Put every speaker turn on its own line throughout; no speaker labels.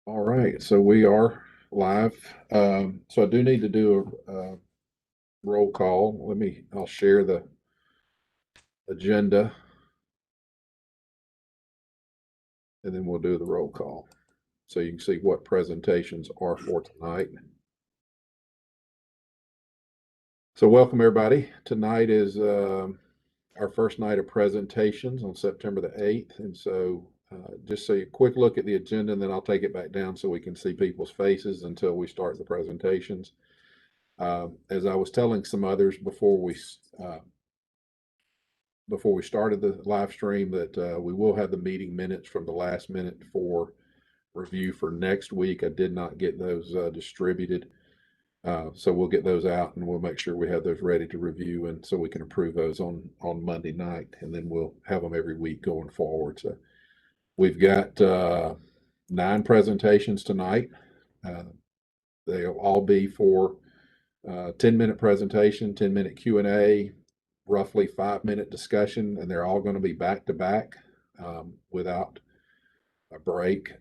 All right, so we are live. So I do need to do a roll call. I'll share the agenda and then we'll do the roll call. So you can see what presentations are for tonight. So welcome everybody. Tonight is our first night of presentations on September the 8th. And so just a quick look at the agenda and then I'll take it back down so we can see people's faces until we start the presentations. As I was telling some others before we started the live stream, that we will have the meeting minutes from the last minute for review for next week. I did not get those distributed. So we'll get those out and we'll make sure we have those ready to review, and so we can approve those on Monday night, and then we'll have them every week going forward. So we've got 9 presentations tonight. They'll all be for 10-minute presentation, 10-minute Q&A, roughly 5-minute discussion, and they're all going to be back to back without a break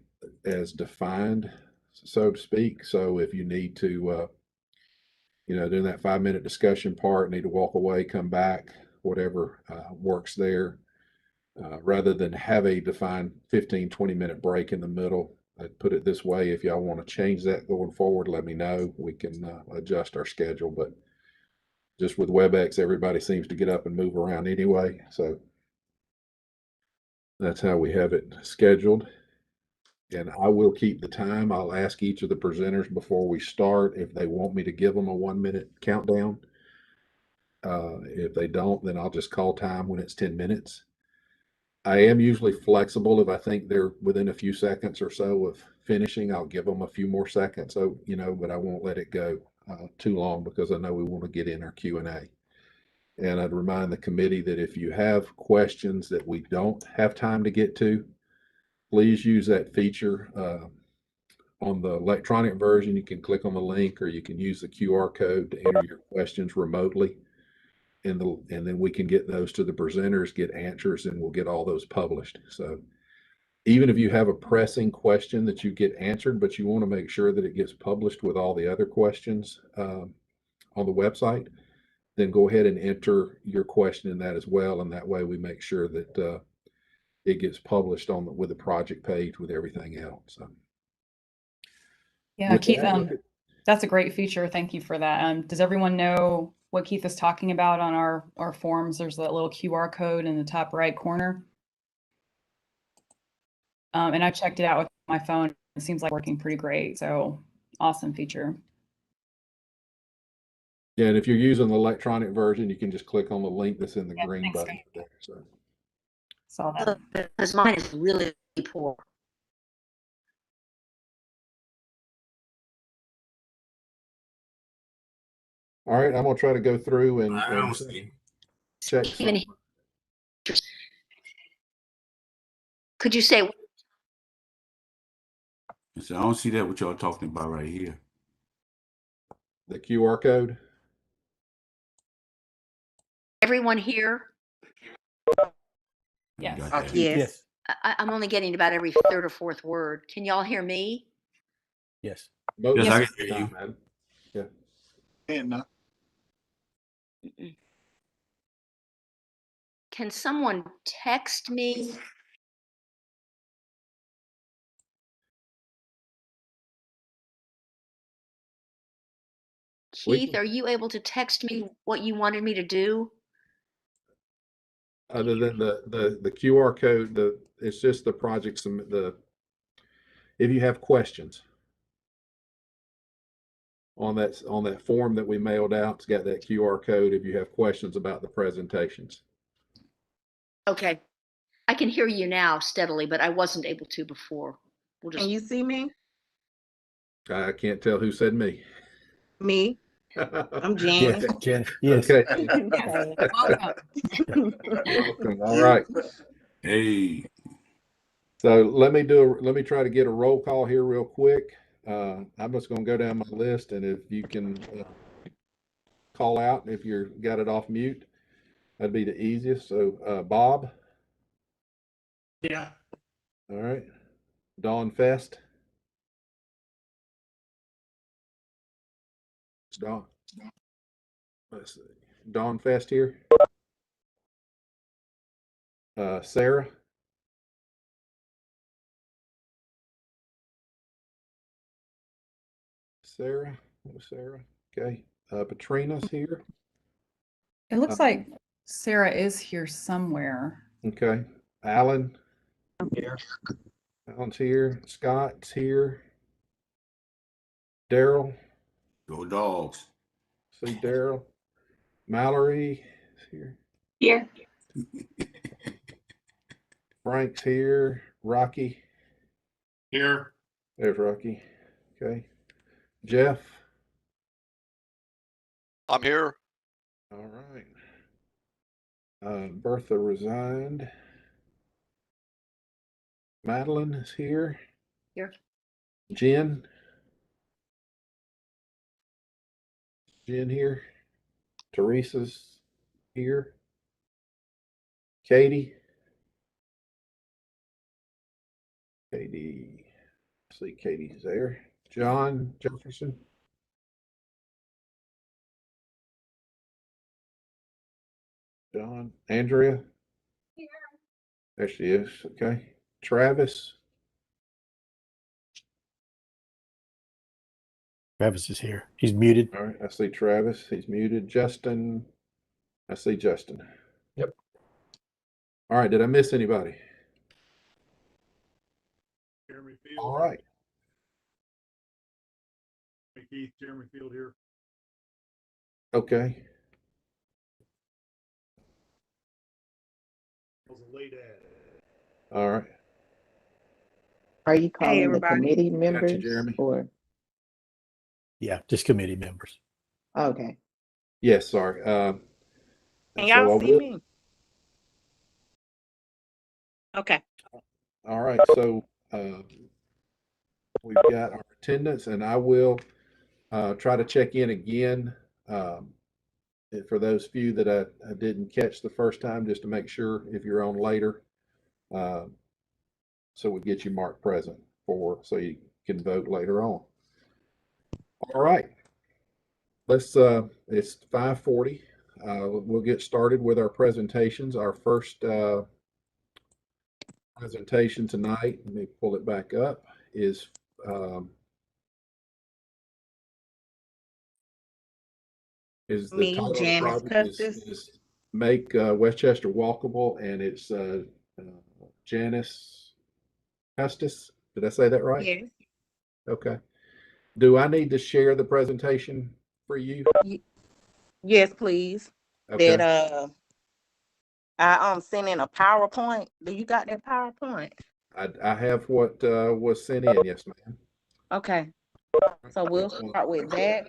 as defined, so to speak. So if you need to during that 5-minute discussion part, need to walk away, come back, whatever works there, rather than have a defined 15-20-minute break in the middle. I'd put it this way: if y'all want to change that going forward, let me know. We can adjust our schedule, but just with WebEx, everybody seems to get up and move around anyway. So that's how we have it scheduled. And I will keep the time. I'll ask each of the presenters before we start if they want me to give them a 1-minute countdown. If they don't, then I'll just call time when it's 10 minutes. I am usually flexible. If I think they're within a few seconds or so of finishing, I'll give them a few more seconds. So, but I won't let it go too long, because I know we want to get in our Q&A. And I'd remind the committee that if you have questions that we don't have time to get to, please use that feature on the electronic version. You can click on the link, or you can use the QR code to enter your questions remotely. And then we can get those to the presenters, get answers, and we'll get all those published. So even if you have a pressing question that you get answered, but you want to make sure that it gets published with all the other questions on the website, then go ahead and enter your question in that as well. And that way we make sure that it gets published with the project page with everything else. So,
yeah, Keith, that's a great feature. Thank you for that. Does everyone know what Keith is talking about on our forms? There's that little QR code in the top right corner. And I checked it out with my phone. It seems like working pretty great. So awesome feature.
Yeah, and if you're using the electronic version, you can just click on the link that's in the green button there. So.
Saw that.
Because mine is really poor.
All right, I'm gonna try to go through and check.
Could you say?
So I don't see that what y'all talking about right here.
The QR code.
Everyone here?
Yes.
Yes. I'm only getting about every 3rd or 4th word. Can y'all hear me?
Yes.
Yes,
I can hear you,
man. Yeah.
And
Can someone text me? Keith, are you able to text me what you wanted me to do?
Other than the QR code, it's just the projects. If you have questions on that form that we mailed out, it's got that QR code. If you have questions about the presentations.
Okay, I can hear you now steadily, but I wasn't able to before.
Can you see me?
I can't tell who said me.
Me. I'm Jan.
Yes.
Okay.
Welcome.
Welcome. All right.
Hey.
So let me try to get a roll call here real quick. I'm just going to go down my list, and if you can call out if you got it off mute, that'd be the easiest. So Bob.
yeah.
All right. Dawn Fest. Dawn. Let's see. Dawn Fest here. Sarah. Sarah. No Sarah. Okay. Patrina's here.
It looks like Sarah is here somewhere.
Okay. Alan.
I'm here.
Alan's here. Scott's here. Daryl.
Go dogs.
See Daryl. Mallory is here.
Here.
Frank's here. Rocky.
Here.
There's Rocky. Okay. Jeff.
I'm here.
All right. Bertha resigned. Madeline is here.
Here.
Jen. Jen here. Teresa's here. Katie. Katie. See, Katie's there. John Jefferson. John. Andrea.
Here.
There she is. Okay. Travis.
Travis is here. He's muted.
All right. I see Travis. He's muted. Justin. I see Justin.
Yep.
All right. Did I miss anybody?
Jeremy Field.
All right.
Keith, Jeremy Field here.
Okay.
Was a late ad.
All right.
Are you calling the
everybody.
committee members
Jeremy.
or?
Yeah, just committee members.
Okay.
Yes, sorry.
Can
So
y'all
I
see
will-
me? Okay.
All right, so we've got our attendance, and I will try to check in again for those few that I didn't catch the first time, just to make sure if you're on later. So we get you marked present so you can vote later on. All right. Let's it's 5:40. We'll get started with our presentations. Our first presentation tonight, let me pull it back up, is the
Me,
title of the
Janice
project
Custis.
is Make Westchester Walkable, and it's Janice Custis. Did I say that right?
Yes.
Okay. Do I need to share the presentation for you?
Yes, please.
Okay.
That I sent in a PowerPoint. Do you got that PowerPoint?
I have what was sent in. Yes, ma'am.
Okay. So we'll start with that.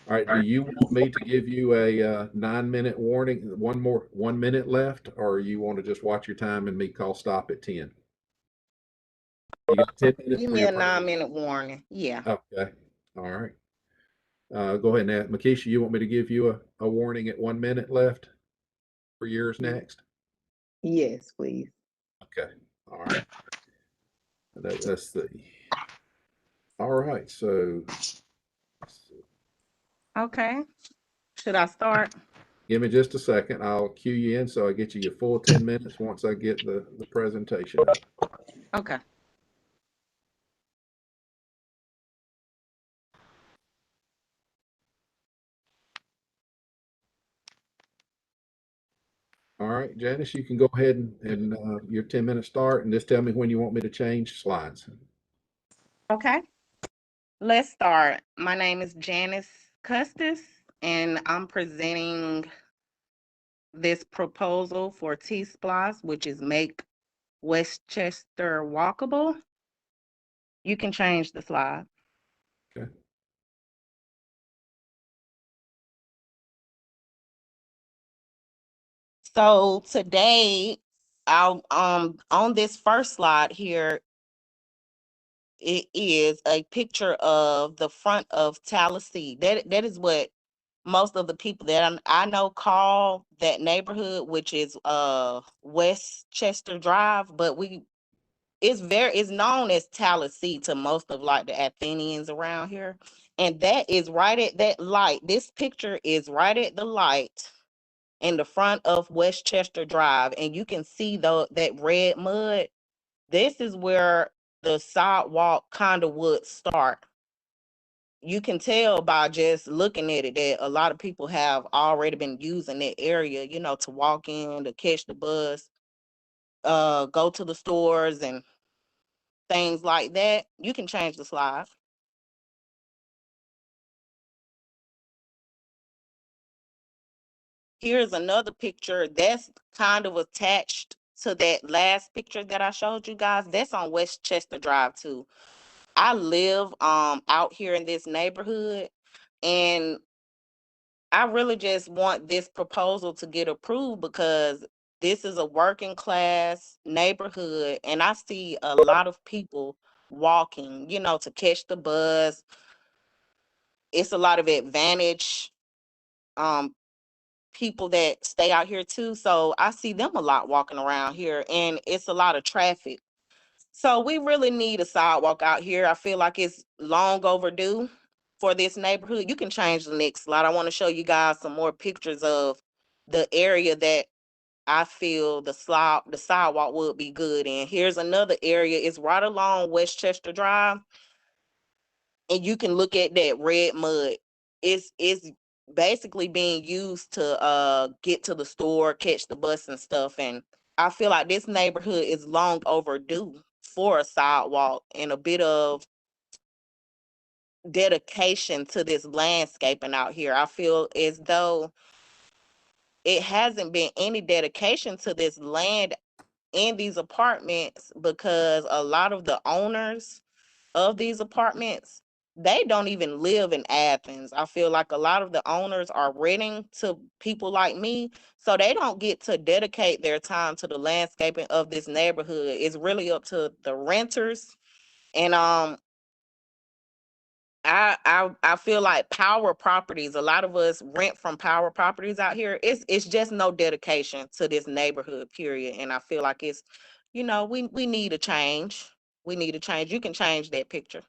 All right. Do you want me to give you a 9-minute warning? 1 minute left, or you want to just watch your time and me call stop at 10? You got 10 minutes.
Give
for
me
your
a 9-minute warning. Yeah.
Okay. All right. Go ahead now. Makisha, you want me to give you a warning at 1 minute left for yours next?
Yes, please.
Okay. All right. That's the. All right. So.
Okay. Should I start?
Give me just a second. I'll cue you in so I get you your full 10 minutes once I get the presentation up.
Okay.
All right, Janice, you can go ahead and your 10-minute start, and just tell me when you want me to change slides.
Okay. Let's start. My name is Janice Custis, and I'm presenting this proposal for TSPLOST, which is Make Westchester Walkable. You can change the slide.
Okay.
So today, I'll on this first slide here, it is a picture of the front of Tallahassee. That is what most of the people that I know call that neighborhood, which is Westchester Drive, but we it's known as Tallahassee to most of like the Athenians around here. And that is right at that light. This picture is right at the light in the front of Westchester Drive. And you can see that red mud. This is where the sidewalk kind of would start. You can tell by just looking at it that a lot of people have already been using that area, you know, to walk in, to catch the bus, go to the stores and things like that. You can change the slide. Here's another picture that's kind of attached to that last picture that I showed you guys. That's on Westchester Drive too. I live out here in this neighborhood, and I really just want this proposal to get approved because this is a working class neighborhood, and I see a lot of people walking, you know, to catch the bus. It's a lot of advantage um people that stay out here too. So I see them a lot walking around here, and it's a lot of traffic. So we really need a sidewalk out here. I feel like it's long overdue for this neighborhood. You can change the next slide. I want to show you guys some more pictures of the area that I feel the sidewalk would be good in. Here's another area. It's right along Westchester Drive, and you can look at that red mud. It's basically being used to get to the store, catch the bus and stuff. And I feel like this neighborhood is long overdue for a sidewalk and a bit of dedication to this landscaping out here. I feel as though it hasn't been any dedication to this land in these apartments because a lot of the owners of these apartments, they don't even live in Athens. I feel like a lot of the owners are renting to people like me, so they don't get to dedicate their time to the landscaping of this neighborhood. It's really up to the renters. And I feel like Power Properties, a lot of us rent from Power Properties out here. It's just no dedication to this neighborhood, period. And I feel like it's, you know, we need a change. We need a change. You can change that picture.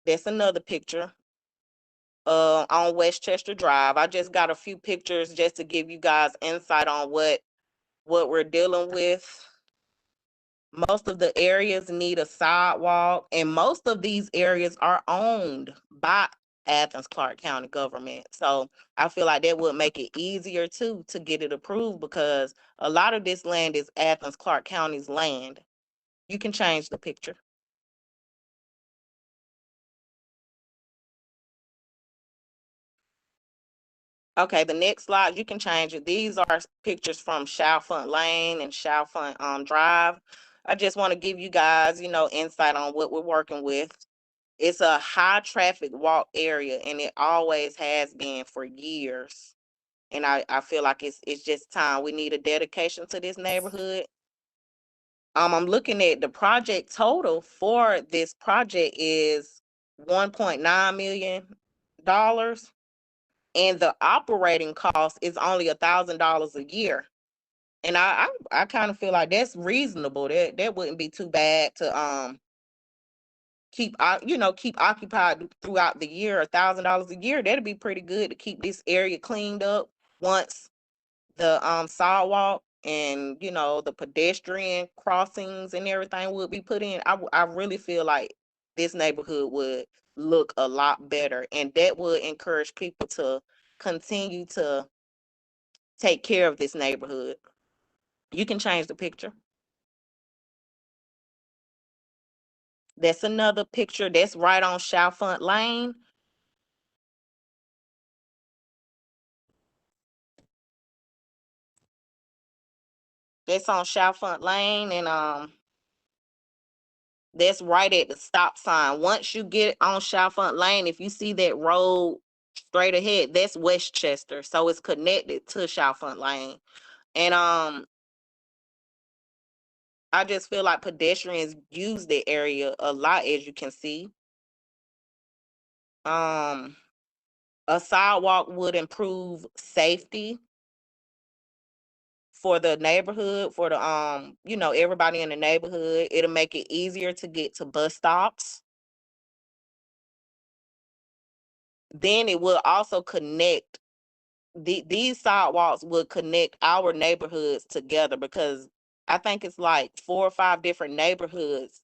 That's another picture on Westchester Drive. I just got a few pictures just to give you guys insight on what we're dealing with. Most of the areas need a sidewalk, and most of these areas are owned by Athens-Clarke County government. So I feel like that would make it easier too to get it approved because a lot of this land is Athens-Clarke County's land. You can change the picture. Okay, the next slide, you can change it. These are pictures from Chalfont Lane and Chalfont Drive. I just want to give you guys, you know, insight on what we're working with. It's a high traffic walk area, and it always has been for years. And I feel like it's just time. We need a dedication to this neighborhood. I'm looking at the project total for this project is $1.9 million. And the operating cost is only $1,000 a year. And I kind of feel like that's reasonable. That wouldn't be too bad to keep occupied throughout the year. $1,000 a year, that'd be pretty good to keep this area cleaned up once the sidewalk and the pedestrian crossings and everything would be put in. I really feel like this neighborhood would look a lot better, and that would encourage people to continue to take care of this neighborhood. You can change the picture. That's another picture that's right on Chalfont Lane. That's on Chalfont Lane, and that's right at the stop sign. Once you get on Chalfont Lane, if you see that road straight ahead, that's Westchester. So it's connected to Chalfont Lane. And I just feel like pedestrians use the area a lot, as you can see. A sidewalk would improve safety for the neighborhood, for the you know, everybody in the neighborhood. It'll make it easier to get to bus stops. Then it will also connect, these sidewalks would connect our neighborhoods together, because I think it's like 4 or 5 different neighborhoods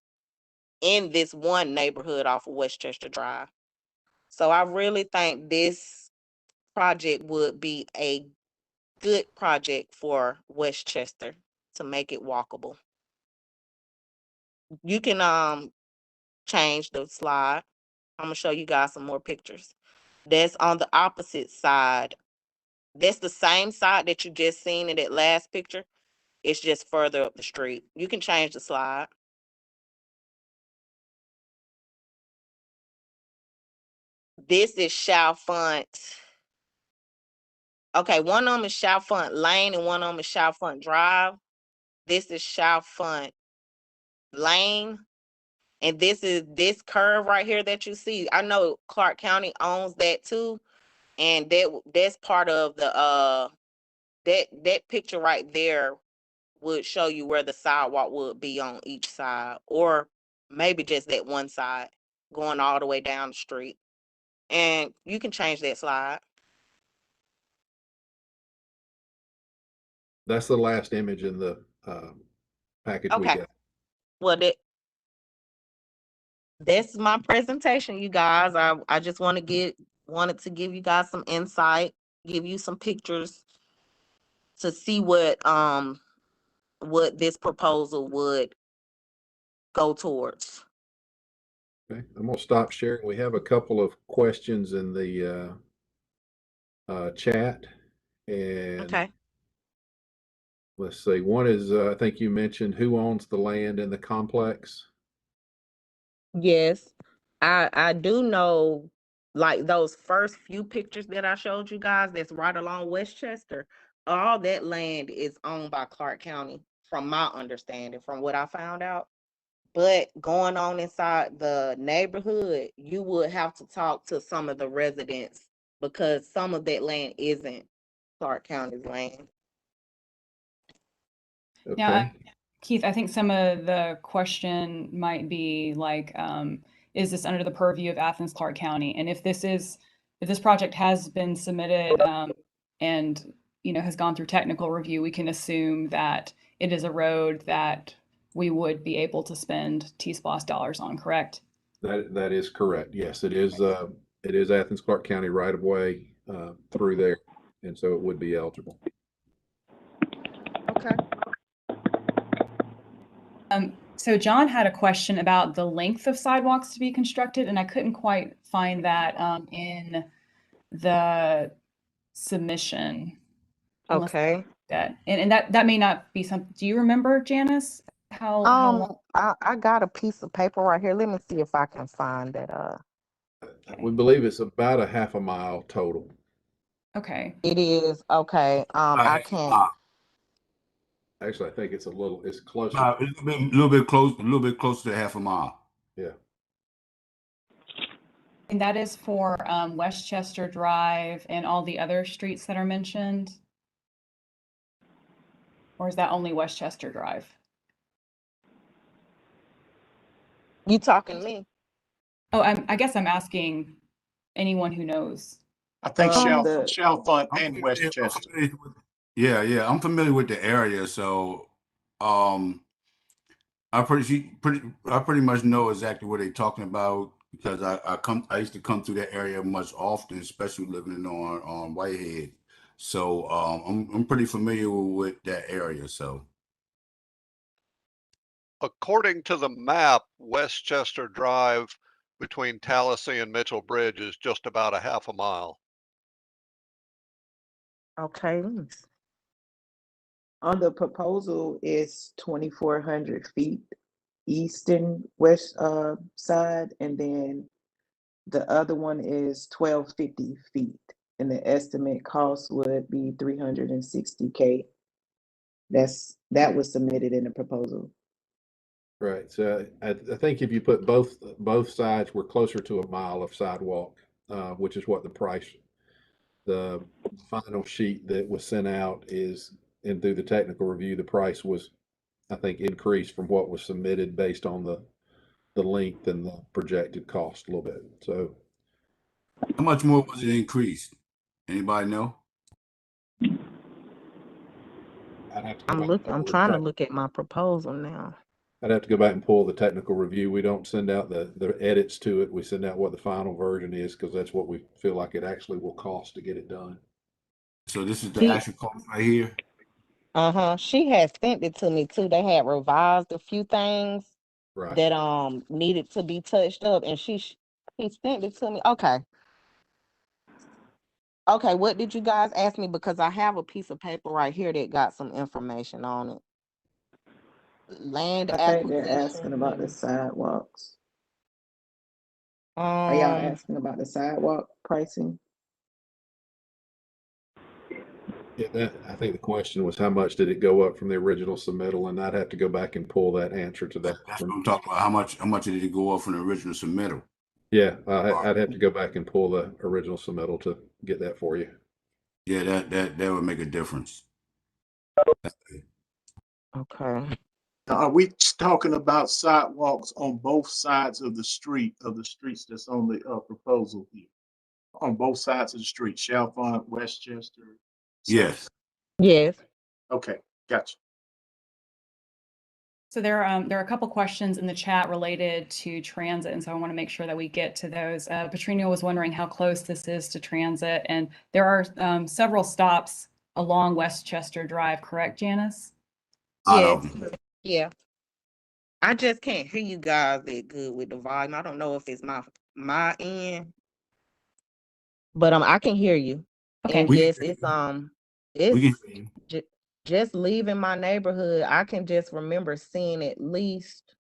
in this one neighborhood off of Westchester Drive. So I really think this project would be a good project for Westchester to make it walkable. You can change the slide. I'm gonna show you guys some more pictures. That's on the opposite side. That's the same side that you just seen in that last picture. It's just further up the street. You can change the slide. This is Chalfont. Okay, one of them is Chalfont Lane and one of them is Chalfont Drive. This is Chalfont Lane. And this is this curve right here that you see. I know Clarke County owns that too. And that's part of the that picture right there would show you where the sidewalk would be on each side, or maybe just that one side going all the way down the street. And you can change that slide.
That's the last image in the package we
Okay.
got.
Well, that's my presentation, you guys. I just wanted to give you guys some insight, give you some pictures to see what this proposal would go towards.
Okay, I'm gonna stop sharing. We have a couple of questions in the chat, and
Okay.
let's see. One is I think you mentioned who owns the land in the complex.
Yes, I do know, like those first few pictures that I showed you guys, that's right along Westchester, all that land is owned by Clarke County, from my understanding, from what I found out. But going on inside the neighborhood, you would have to talk to some of the residents, because some of that land isn't Clarke County's land.
Now,
Okay,
Keith, I think some of the question might be like, is this under the purview of Athens-Clarke County? And if this project has been submitted and has gone through technical review, we can assume that it is a road that we would be able to spend TSPLOST dollars on, correct?
that is correct. Yes, it is Athens-Clarke County right of way through there, and so it would be eligible.
Okay.
So John had a question about the length of sidewalks to be constructed, and I couldn't quite find that in the submission.
Okay.
And that may not be something. Do you remember, Janice? How long?
I got a piece of paper right here. Let me see if I can find that.
We believe it's about a half a mile total.
Okay.
It is okay. I can't.
Actually, I think it's closer.
It's a little bit closer to half a mile.
Yeah.
And that is for Westchester Drive and all the other streets that are mentioned? Or is that only Westchester Drive?
You talking to me?
Oh, I guess I'm asking anyone who knows.
I think
the-
Chalfont
I'm
and
familiar-
Westchester.
Yeah, I'm familiar with the area, so I pretty much know exactly what they're talking about, because I used to come through that area much often, especially living on Whitehead. So I'm pretty familiar with that area. So
According to the map, Westchester Drive between Tallahassee and Mitchell Bridge is just about a half a mile.
Okay.
On the proposal is 2,400 feet east and west side, and then the other one is 1,250 feet, and the estimate cost would be $360K. That was submitted in the proposal.
Right. So I think if you put both sides, we're closer to a mile of sidewalk, which is what the price The final sheet that was sent out is, and through the technical review, the price was, I think, increased from what was submitted based on the length and the projected cost a little bit. So
How much more was it increased? Anybody know?
I'd have to go back and pull
I'm
the
trying to look at my proposal now.
I'd have to go back and pull the technical review. We don't send out the edits to it. We send out what the final version is because that's what we feel like it actually will cost to get it done.
So this is the
See-
actual cost right here.
She had sent it to me too. They had revised a few things
Right.
that needed to be touched up, and he sent it to me. Okay. Okay, what did you guys ask me? Because I have a piece of paper right here that got some information on it. Land
I think they're asking about the
acquisition.
sidewalks. Are y'all
Um,
asking about the sidewalk pricing?
Yeah, I think the question was how much did it go up from the original submittal, and I'd have to go back and pull that answer to that.
That's what I'm talking about. How much did it go off from the original submittal?
Yeah, I'd have to go back and pull the original submittal to get that for you.
Yeah, that would make a difference.
okay.
Are we talking about sidewalks on both sides of the streets that's on the proposal here? On both sides of the street, Chalfont, Westchester?
Yes.
Yes.
Okay, gotcha.
So there are a couple questions in the chat related to transit, and so I want to make sure that we get to those. Petrino was wondering how close this is to transit, and there are several stops along Westchester Drive, correct, Janice?
Yes. Yeah. I just can't hear you guys that good with the volume. I don't know if it's my end, but I can hear you.
Okay.
And
We
yes,
can-
it's
We can,
just leaving my neighborhood. I can just remember seeing at least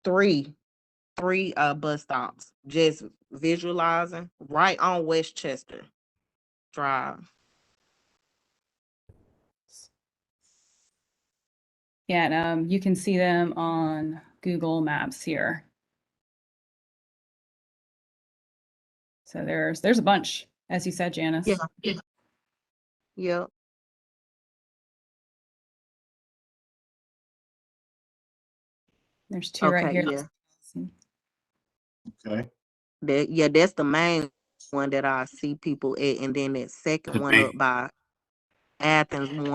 three bus stops, just visualizing right on Westchester Drive.
Yeah, and you can see them on Google Maps here. So there's a bunch, as you said, Janice.
Yeah. Yep.
There's two right
Okay,
here.
yeah.
Okay.
That's the main one that I see people at, and then that second one up by Athens,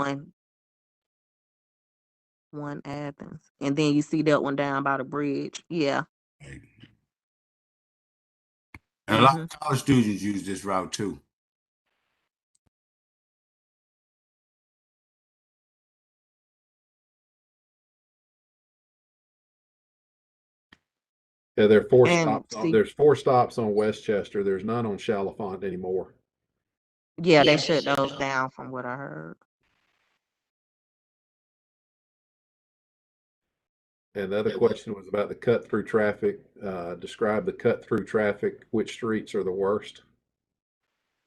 one Athens, and then you see that one down by the bridge. Yeah.
and a lot of college students use this route too.
Yeah, there are four
And
stops. There's 4 stops on Westchester. There's none on Chalfont anymore.
Yeah, they shut those down from what I heard.
And the other question was about the cut-through traffic. Describe the cut-through traffic. Which streets are the worst?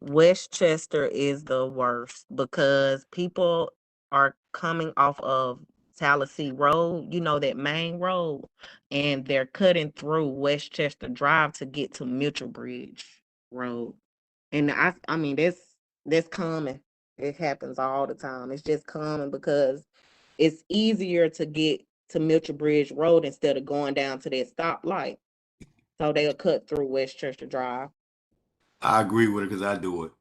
Westchester is the worst because people are coming off of Tallahassee Road, that main road, and they're cutting through Westchester Drive to get to Mitchell Bridge Road. And I mean that's common. It happens all the time. It's just common because it's easier to get to Mitchell Bridge Road instead of going down to that stoplight. So they'll cut through Westchester Drive.
I agree with it because I do it.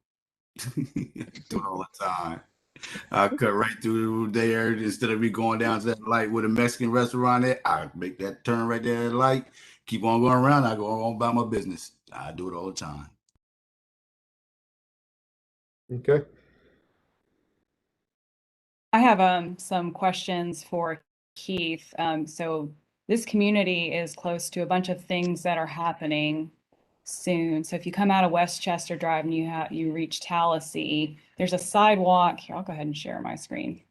Do it all the time. I cut right through there instead of me going down to that light with a Mexican restaurant at. I make that turn right there at the light, keep on going around. I go on about my business. I do it all the time.
Okay.
I have some questions for Keith. So this community is close to a bunch of things that are happening soon. So if you come out of Westchester Drive and you reach Tallahassee, there's a sidewalk. Here, I'll go ahead and share my screen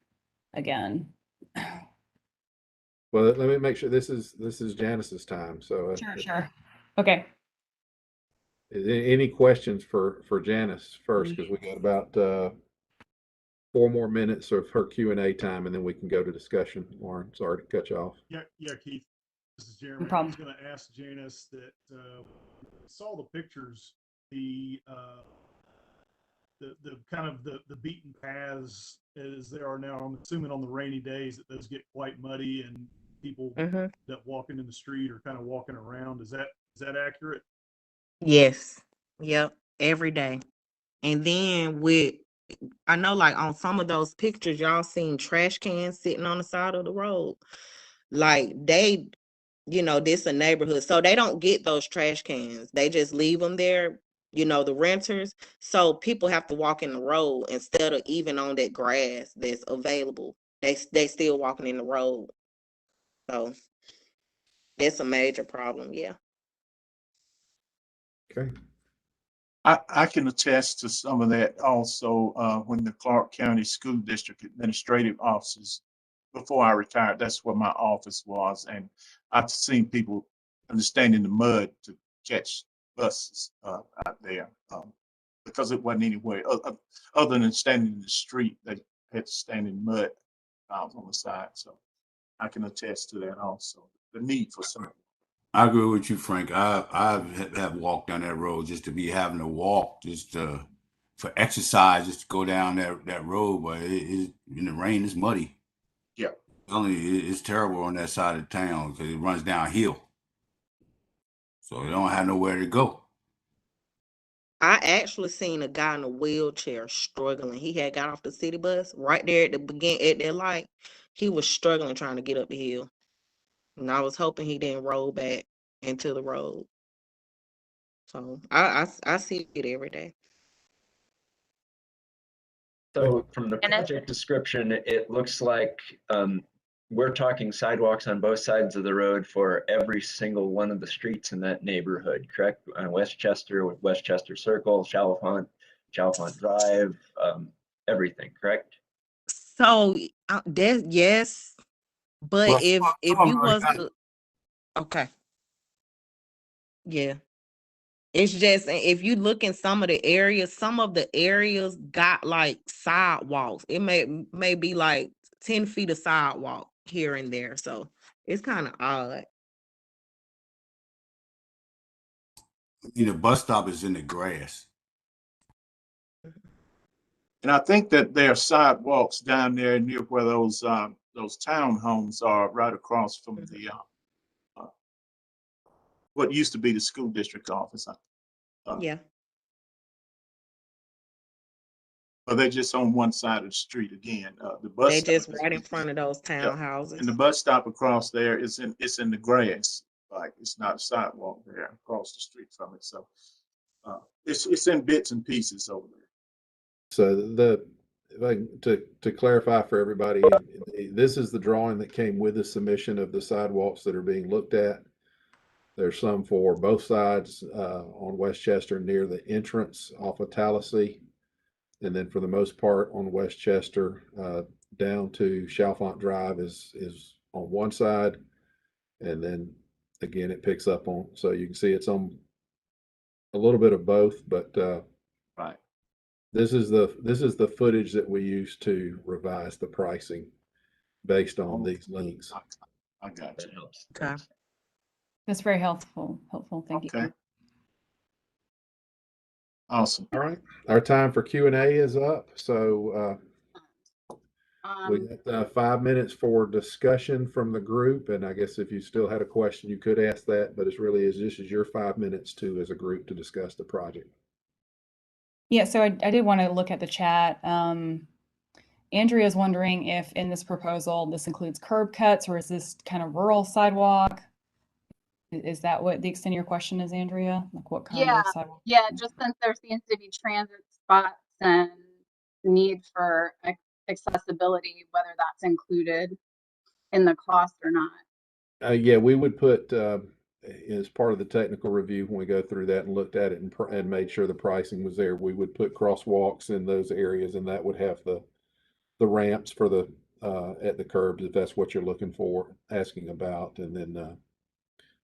again.
Well, let me make sure this is Janice's time. So
Sure. Okay.
Any questions for Janice first? Because we got about 4 more minutes of her Q&A time, and then we can go to discussion. Lauren, sorry to cut you off.
Yeah, Keith. This is Jeremy.
No problem.
I was going to ask Janice that saw the pictures, the kind of the beaten paths as they are now. I'm assuming on the rainy days that those get quite muddy and people
Mm-hmm.
that walking in the street are kind of walking around. Is that accurate?
Yes. Yep. Every day. And then I know like on some of those pictures, y'all seen trash cans sitting on the side of the road. Like this a neighborhood, so they don't get those trash cans. They just leave them there, the renters. So people have to walk in the road instead of even on that grass that's available. They still walking in the road. So that's a major problem. Yeah.
Okay.
I can attest to some of that also when the Clarke County School District Administrative Offices, before I retired, that's where my office was. And I've seen people standing in the mud to catch buses out there because it wasn't anywhere other than standing in the street. They had to stand in mud on the side. So I can attest to that also, the need for some.
I agree with you, Frank. I have walked down that road just to be having to walk, just for exercise, just to go down that road. But in the rain, it's muddy.
Yeah.
It's terrible on that side of town because it runs downhill. So they don't have nowhere to go.
I actually seen a guy in a wheelchair struggling. He had got off the city bus right there at the beginning at that light. He was struggling trying to get up the hill. And I was hoping he didn't roll back into the road. So I see it every day.
So from the project description, it looks like we're talking sidewalks on both sides of the road for every single one of the streets in that neighborhood, correct? Westchester with Westchester Circle, Chalfont Drive, everything, correct?
So yes, but
Well,
if
some
you
of
was
them
to, okay, yeah. It's just if you look in some of the areas got like sidewalks. It may be like 10 feet of sidewalk here and there. So it's kind of odd.
the bus stop is in the grass.
And I think that there are sidewalks down there near where those townhomes are, right across from the what used to be the school district office.
Yeah.
But they're just on one side of the street again. The bus
They
stop
just
is-
right in front of those
yeah.
townhouses.
And the bus stop across there is in the grass. Like it's not a sidewalk there across the street from it. So it's in bits and pieces over there.
So to clarify for everybody, this is the drawing that came with the submission of the sidewalks that are being looked at. There's some for both sides on Westchester near the entrance off of Tallahassee. And then for the most part on Westchester down to Chalfont Drive is on one side. And then again, it picks up on, so you can see it's on a little bit of both, but
Right.
this is the footage that we use to revise the pricing based on these links.
I got
That
you.
helps.
Okay.
Thanks.
That's very helpful. Thank
Okay.
you.
Awesome.
All right, our time for Q&A is up. So we got 5 minutes for discussion from the group. And I guess if you still had a question, you could ask that, but this is your 5 minutes as a group to discuss the project.
Yeah, so I did want to look at the chat. Andrea's wondering if in this proposal, this includes curb cuts or is this kind of rural sidewalk? Is that what the extent of your question is, Andrea? Like what kind of sidewalk?
Yeah, just since there seems to be transit spots and need for accessibility, whether that's included in the cost or not.
Yeah, we would put as part of the technical review when we go through that and looked at it and made sure the pricing was there. We would put crosswalks in those areas, and that would have the ramps for the at the curbs if that's what you're asking about, and then.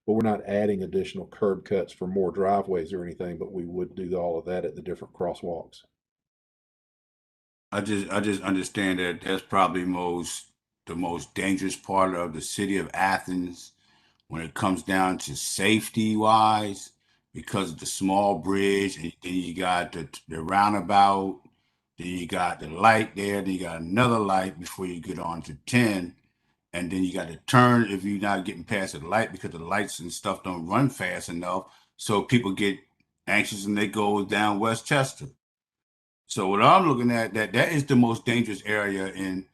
But we're not adding additional curb cuts for more driveways or anything, but we would do all of that at the different crosswalks.
I just understand that that's probably the most dangerous part of the city of Athens when it comes down to safety wise, because of the small bridge, and then you got the roundabout, then you got the light there, then you got another light before you get on to 10, and then you got to turn if you're not getting past the light because the lights and stuff don't run fast enough. So people get anxious and they go down Westchester. So what I'm looking at, that is the most dangerous area in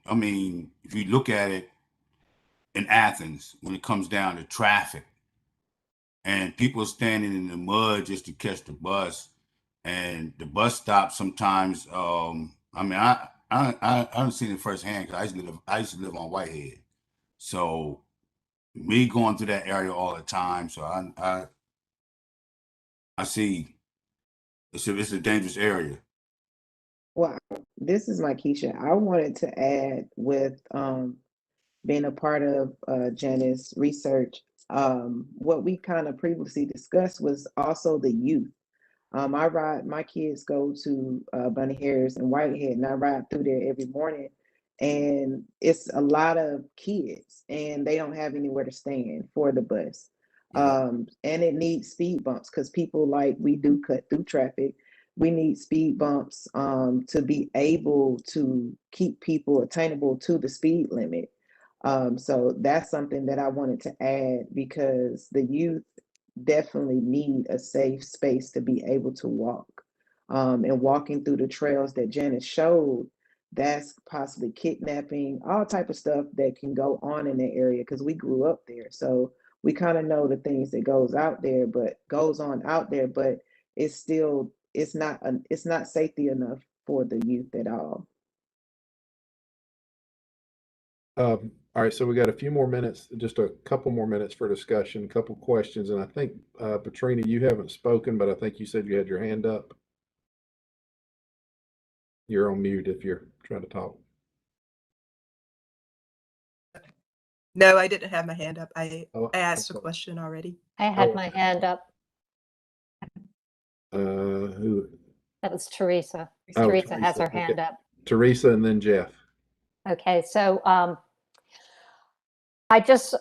I mean, if you look at it in Athens, when it comes down to traffic and people standing in the mud just to catch the bus, and the bus stops sometimes. I mean, I haven't seen it firsthand because I used to live on Whitehead, so me going through that area all the time. So I see it's a dangerous area.
Well, this is Keisha. I wanted to add with being a part of Janice's research, what we kind of previously discussed was also the youth. My kids go to Bunny Harris and Whitehead, and I ride through there every morning. And it's a lot of kids, and they don't have anywhere to stand for the bus. And it needs speed bumps because people like we do cut through traffic. We need speed bumps to be able to keep people attainable to the speed limit. So that's something that I wanted to add because the youth definitely need a safe space to be able to walk. And walking through the trails that Janice showed, that's possibly kidnapping, all type of stuff that can go on in the area because we grew up there. So we kind of know the things that goes on out there, but it's still it's not safety enough for the youth at all.
All right, so we got a few more minutes, just a couple more minutes for discussion, a couple questions, and I think Petrina, you haven't spoken, but I think you said you had your hand up. You're on mute if you're trying to talk.
No, I didn't have my hand up. I
Oh,
asked a
okay.
question already.
I had my hand up.
Who?
That was Teresa.
Oh,
Teresa has her
okay.
hand up.
Teresa and then Jeff.
Okay, so I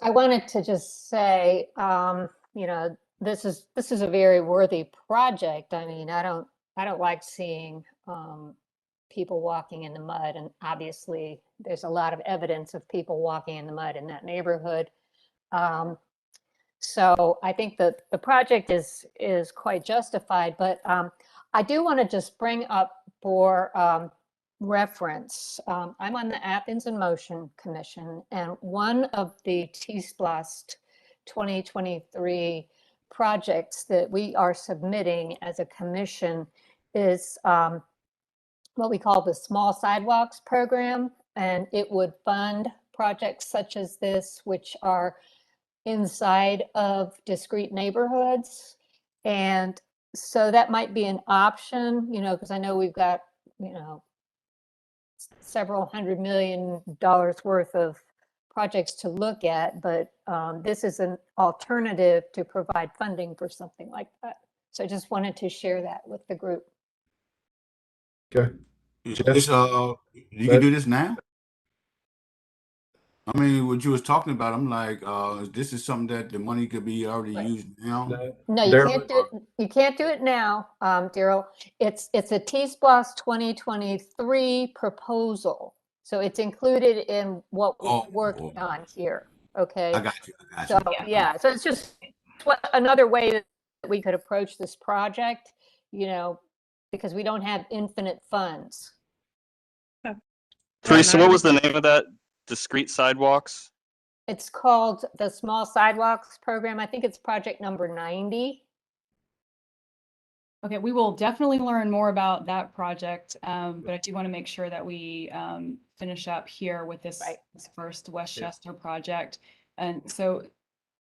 wanted to just say, you know, this is a very worthy project. I mean, I don't like seeing people walking in the mud, and obviously there's a lot of evidence of people walking in the mud in that neighborhood. So I think that the project is quite justified, but I do want to just bring up for reference. I'm on the Athens in Motion Commission, and one of the TSPLOST 2023 projects that we are submitting as a commission is what we call the Small Sidewalks Program, and it would fund projects such as this, which are inside of discrete neighborhoods. And so that might be an option, you know, because I know we've got, you know, several $100 million worth of projects to look at, but this is an alternative to provide funding for something like that. So I just wanted to share that with the group.
Okay.
You can do this now? I mean, what you was talking about, I'm like, this is something that the money could be already used now.
No, you can't do it. You can't do it now, Daryl. It's a TSPLOST 2023 proposal, so it's included in what we're working on here. Okay.
I got you.
So yeah, so it's just another way that we could approach this project, you know, because we don't have infinite funds.
Teresa, what was the name of that? Discrete sidewalks?
It's called the Small Sidewalks Program. I think it's project number 90.
Okay, we will definitely learn more about that project, but I do want to make sure that we finish up here with this first Westchester project. And so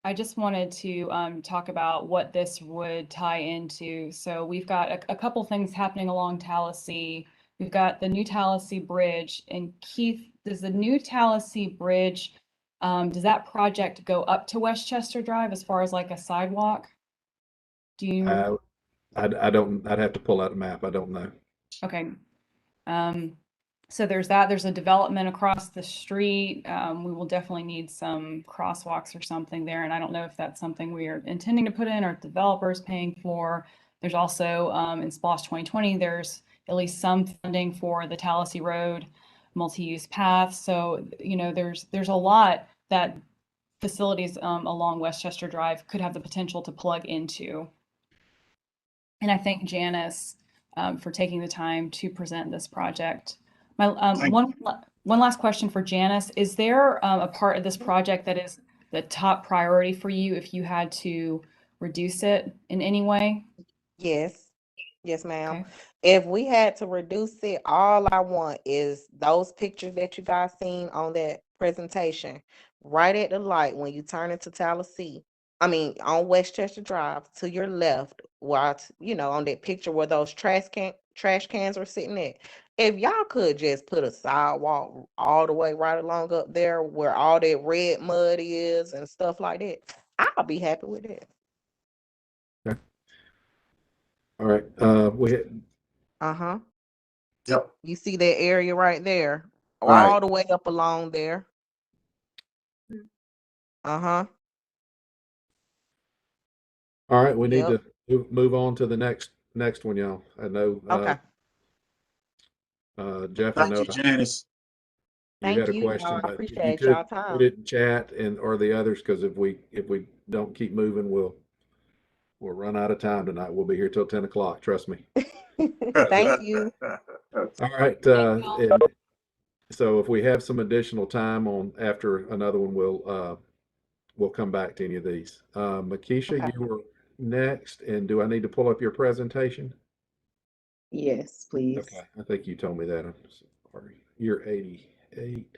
I just wanted to talk about what this would tie into. So we've got a couple things happening along Tallahassee. We've got the new Tallahassee Bridge. And Keith, does the new Tallahassee Bridge, does that project go up to Westchester Drive as far as like a sidewalk? Do you?
I don't, I'd have to pull out a map. I don't know.
Okay. So there's that. There's a development across the street. We will definitely need some crosswalks or something there. And I don't know if that's something we are intending to put in or developers paying for. There's also in SPLOST 2020, there's at least some funding for the Tallahassee Road multi-use path. So, you know, there's a lot that facilities along Westchester Drive could have the potential to plug into. And I thank Janice for taking the time to present this project. My one last question for Janice: is there a part of this project that is the top priority for you if you had to reduce it in any way?
Yes. Yes, ma'am.
Okay.
If we had to reduce it, all I want is those pictures that you guys seen on that presentation, right at the light when you turn into Tallahassee. I mean, on Westchester Drive to your left, where you know, on that picture where those trash cans are sitting at. If y'all could just put a sidewalk all the way right along up there where all that red mud is and stuff like that, I'll be happy with it.
Okay. All right.
Uh-huh.
Yep.
You see that area right there,
Right.
all the way up along there. Uh-huh.
All right. We need
Yep.
to move on to the next one, y'all. I know,
Okay.
Jeff, I
Thank
know
you, Janice.
you had
Thank
a
you.
question,
I
but if you
appreciate
could
y'all
put
time.
it in chat and or the others, because if we don't keep moving, we'll run out of time tonight. We'll be here till 10 o'clock. Trust me.
Thank you.
All right. And so if we have some additional time on after another one, we'll come back to any of these. Makisha,
Okay.
you were next, and do I need to pull up your presentation?
Yes, please.
Okay, I think you told me that. I'm sorry. You're 88.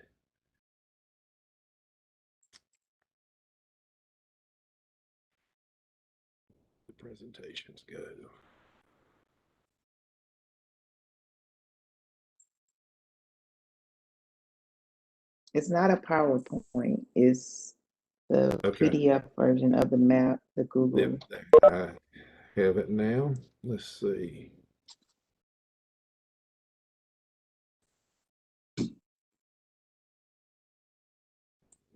The presentation's good.
It's not a PowerPoint, it's the
Okay.
PDF version of the map, the
Yep,
Google.
I have it now. Let's see.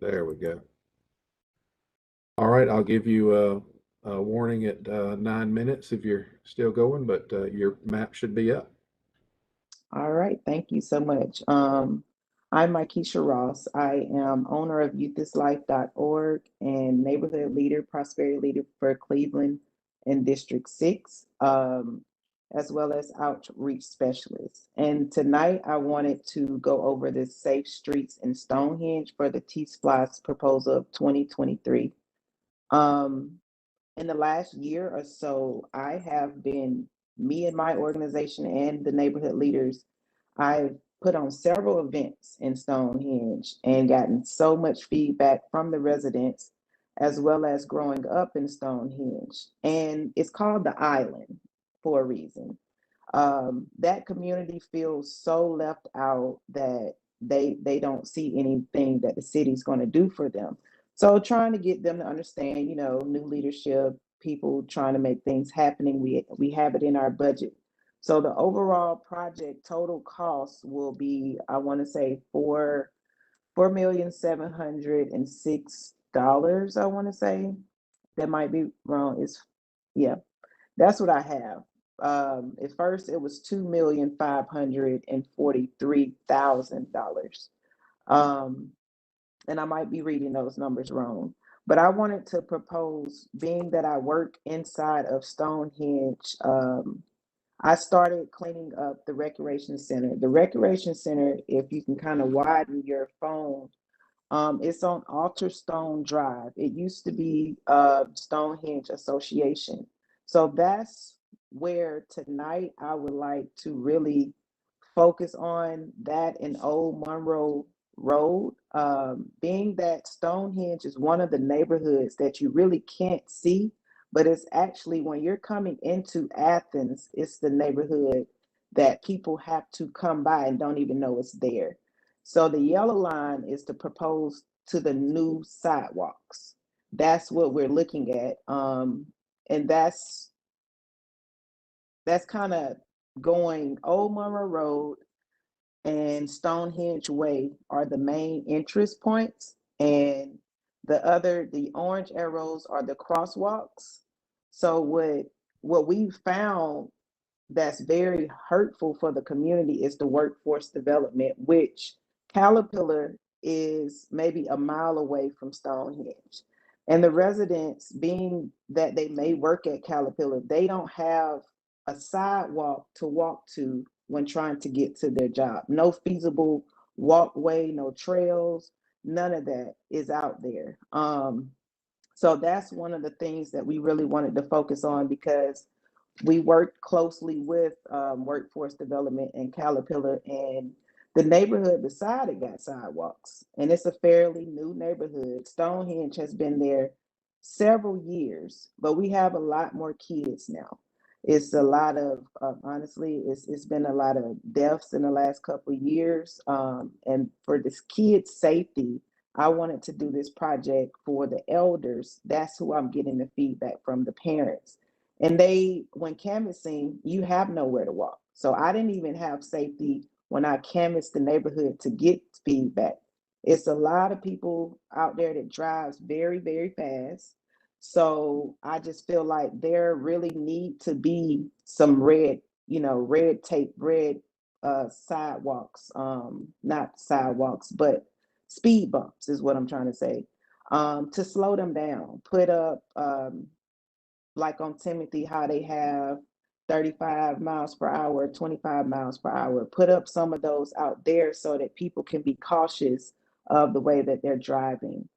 There we go. All right, I'll give you a warning at 9 minutes if you're still going, but your map should be up.
All right, thank you so much. I'm Markeisha Ross. I am owner of youthislife.org and neighborhood leader, prosperity leader for Cleveland and District 6, as well as outreach specialist. And tonight I wanted to go over the Safe Streets in Stonehenge for the TSPLOST proposal of 2023. In the last year or so, me and my organization and the neighborhood leaders, I've put on several events in Stonehenge and gotten so much feedback from the residents, as well as growing up in Stonehenge. And it's called the Island for a reason. That community feels so left out that they don't see anything that the city's going to do for them. So trying to get them to understand, new leadership, people trying to make things happening. We have it in our budget. So the overall project total cost will be, I want to say $4,706. I want to say that might be wrong. Yeah, that's what I have. At first, it was $2,543,000. And I might be reading those numbers wrong. But I wanted to propose, being that I work inside of Stonehenge, I started cleaning up the recreation center. The recreation center, if you can kind of widen your phone, it's on Alterstone Drive. It used to be Stonehenge Association. So that's where tonight I would like to really focus on that in Old Monroe Road. Being that Stonehenge is one of the neighborhoods that you really can't see, but it's actually when you're coming into Athens, it's the neighborhood that people have to come by and don't even know it's there. So the yellow line is to propose to the new sidewalks. That's what we're looking at. And that's kind of going Old Monroe Road, and Stonehenge Way are the main interest points, and the orange arrows are the crosswalks. So what we found that's very hurtful for the community is the workforce development, which Caterpillar is maybe a mile away from Stonehenge. And the residents, being that they may work at Caterpillar, they don't have a sidewalk to walk to when trying to get to their job. No feasible walkway, no trails, none of that is out there. So that's one of the things that we really wanted to focus on, because we worked closely with workforce development and Caterpillar, and the neighborhood beside it got sidewalks, and it's a fairly new neighborhood. Stonehenge has been there several years, but we have a lot more kids now. It's a lot of honestly, it's been a lot of deaths in the last couple of years, and for this kids' safety, I wanted to do this project for the elders. That's who I'm getting the feedback from, the parents. And when canvassing, you have nowhere to walk. So I didn't even have safety when I canvassed the neighborhood to get feedback. It's a lot of people out there that drives very, very fast. So I just feel like there really need to be some red tape, sidewalks, not sidewalks, but speed bumps is what I'm trying to say, to slow them down. Put up, like on Timothy, how they have 35 miles per hour, 25 miles per hour. Put up some of those out there so that people can be cautious of the way that they're driving.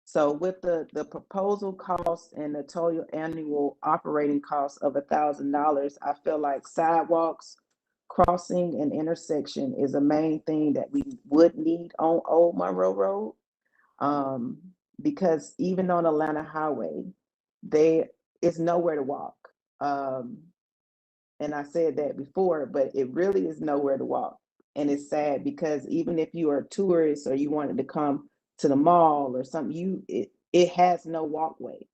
So with the proposal cost and the total annual operating cost of $1,000, I feel like sidewalks, crossing, and intersection is a main thing that we would need on Old Monroe Road. Because even on Atlanta Highway, there is nowhere to walk. And I said that before, but it really is nowhere to walk. And it's sad because even if you are a tourist or you wanted to come to the mall or something, it has no walkway.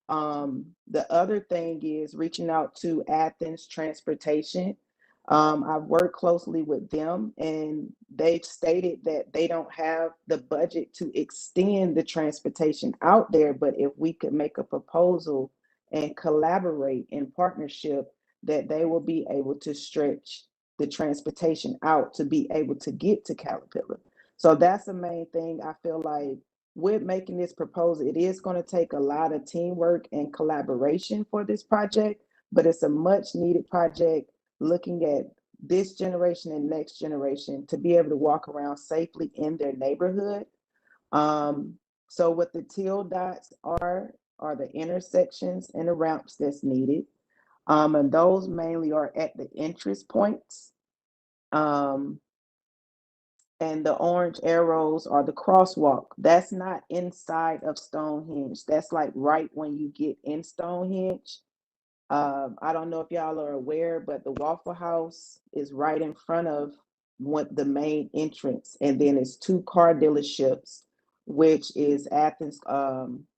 The other thing is reaching out to Athens Transportation. I've worked closely with them, and they've stated that they don't have the budget to extend the transportation out there, but if we could make a proposal and collaborate in partnership, that they will be able to stretch the transportation out to be able to get to Caterpillar. So that's the main thing. I feel like with making this proposal, it is going to take a lot of teamwork and collaboration for this project, but it's a much needed project looking at this generation and next generation to be able to walk around safely in their neighborhood. So what the teal dots are the intersections and the ramps that's needed. And those mainly are at the entrance points. And the orange arrows are the crosswalk. That's not inside of Stonehenge. That's like right when you get in Stonehenge. I don't know if y'all are aware, but the Waffle House is right in front of the main entrance. And then it's 2 car dealerships, which is Athens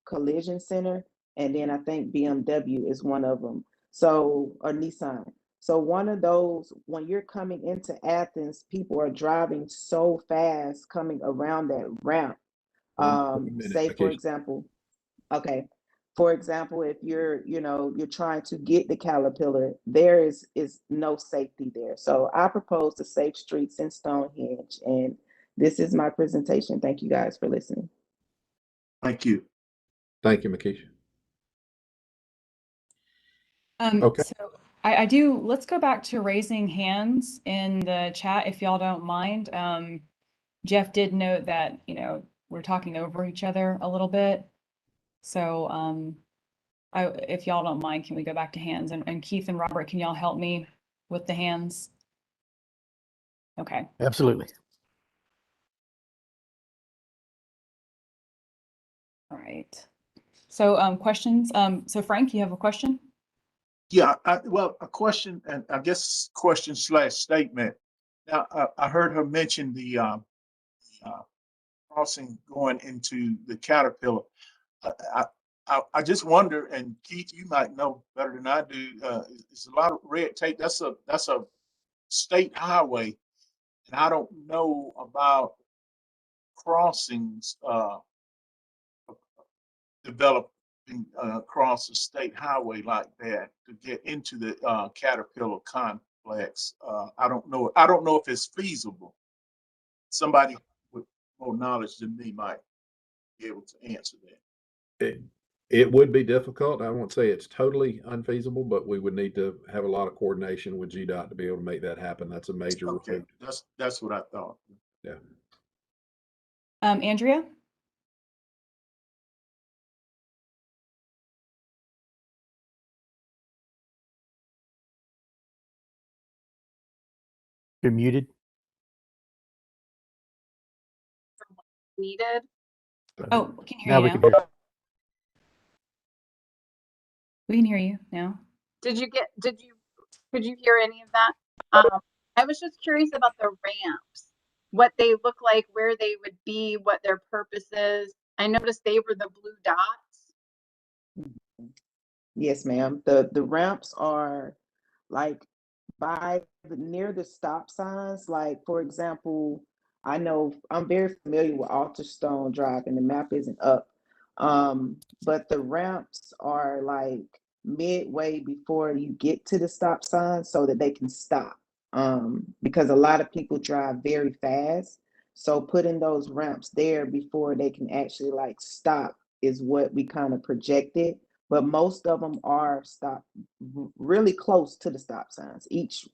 Collision Center. And then I think BMW is one of them. So, or Nissan. So one of those, when you're coming into Athens, people are driving so fast coming around that ramp. Say for example, okay. For example, if you're trying to get the Caterpillar, there is no safety there. So I propose the safe streets in Stonehenge, and this is my presentation. Thank you guys for listening.
Thank you.
Thank you, Makisha.
Okay. So I do, let's go back to raising hands in the chat if y'all don't mind. Jeff did note that, we're talking over each other a little bit. So if y'all don't mind, can we go back to hands? And Keith and Robert, can y'all help me with the hands? Okay.
Absolutely.
All right. So questions. So Frank, you have a question?
Yeah, well, a question, and I guess question / statement. Now, I heard her mention the crossing going into the Caterpillar. I just wonder, and Keith, you might know better than I do. It's a lot of red tape. That's a state highway, and I don't know about crossings developing across the state highway like that to get into the Caterpillar complex. I don't know. I don't know if it's feasible. Somebody with more knowledge than me might be able to answer that.
It would be difficult. I won't say it's totally unfeasible, but we would need to have a lot of coordination with GDOT to be able to make that happen. That's a major
Okay,
road.
that's what I thought.
Yeah.
Andrea?
You're muted.
Needed.
Oh, we can hear
Now
you
we
now.
can hear.
We can hear you now.
Could you hear any of that? I was just curious about the ramps, what they look like, where they would be, what their purpose is. I noticed they were the blue dots.
Yes, ma'am. The ramps are like near the stop signs. Like, for example, I know I'm very familiar with Alterstone Drive, and the map isn't up. But the ramps are like midway before you get to the stop sign so that they can stop. Because a lot of people drive very fast. So putting those ramps there before they can actually like stop is what we kind of projected. But most of them are stopped really close to the stop signs. Each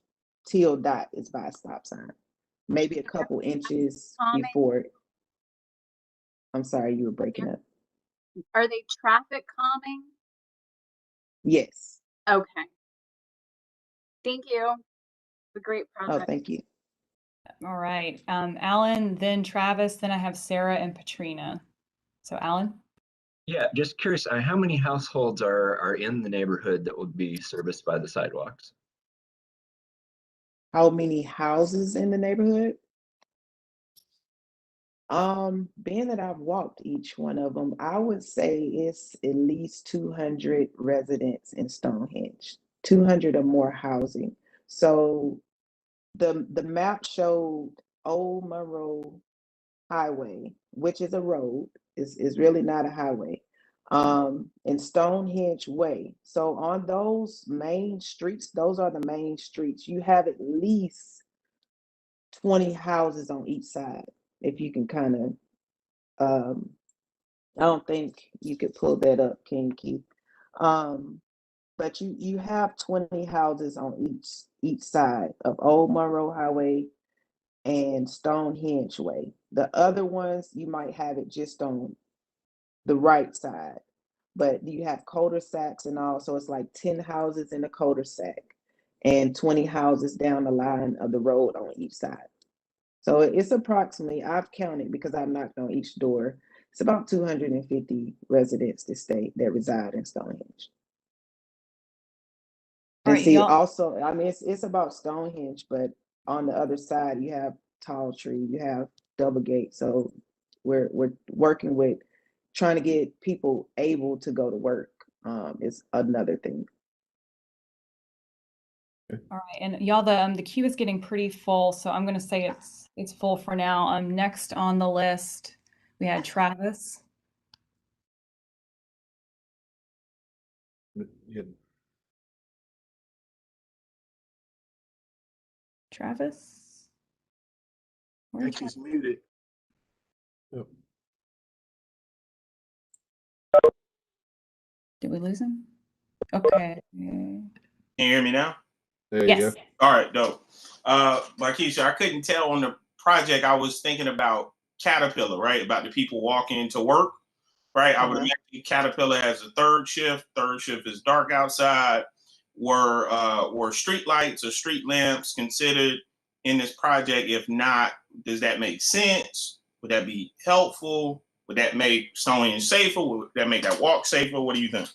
teal dot is by a stop sign, maybe a couple inches before it. I'm sorry, you were breaking up.
Are they traffic calming?
Yes.
Okay. Thank you. It's a great project.
Oh, thank you.
All right. Alan, then Travis, then I have Sarah and Patrina. So Alan?
Yeah, just curious, how many households are in the neighborhood that would be serviced by the sidewalks?
How many houses in the neighborhood? Being that I've walked each one of them, I would say it's at least 200 residents in Stonehenge, 200 or more housing. So the map showed Old Monroe Highway, which is a road, is really not a highway, and Stonehenge Way. So on those main streets, those are the main streets. You have at least 20 houses on each side. If you can kind of, I don't think you could pull that up, King Keith. But you have 20 houses on each side of Old Monroe Highway and Stonehenge Way. The other ones, you might have it just on the right side, but you have cul-de-sacs and all, so it's like 10 houses in a cul-de-sac and 20 houses down the line of the road on each side. So it's approximately, I've counted because I've knocked on each door, it's about 250 residents that reside in Stonehenge.
All
And
right,
see,
y'all.
also, I mean, it's about Stonehenge, but on the other side, you have Tall Tree, you have Double Gate. So we're working with trying to get people able to go to work. Is another thing.
All right, and y'all, the queue is getting pretty full, so I'm going to say it's full for now. Next on the list, we had Travis.
Yeah.
Travis?
I think he's muted.
Yep.
Did we lose him? Okay.
Can you hear me now?
There
Yes.
you go.
All right, dope. Markeisha, I couldn't tell on the project. I was thinking about Caterpillar, right? About the people walking into work, right? I would imagine Caterpillar has a third shift. Third shift is dark outside. Were street lights or street lamps considered in this project? If not, does that make sense? Would that be helpful? Would that make Stonehenge safer? Would that make that walk safer? What do you think?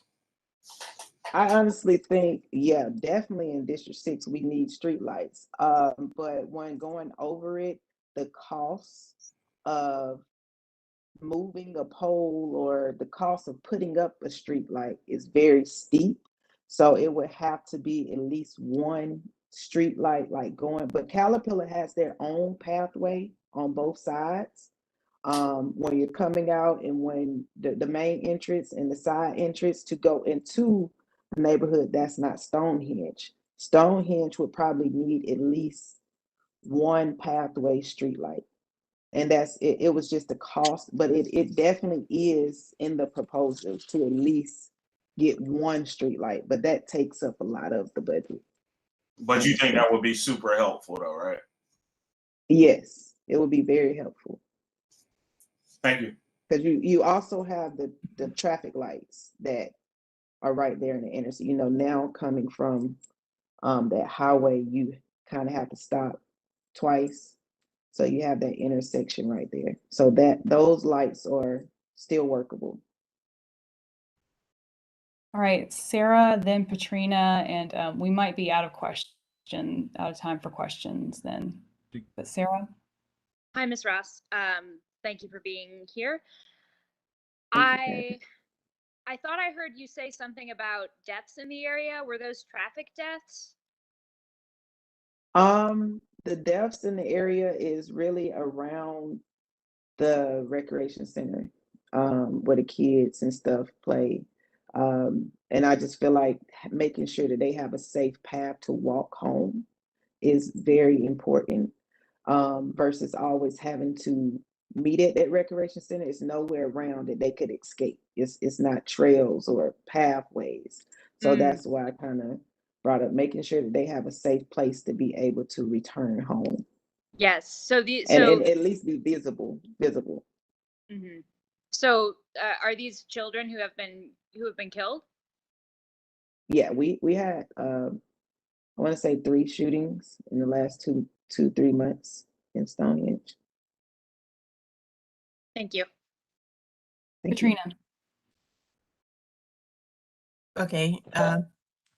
I honestly think, yeah, definitely in District 6, we need streetlights. But when going over it, the cost of moving a pole or the cost of putting up a street light is very steep. So it would have to be at least one street light like going, but Caterpillar has their own pathway on both sides. When you're coming out and when the main entrance and the side entrance to go into the neighborhood, that's not Stonehenge. Stonehenge would probably need at least one pathway street light. And that's it, it was just the cost, but it definitely is in the proposal to at least get one street light, but that takes up a lot of the budget.
But you think that would be super helpful though, right?
Yes, it would be very helpful.
Thank you.
Because you also have the traffic lights that are right there in the intersection. You know, now coming from that highway, you kind of have to stop twice. So you have that intersection right there. So that those lights are still workable.
All right, Sarah, then Katrina, and we might be out of time for questions then. But Sarah?
Hi, Ms. Ross. Thank you for being here.
Thank you,
I thought I heard you say something about deaths in the area. Were those traffic deaths?
The deaths in the area is really around the recreation center, where the kids and stuff play. And I just feel like making sure that they have a safe path to walk home is very important, versus always having to meet at that recreation center. It's nowhere around that they could escape. It's not trails or pathways. So that's why I kind of brought up making sure that they have a safe place to be able to return home.
Yes. So
and at least be visible.
Mhm. So are these children who have been killed?
Yeah, we had I want to say 3 shootings in the last 3 months in Stonehenge.
Thank you.
Katrina.
Okay.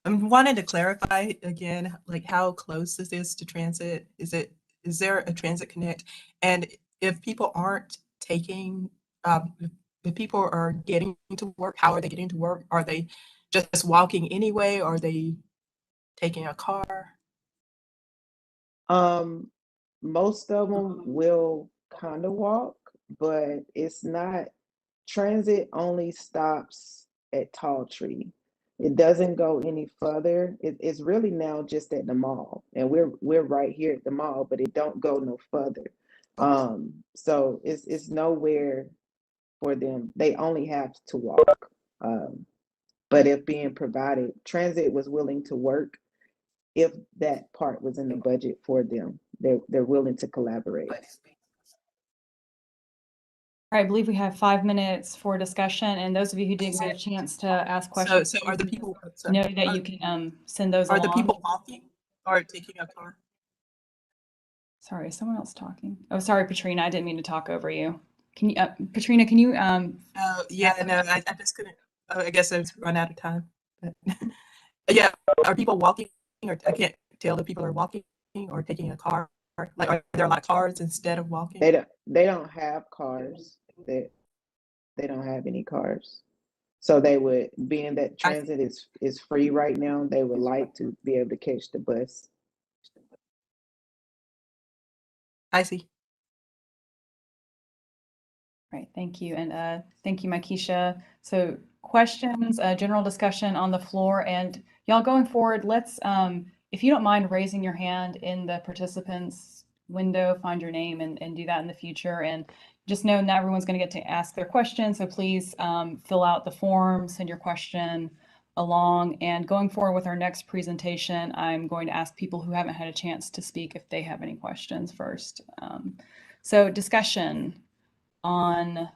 I wanted to clarify again, like how close this is to transit. Is there a transit connect? And if people aren't taking, if people are getting to work, how are they getting to work? Are they just walking anyway? Are they taking a car?
Most of them will kind of walk, but it's not. Transit only stops at Tall Tree. It doesn't go any further. It's really now just at the mall, and we're right here at the mall, but it don't go no further. So it's nowhere for them. They only have to walk. But if being provided, transit was willing to work if that part was in the budget for them. They're willing to collaborate.
All right, I believe we have 5 minutes for discussion, and those of you who didn't get a chance to ask questions,
So are the people
know that you can send those
Are
along.
the people walking or taking a car?
Sorry, is someone else talking? Oh, sorry, Katrina, I didn't mean to talk over you. Can you, Katrina, can you?
Yeah, no, I just couldn't. I guess I've run out of time. But yeah, are people walking, or I can't tell if people are walking or taking a car. Like, are there a lot of cars instead of walking?
They don't have cars. They don't have any cars. So they would, being that transit is free right now, they would like to be able to catch the bus.
I see.
Right, thank you. And thank you, Makisha. So questions, general discussion on the floor, and y'all going forward, let's, if you don't mind raising your hand in the participants window, find your name and do that in the future. And just know not everyone's going to get to ask their question. So please fill out the form, send your question along. And going forward with our next presentation, I'm going to ask people who haven't had a chance to speak if they have any questions first. So discussion on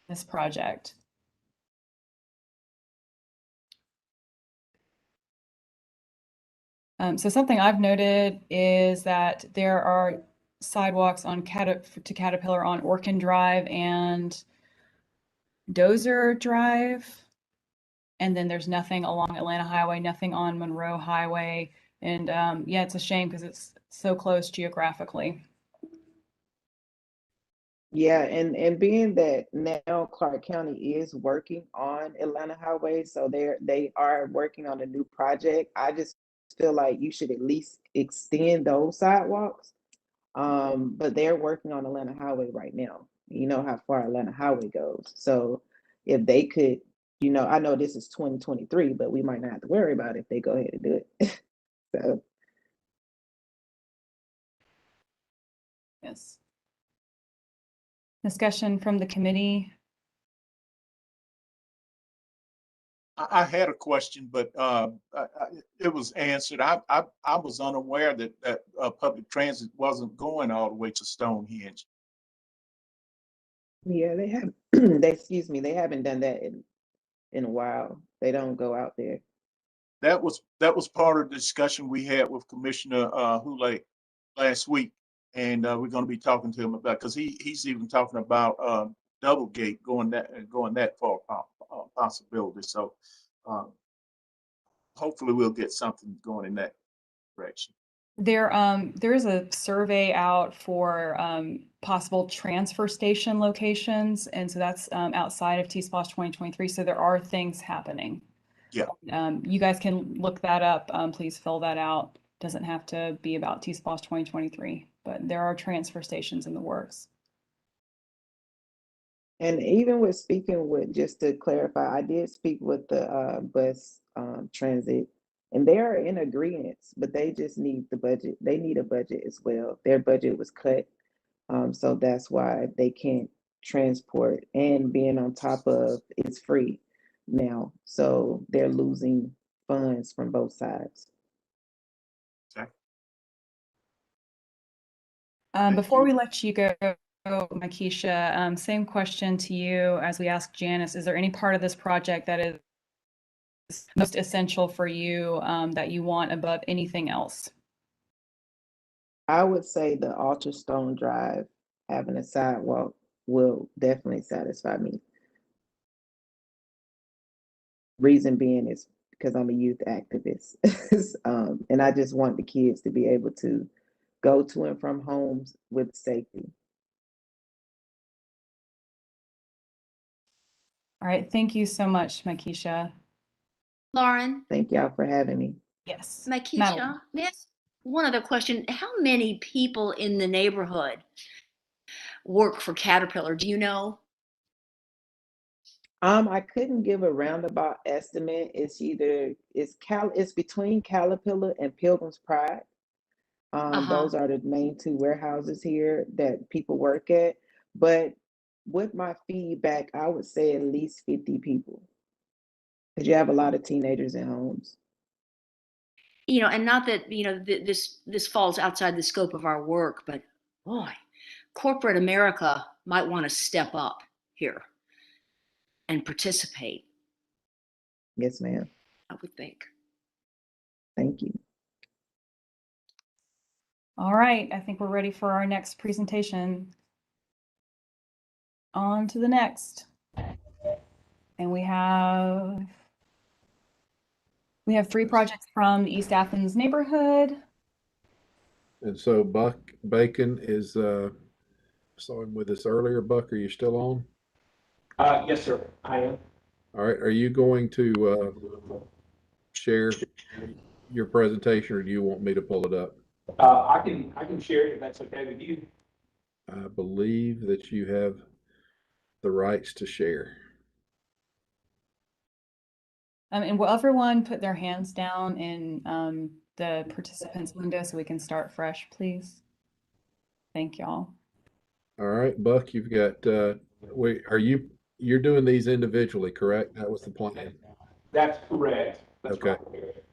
this project. So something I've noted is that there are sidewalks on to Caterpillar on Orkin Drive and Dozer Drive. And then there's nothing along Atlanta Highway, nothing on Monroe Highway. And yeah, it's a shame because it's so close geographically.
Yeah, and being that now Clarke County is working on Atlanta Highway, so they are working on a new project. I just feel like you should at least extend those sidewalks. But they're working on Atlanta Highway right now. You know how far Atlanta Highway goes. So if they could, I know this is 2023, but we might not have to worry about it if they go ahead and do it. So
Yes. Discussion from the committee.
I had a question, but it was answered. I was unaware that public transit wasn't going all the way to Stonehenge.
yeah, they have they haven't done that in a while. They don't go out there.
That was part of the discussion we had with Commissioner Hule last week, and we're going to be talking to him about, because he's even talking about double gate going that far possibility. So hopefully we'll get something going in that direction.
There is a survey out for possible transfer station locations, and so that's outside of TSPLOST 2023. So there are things happening.
Yeah.
You guys can look that up. Please fill that out. Doesn't have to be about TSPLOST 2023, but there are transfer stations in the works.
And even with speaking with, just to clarify, I did speak with the bus transit, and they are in agreement, but they just need the budget. They need a budget as well. Their budget was cut, so that's why they can't transport. And being on top of it's free now, so they're losing funds from both sides.
Okay.
Before we let you go, Makisha, same question to you as we asked Janice. Is there any part of this project that is most essential for you that you want above anything else?
I would say the Ultra Stone Drive, having a sidewalk, will definitely satisfy me. Reason being is because I'm a youth activist, and I just want the kids to be able to go to and from homes with safety.
All right, thank you so much, Makisha.
Lauren,
Thank y'all for having me.
Yes.
Makisha, may I ask one other question? How many people in the neighborhood work for Caterpillar? Do you know?
I couldn't give a roundabout estimate. It's between Caterpillar and Pilgrim's Pride. Those are the main two warehouses here that people work at. But with my feedback, I would say at least 50 people, because you have a lot of teenagers in homes.
And not that, this falls outside the scope of our work, but boy, corporate America might want to step up here and participate,
Yes, ma'am.
I would think.
Thank you.
All right, I think we're ready for our next presentation. On to the next. And we have three projects from the East Athens neighborhood.
And so Buck Bacon is, saw him with us earlier. Buck, are you still on?
Yes, sir, I am.
All right, are you going to share your presentation, or do you want me to pull it up?
I can share it if that's okay with you.
I believe that you have the rights to share.
And will everyone put their hands down in the participants window so we can start fresh, please? Thank y'all.
All right, Buck, you've got, you're doing these individually, correct? That was the plan.
That's correct. That's
Okay.
right.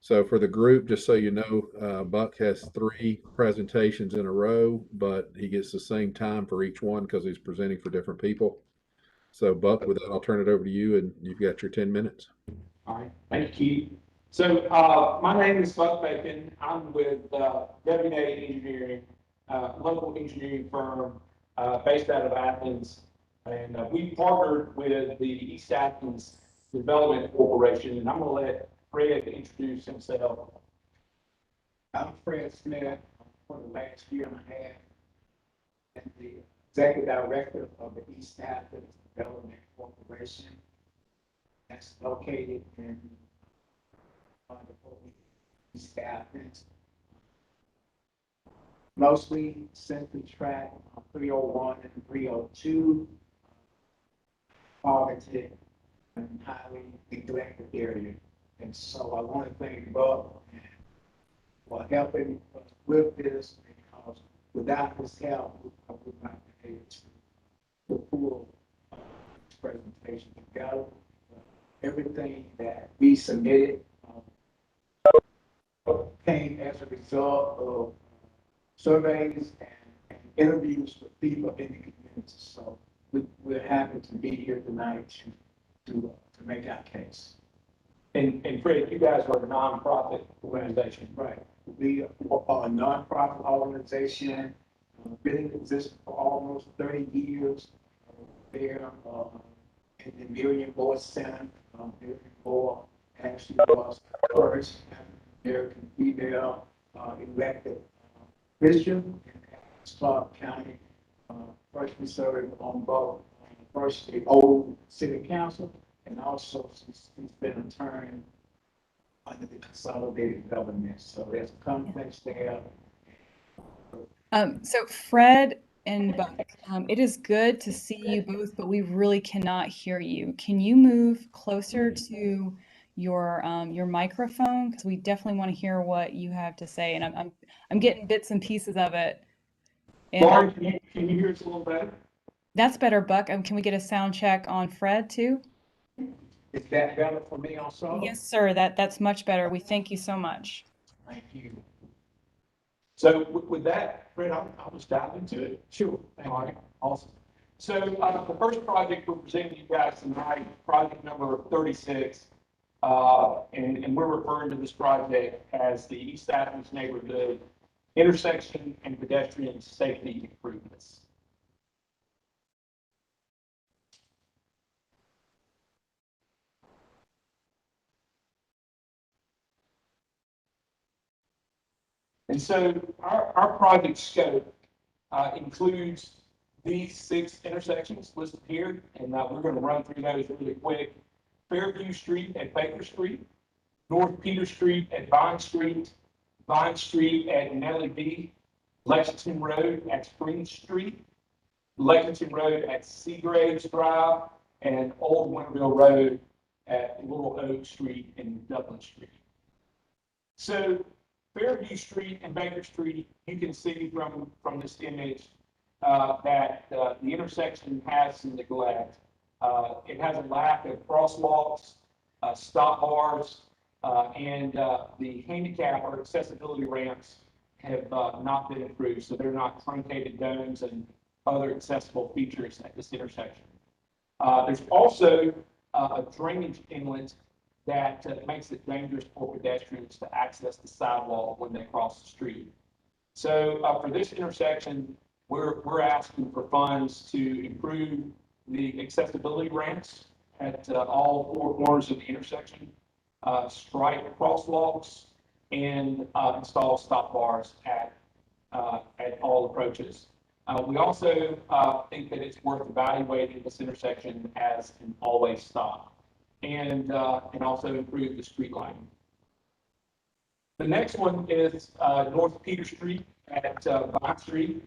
So for the group, just so you know, Buck has 3 presentations in a row, but he gets the same time for each one because he's presenting for different people. So Buck, with that, I'll turn it over to you, and you've got your 10 minutes.
All right, thank you. So my name is Buck Bacon. I'm with W&A Engineering, local engineering firm based out of Athens. And we partnered with the East Athens Development Corporation, and I'm going to let Fred introduce himself.
I'm Fred Smith. For the last year and a half, and the executive director of the East Athens Development Corporation. That's located in East Athens. Mostly Central Track 301 and 302, targeted and highly neglected area. And so I want to thank Bob for helping us with this, because without his help, I would not be able to pull this presentation together. Everything that we submitted came as a result of surveys and interviews with people in the community. So we're happy to be here tonight to make our case.
And Fred, you guys are a nonprofit organization.
Right. We are a nonprofit organization, been in existence for almost 30 years. There in the Miriam Moore Center, Miriam Moore actually was the first American female elected bishop in Athens-Clarke County. First we served on both first the old city council, and also she's been a term under the consolidated government. So there's a complex there.
So Fred and Buck, it is good to see you both, but we really cannot hear you. Can you move closer to your microphone? Because we definitely want to hear what you have to say. And I'm getting bits and pieces of it. And
Lauren, can you hear us a little better?
that's better, Buck. Can we get a sound check on Fred too?
Is that better for me also?
Yes, sir. That's much better. We thank you so much.
Thank you.
So with that, Fred, I'll just dive into it. Sure. All right. Awesome. So the first project we're presenting to you guys tonight, project number 36, and we're referring to this project as the East Athens Neighborhood Intersection and Pedestrian Safety Improvements. And so our project scope includes these 6 intersections listed here, and we're going to run through those really quick. Fairview Street at Baker Street, North Peter Street at Vine Street at Nellie B, Lexington Road at Spring Street, Lexington Road at Seagraves Drive, and Old Winterville Road at Little Oak Street and Dublin Street. So Fairview Street and Baker Street, you can see from this image that the intersection has some neglect. It has a lack of crosswalks, stop bars, and the handicap or accessibility ramps have not been improved, so they're not truncated domes and other accessible features at this intersection. There's also a drainage inlet that makes it dangerous for pedestrians to access the sidewalk when they cross the street. So for this intersection, we're asking for funds to improve the accessibility ramps at all 4 corners of the intersection, stripe crosswalks, and install stop bars at all approaches. We also think that it's worth evaluating this intersection as an always stop, and also improve the street lighting. The next one is North Peter Street at Vine Street.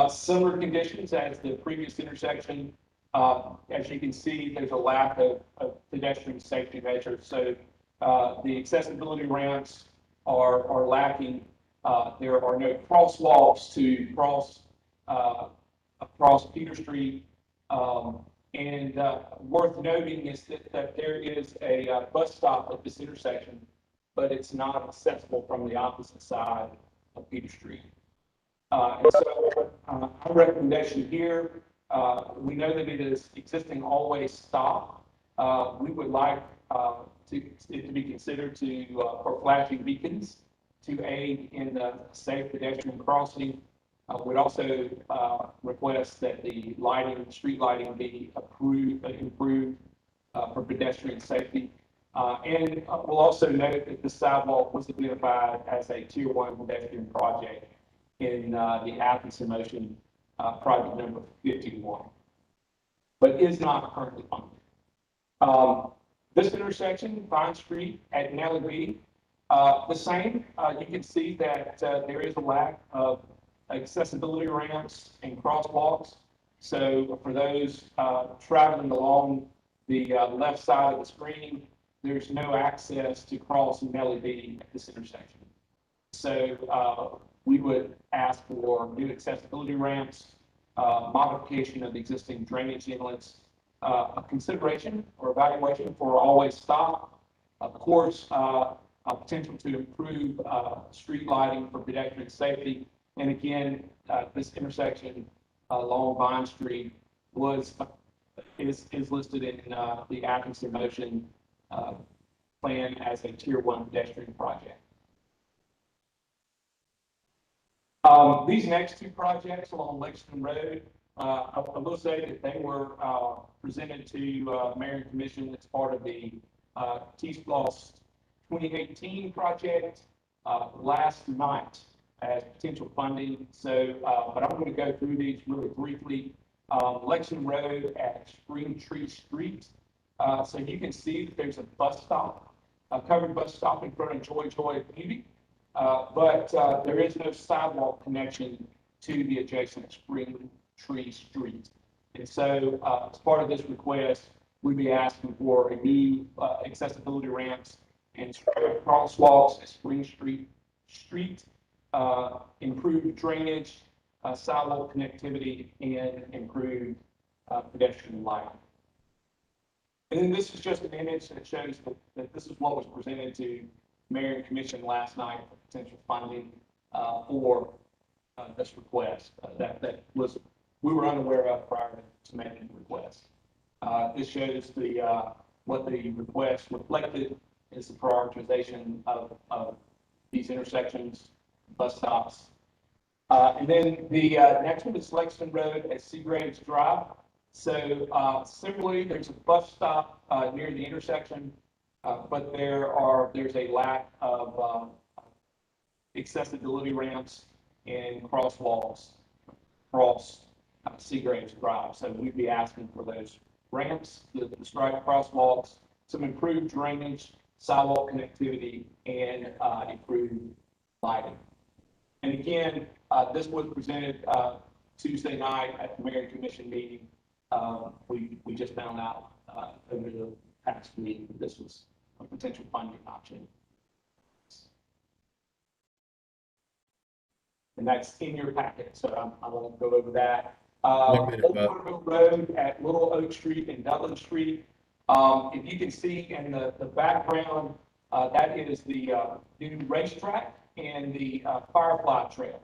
Similar conditions as the previous intersection. As you can see, there's a lack of pedestrian safety measures. So the accessibility ramps are lacking. There are no crosswalks to cross across Peter Street. And worth noting is that there is a bus stop at this intersection, but it's not accessible from the opposite side of Peter Street. And so our recommendation here, we know that it is existing always stop. We would like it to be considered for flashing beacons to aid in the safe pedestrian crossing. We'd also request that the street lighting be improved for pedestrian safety. And we'll also note that the sidewalk was identified as a Tier 1 pedestrian project in the Athens in Motion project number 51, but is not currently funded. This intersection, Vine Street at Nellie B, The same, you can see that there is a lack of accessibility ramps and crosswalks. So for those traveling along the left side of the screen, there's no access to cross Melly B at this intersection. So we would ask for new accessibility ramps, modification of the existing drainage inlets, a consideration or evaluation for always stop. Of course, a potential to improve street lighting for pedestrian safety. And again, this intersection along Vine Street is listed in the Athens in Motion plan as a Tier 1 pedestrian project. These next two projects along Lexington Road, I will say that they were presented to Mayor and Commission as part of the TSPLOST 2018 project last night as potential funding. So, but I'm going to go through these really briefly. Lexington Road at Spring Tree Street. So you can see that there's a bus stop, a covered bus stop in front of Joy Beauty. But there is no sidewalk connection to the adjacent Spring Tree Street. And so as part of this request, we'd be asking for a new accessibility ramps and crosswalks at Spring Street, improved drainage, sidewalk connectivity, and improved pedestrian lighting. And then this is just an image that shows that this is what was presented to Mayor and Commission last night for potential funding for this request that we were unaware of prior to making the request. This shows what the request reflected is the prioritization of these intersections, bus stops. And then the next one is Lexington Road at Seagraves Drive. So similarly, there's a bus stop near the intersection, but there's a lack of accessibility ramps and crosswalks across Seagraves Drive. So we'd be asking for those ramps, the striped crosswalks, some improved drainage, sidewalk connectivity, and improved lighting. And again, this was presented Tuesday night at the Mayor and Commission meeting. We just found out over the past week that this was a potential funding option. And that's in your packet, so I won't go over that. Old Waterville Road at Little Oak Street and Dublin Street. If you can see in the background, that is the new racetrack and the Firefly Trail.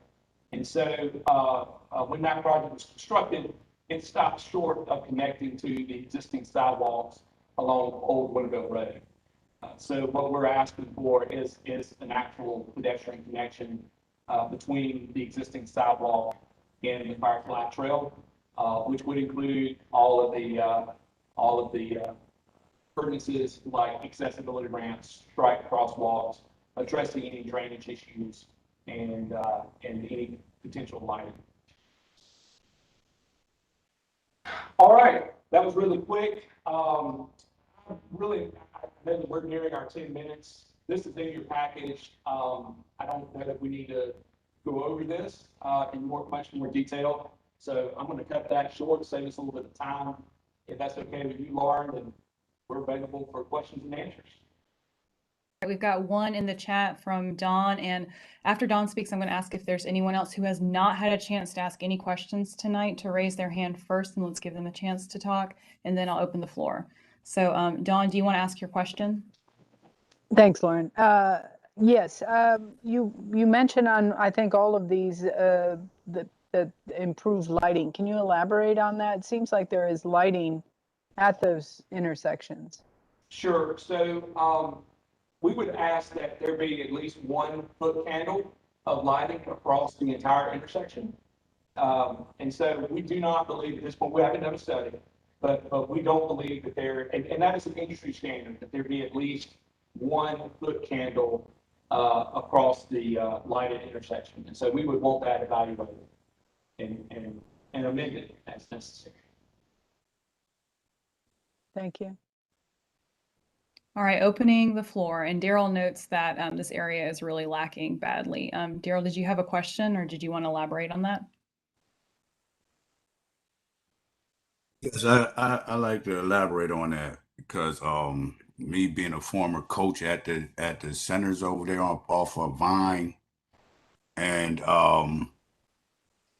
And so when that project was constructed, it stopped short of connecting to the existing sidewalks along Old Waterville Road. So what we're asking for is an actual pedestrian connection between the existing sidewalk and the Firefly Trail, which would include all of the ordinances like accessibility ramps, striped crosswalks, addressing any drainage issues, and any potential lighting. All right, that was really quick. I know that we're nearing our 10 minutes. This is in your package. I don't know if we need to go over this in much more detail. So I'm going to cut that short, save us a little bit of time. If that's okay with you, Lauren, then we're available for questions and answers.
We've got one in the chat from Dawn, and after Dawn speaks, I'm going to ask if there's anyone else who has not had a chance to ask any questions tonight to raise their hand first, and let's give them a chance to talk, and then I'll open the floor. So Dawn, do you want to ask your question?
Thanks, Lauren. Yes, you mentioned on, I think, all of these, the improved lighting. Can you elaborate on that? It seems like there is lighting at those intersections.
Sure. So we would ask that there be at least 1 foot candle of lighting across the entire intersection. And so we do not believe at this point, we haven't done a study, but we don't believe that there, and that is an industry standard, that there be at least 1 foot candle across the lighted intersection. And so we would want that evaluated and amended as necessary.
Thank you.
All right, opening the floor, and Daryl notes that this area is really lacking badly. Daryl, did you have a question or did you want to elaborate on that?
Yes, I like to elaborate on that because me being a former coach at the centers over there off of Vine, and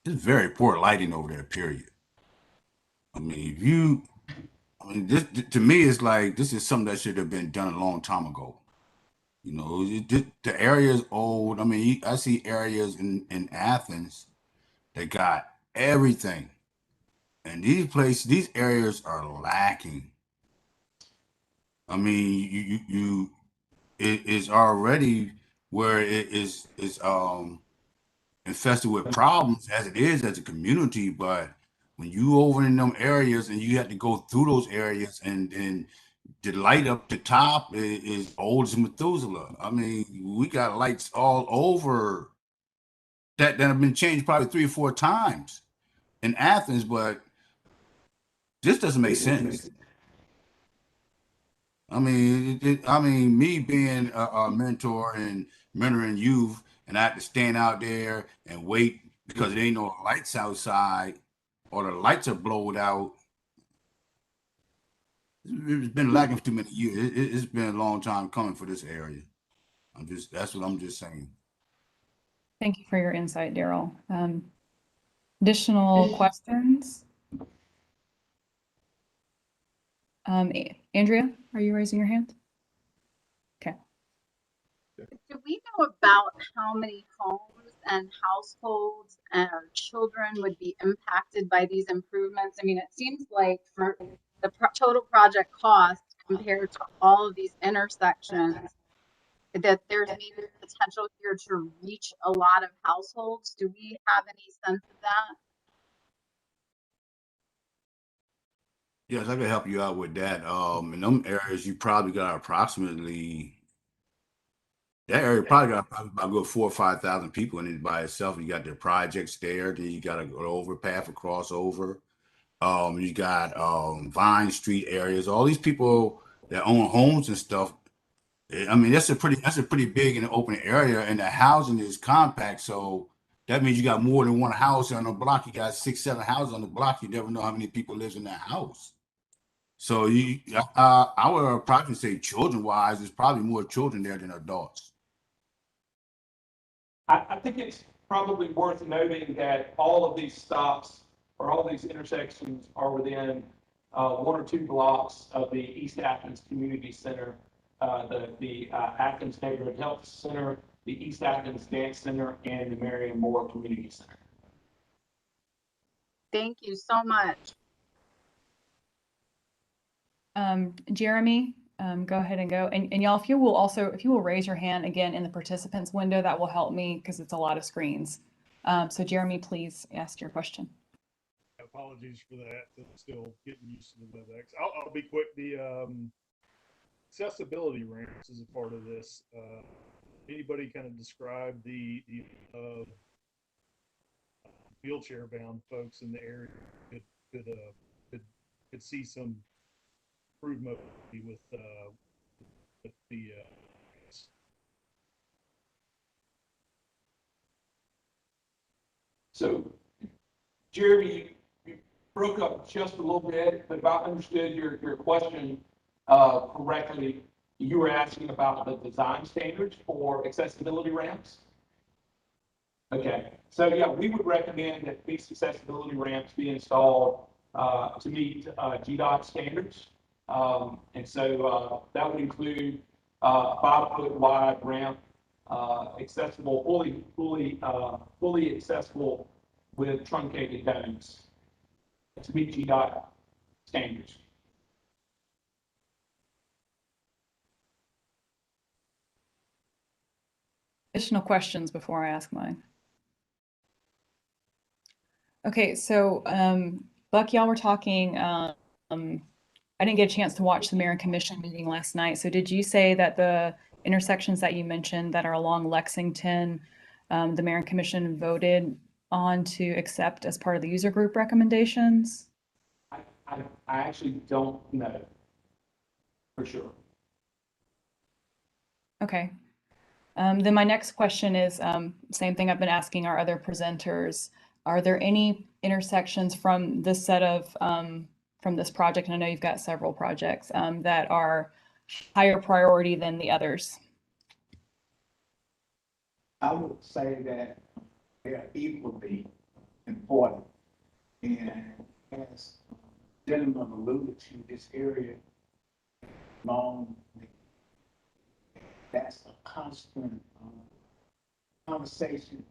it's very poor lighting over there, period. I mean, this to me it's like this is something that should have been done a long time ago. You know, the area is old. I mean, I see areas in Athens that got everything, and these areas are lacking. I mean, it is already where it is infested with problems as it is as a community, but when you over in them areas and you have to go through those areas and the light up the top is old as Methuselah. I mean, we got lights all over that have been changed probably 3 or 4 times in Athens, but this doesn't make sense. I mean, I mean, me being a mentor and mentoring youth, and I had to stand out there and wait because there ain't no lights outside, or the lights are blowed out. It's been lacking for too many years. It's been a long time coming for this area. That's what I'm just saying.
Thank you for your insight, Daryl. Additional questions? Andrea, are you raising your hand? Okay.
Do we know about how many homes and households and children would be impacted by these improvements? I mean, it seems like for the total project cost compared to all of these intersections, that there's maybe potential here to reach a lot of households. Do we have any sense of that?
Yes, I can help you out with that. In them areas, you probably got approximately that area probably got probably about a good 4,000 or 5,000 people in it by itself. You got the projects there, then you got an overpath, a crossover. You got Vine Street areas. All these people that own homes and stuff. I mean, that's a pretty big and open area, and the housing is compact. So that means you got more than one house on a block. You got 6, 7 houses on the block. You never know how many people lives in that house. So I would probably say children-wise, there's probably more children there than adults.
I think it's probably worth noting that all of these stops or all these intersections are within 1 or 2 blocks of the East Athens Community Center, the Athens Neighborhood Health Center, the East Athens Dance Center, and the Marion Moore Community Center.
Thank you so much.
Jeremy, go ahead and go. And y'all, if you will raise your hand again in the participants window, that will help me because it's a lot of screens. So Jeremy, please ask your question.
Apologies for that. I'm still getting used to the WebEx. I'll be quick. The accessibility ramps is a part of this. Anybody kind of describe the wheelchair bound folks in the area could see some improvement with the
So, Jeremy, you broke up just a little bit, but if I understood your question correctly, you were asking about the design standards for accessibility ramps? Okay, so yeah, we would recommend that these accessibility ramps be installed to meet GDOT standards. And so that would include a 5-foot wide ramp, accessible, fully accessible with truncated domes to meet GDOT standards.
Additional questions before I ask mine. Okay, so Buck, y'all were talking. I didn't get a chance to watch the Mayor and Commission meeting last night. So did you say that the intersections that you mentioned that are along Lexington, the Mayor and Commission voted on to accept as part of the user group recommendations?
I actually don't know for sure.
Okay. Then my next question is, same thing I've been asking our other presenters. Are there any intersections from this set of, from this project, and I know you've got several projects, that are higher priority than the others?
I would say that they are equally important. And as gentleman alluded to, this area long, that's a constant conversation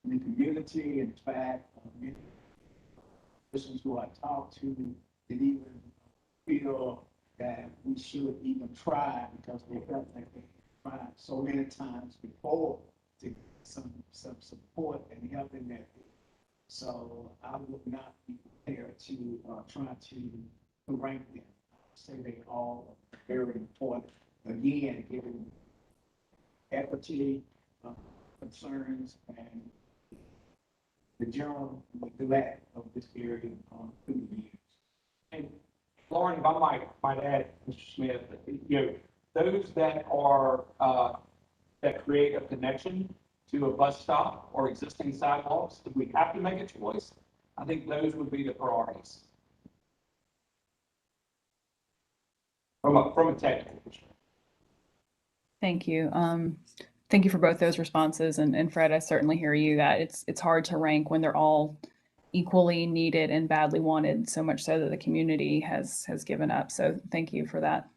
in the community. In fact, many persons who I talked to didn't even feel that we should even try because they felt like they tried so many times before to get some support and help in that. So I would not be prepared to try to rank them. I would say they all are very important. Again, given equity, concerns, and the general neglect of this area through the years.
And Lauren, if I might add, Mr. Smith, you know, those that are that create a connection to a bus stop or existing sidewalks, if we have to make a choice, I think those would be the priorities. From a technical perspective.
Thank you. Thank you for both those responses. And Fred, I certainly hear you that it's hard to rank when they're all equally needed and badly wanted, so much so that the community has given up. So thank you for that.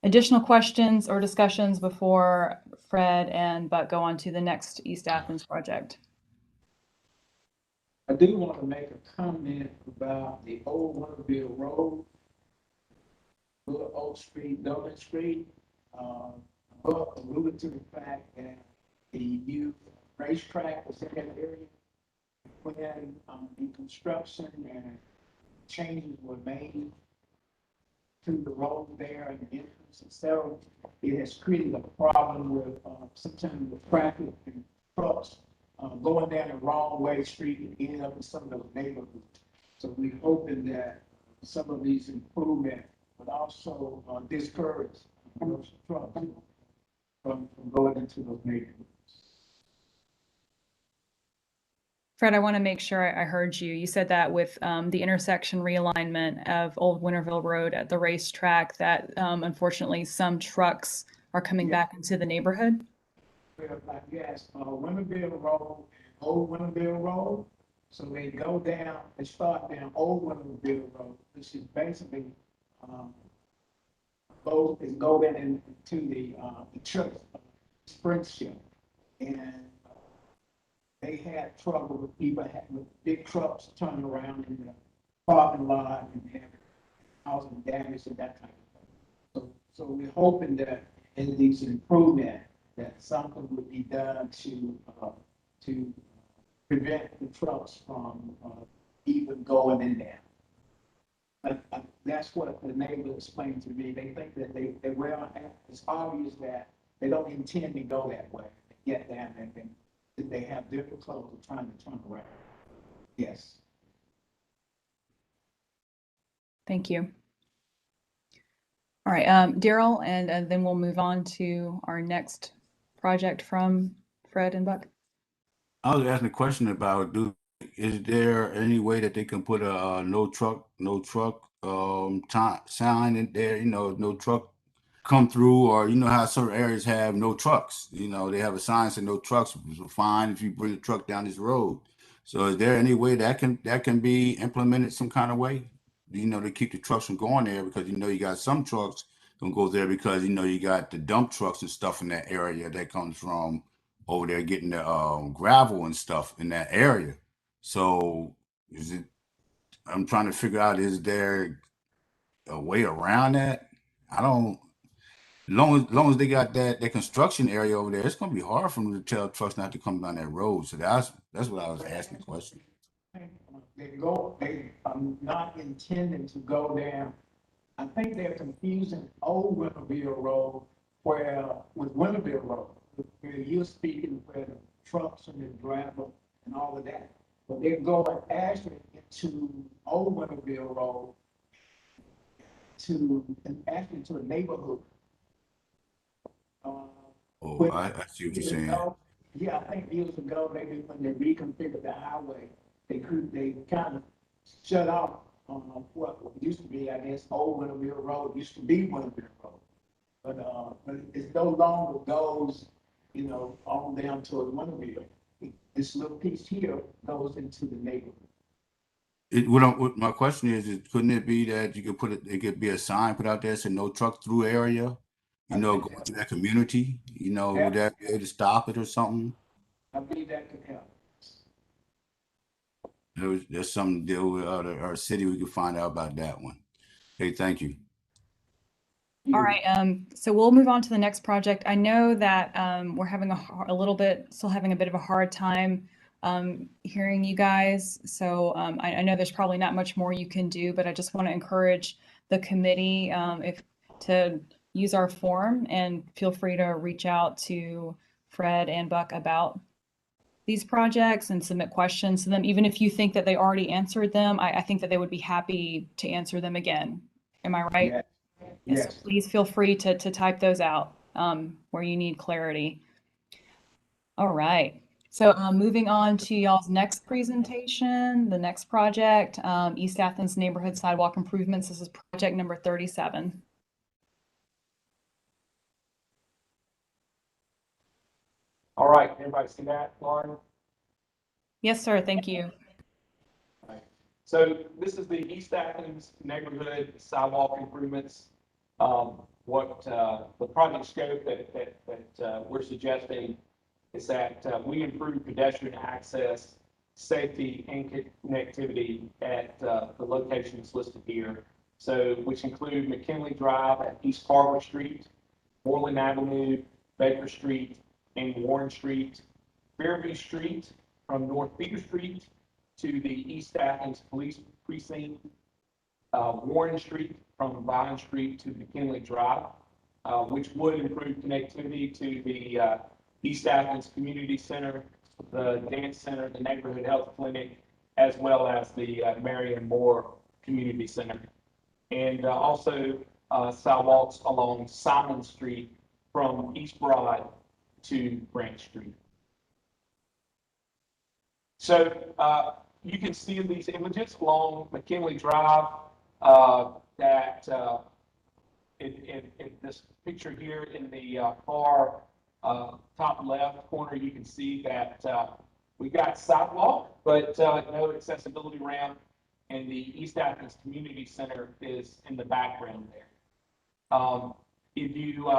Additional questions or discussions before Fred and Buck go on to the next East Athens project?
I do want to make a comment about the old Winterville Road, Little Oak Street, Dublin Street. Buck alluded to the fact that the new racetrack was in that area. When the construction and changes were made to the road there and the entrance and so it has created a problem with sometimes with traffic and trucks going down the wrong way street and ending up in some of those neighborhoods. So we're hoping that some of these improvements would also discourage those trucks from going into those neighborhoods.
Fred, I want to make sure I heard you. You said that with the intersection realignment of Old Winterville Road at the racetrack, that unfortunately some trucks are coming back into the neighborhood?
Yes, Winterville Road, Old Winterville Road. So they go down, they start down Old Winterville Road, which is basically go down into the church Springship. And they had trouble with people with big trucks turning around in the parking lot and causing damage and that kind of thing. So we're hoping that in these improvements, that something would be done to prevent the trucks from even going in there. That's what the neighbor explained to me. They think that they well, it's obvious that they don't intend to go that way. They get down there and they have difficulty trying to turn around. Yes.
Thank you. All right, Daryl, and then we'll move on to our next project from Fred and Buck.
I was asking a question about, is there any way that they can put a no truck sign in there, no truck come through, or how certain areas have no trucks, they have a sign saying no trucks, fine if you bring a truck down this road. So is there any way that can be implemented some kind of way, to keep the trucks from going there? Because you got some trucks don't go there because you got the dump trucks and stuff in that area that comes from over there getting the gravel and stuff in that area. So I'm trying to figure out, is there a way around that? I don't, long as they got that construction area over there, it's gonna be hard for them to tell trucks not to come down that road. So that's what I was asking the question.
They are not intending to go down. I think they're confusing Old Winterville Road with Winterville Road, where you're speaking where the trucks and the gravel and all of that. But they're going actually into Old Winterville Road actually to a neighborhood.
Oh, I see what you're saying.
Yeah, I think years ago, maybe when they reconfigured the highway, they kind of shut off what used to be, I guess, old Winterville Road, used to be Winterville Road. But it no longer goes, on down to Winterville. This little piece here goes into the neighborhood.
What my question is, couldn't it be that you could put it could be a sign put out there saying no truck through area, going to that community, would that be able to stop it or something?
I believe that could help.
There's something to deal with our city. We can find out about that one. Hey, thank you.
All right, so we'll move on to the next project. I know that we're having still having a bit of a hard time hearing you guys. So I know there's probably not much more you can do, but I just want to encourage the committee to use our form, and feel free to reach out to Fred and Buck about these projects and submit questions to them. Even if you think that they already answered them, I think that they would be happy to answer them again. Am I right?
Yeah.
Yes.
Yes.
So please feel free to type those out where you need clarity. All right. So moving on to y'all's next presentation, the next project, East Athens Neighborhood Sidewalk Improvements. This is project number 37.
All right, everybody see that, Lauren?
Yes, sir. Thank you.
So this is the East Athens Neighborhood Sidewalk Improvements. What the project scope that we're suggesting is that we improve pedestrian access, safety, and connectivity at the locations listed here. So, which include McKinley Drive at East Carver Street, Moreland Avenue, Baker Street, and Warren Street, Fairview Street from North Beaker Street to the East Athens Police Precinct, Warren Street from Vine Street to McKinley Drive, which would improve connectivity to the East Athens Community Center, the Dance Center, the Neighborhood Health Clinic, as well as the Marion Moore Community Center. And also sidewalks along Simon Street from East Broad to Branch Street. So you can see in these images along McKinley Drive that in this picture here in the far top left corner, you can see that we got sidewalk, but no accessibility ramp, and the East Athens Community Center is in the background there. If you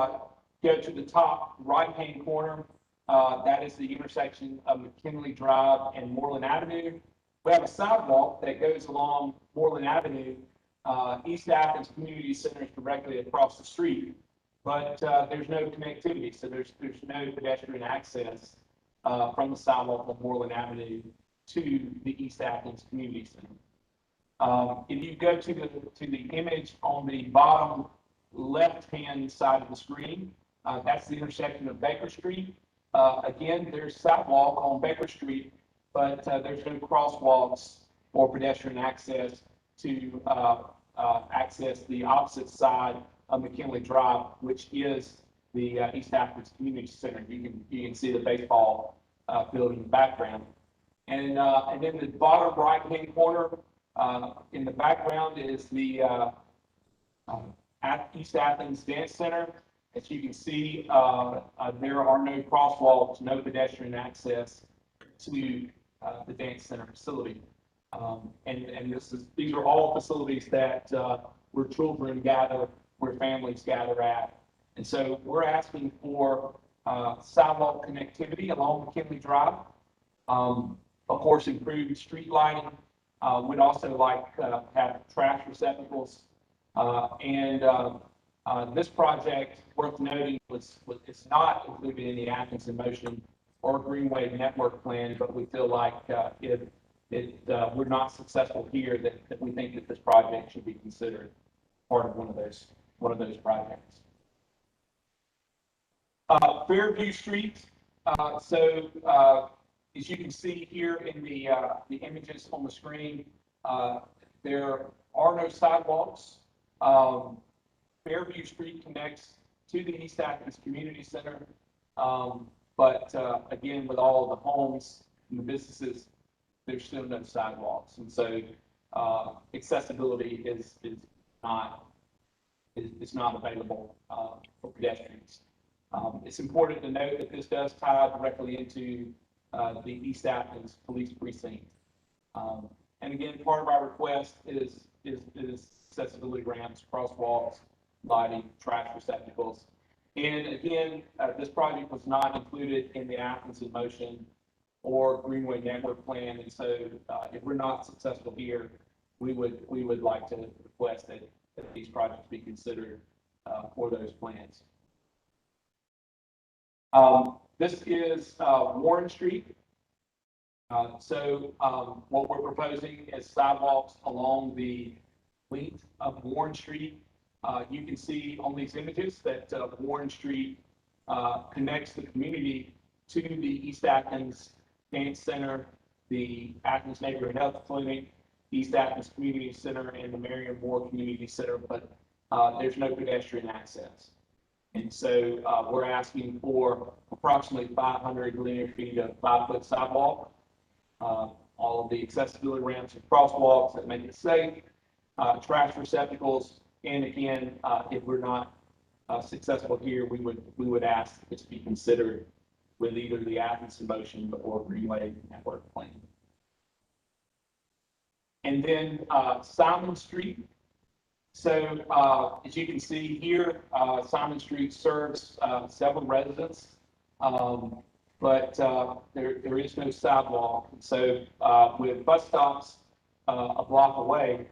go to the top right-hand corner, that is the intersection of McKinley Drive and Moreland Avenue. We have a sidewalk that goes along Moreland Avenue. East Athens Community Center is directly across the street, but there's no connectivity, so there's no pedestrian access from the sidewalk of Moreland Avenue to the East Athens Community Center. If you go to the image on the bottom left-hand side of the screen, that's the intersection of Baker Street. Again, there's sidewalk on Baker Street, but there's no crosswalks or pedestrian access to access the opposite side of McKinley Drive, which is the East Athens Community Center. You can see the baseball field in the background, and then the bottom right-hand corner in the background is the East Athens Dance Center. As you can see, there are no crosswalks, no pedestrian access to the Dance Center facility. And these are all facilities that where children gather, where families gather at. And so we're asking for sidewalk connectivity along McKinley Drive. Of course, improved street lighting. We'd also like to have trash receptacles. This project, worth noting, it's not included in the Athens in Motion or Greenway Network Plan, but we feel like if we're not successful here, that we think that this project should be considered part of one of those projects. Fairview Street. As you can see here in the images on the screen, there are no sidewalks Fairview Street connects to the East Athens Community Center. But again, with all of the homes and the businesses, there's still no sidewalks. And so accessibility is not available for pedestrians. It's important to note that this does tie directly into the East Athens Police Precinct. And again, part of our request is accessibility ramps, crosswalks, lighting, trash receptacles. And again, this project was not included in the Athens in Motion or Greenway Network Plan. And so if we're not successful here, we would like to request that these projects be considered for those plans. This is Warren Street. What we're proposing is sidewalks along the length of Warren Street. You can see on these images that Warren Street connects the community to the East Athens Dance Center, the Athens Neighborhood Health Clinic, East Athens Community Center, and the Marion Moore Community Center, but there's no pedestrian access. And so we're asking for approximately 500 linear feet of 5-foot sidewalk, all of the accessibility ramps and crosswalks that make it safe, trash receptacles, and again, if we're not successful here, we would ask this be considered with either the Athens in Motion or Greenway Network Plan. And then Simon Street. So as you can see here, Simon Street serves several residents, but there is no sidewalk. So with bus stops a block away,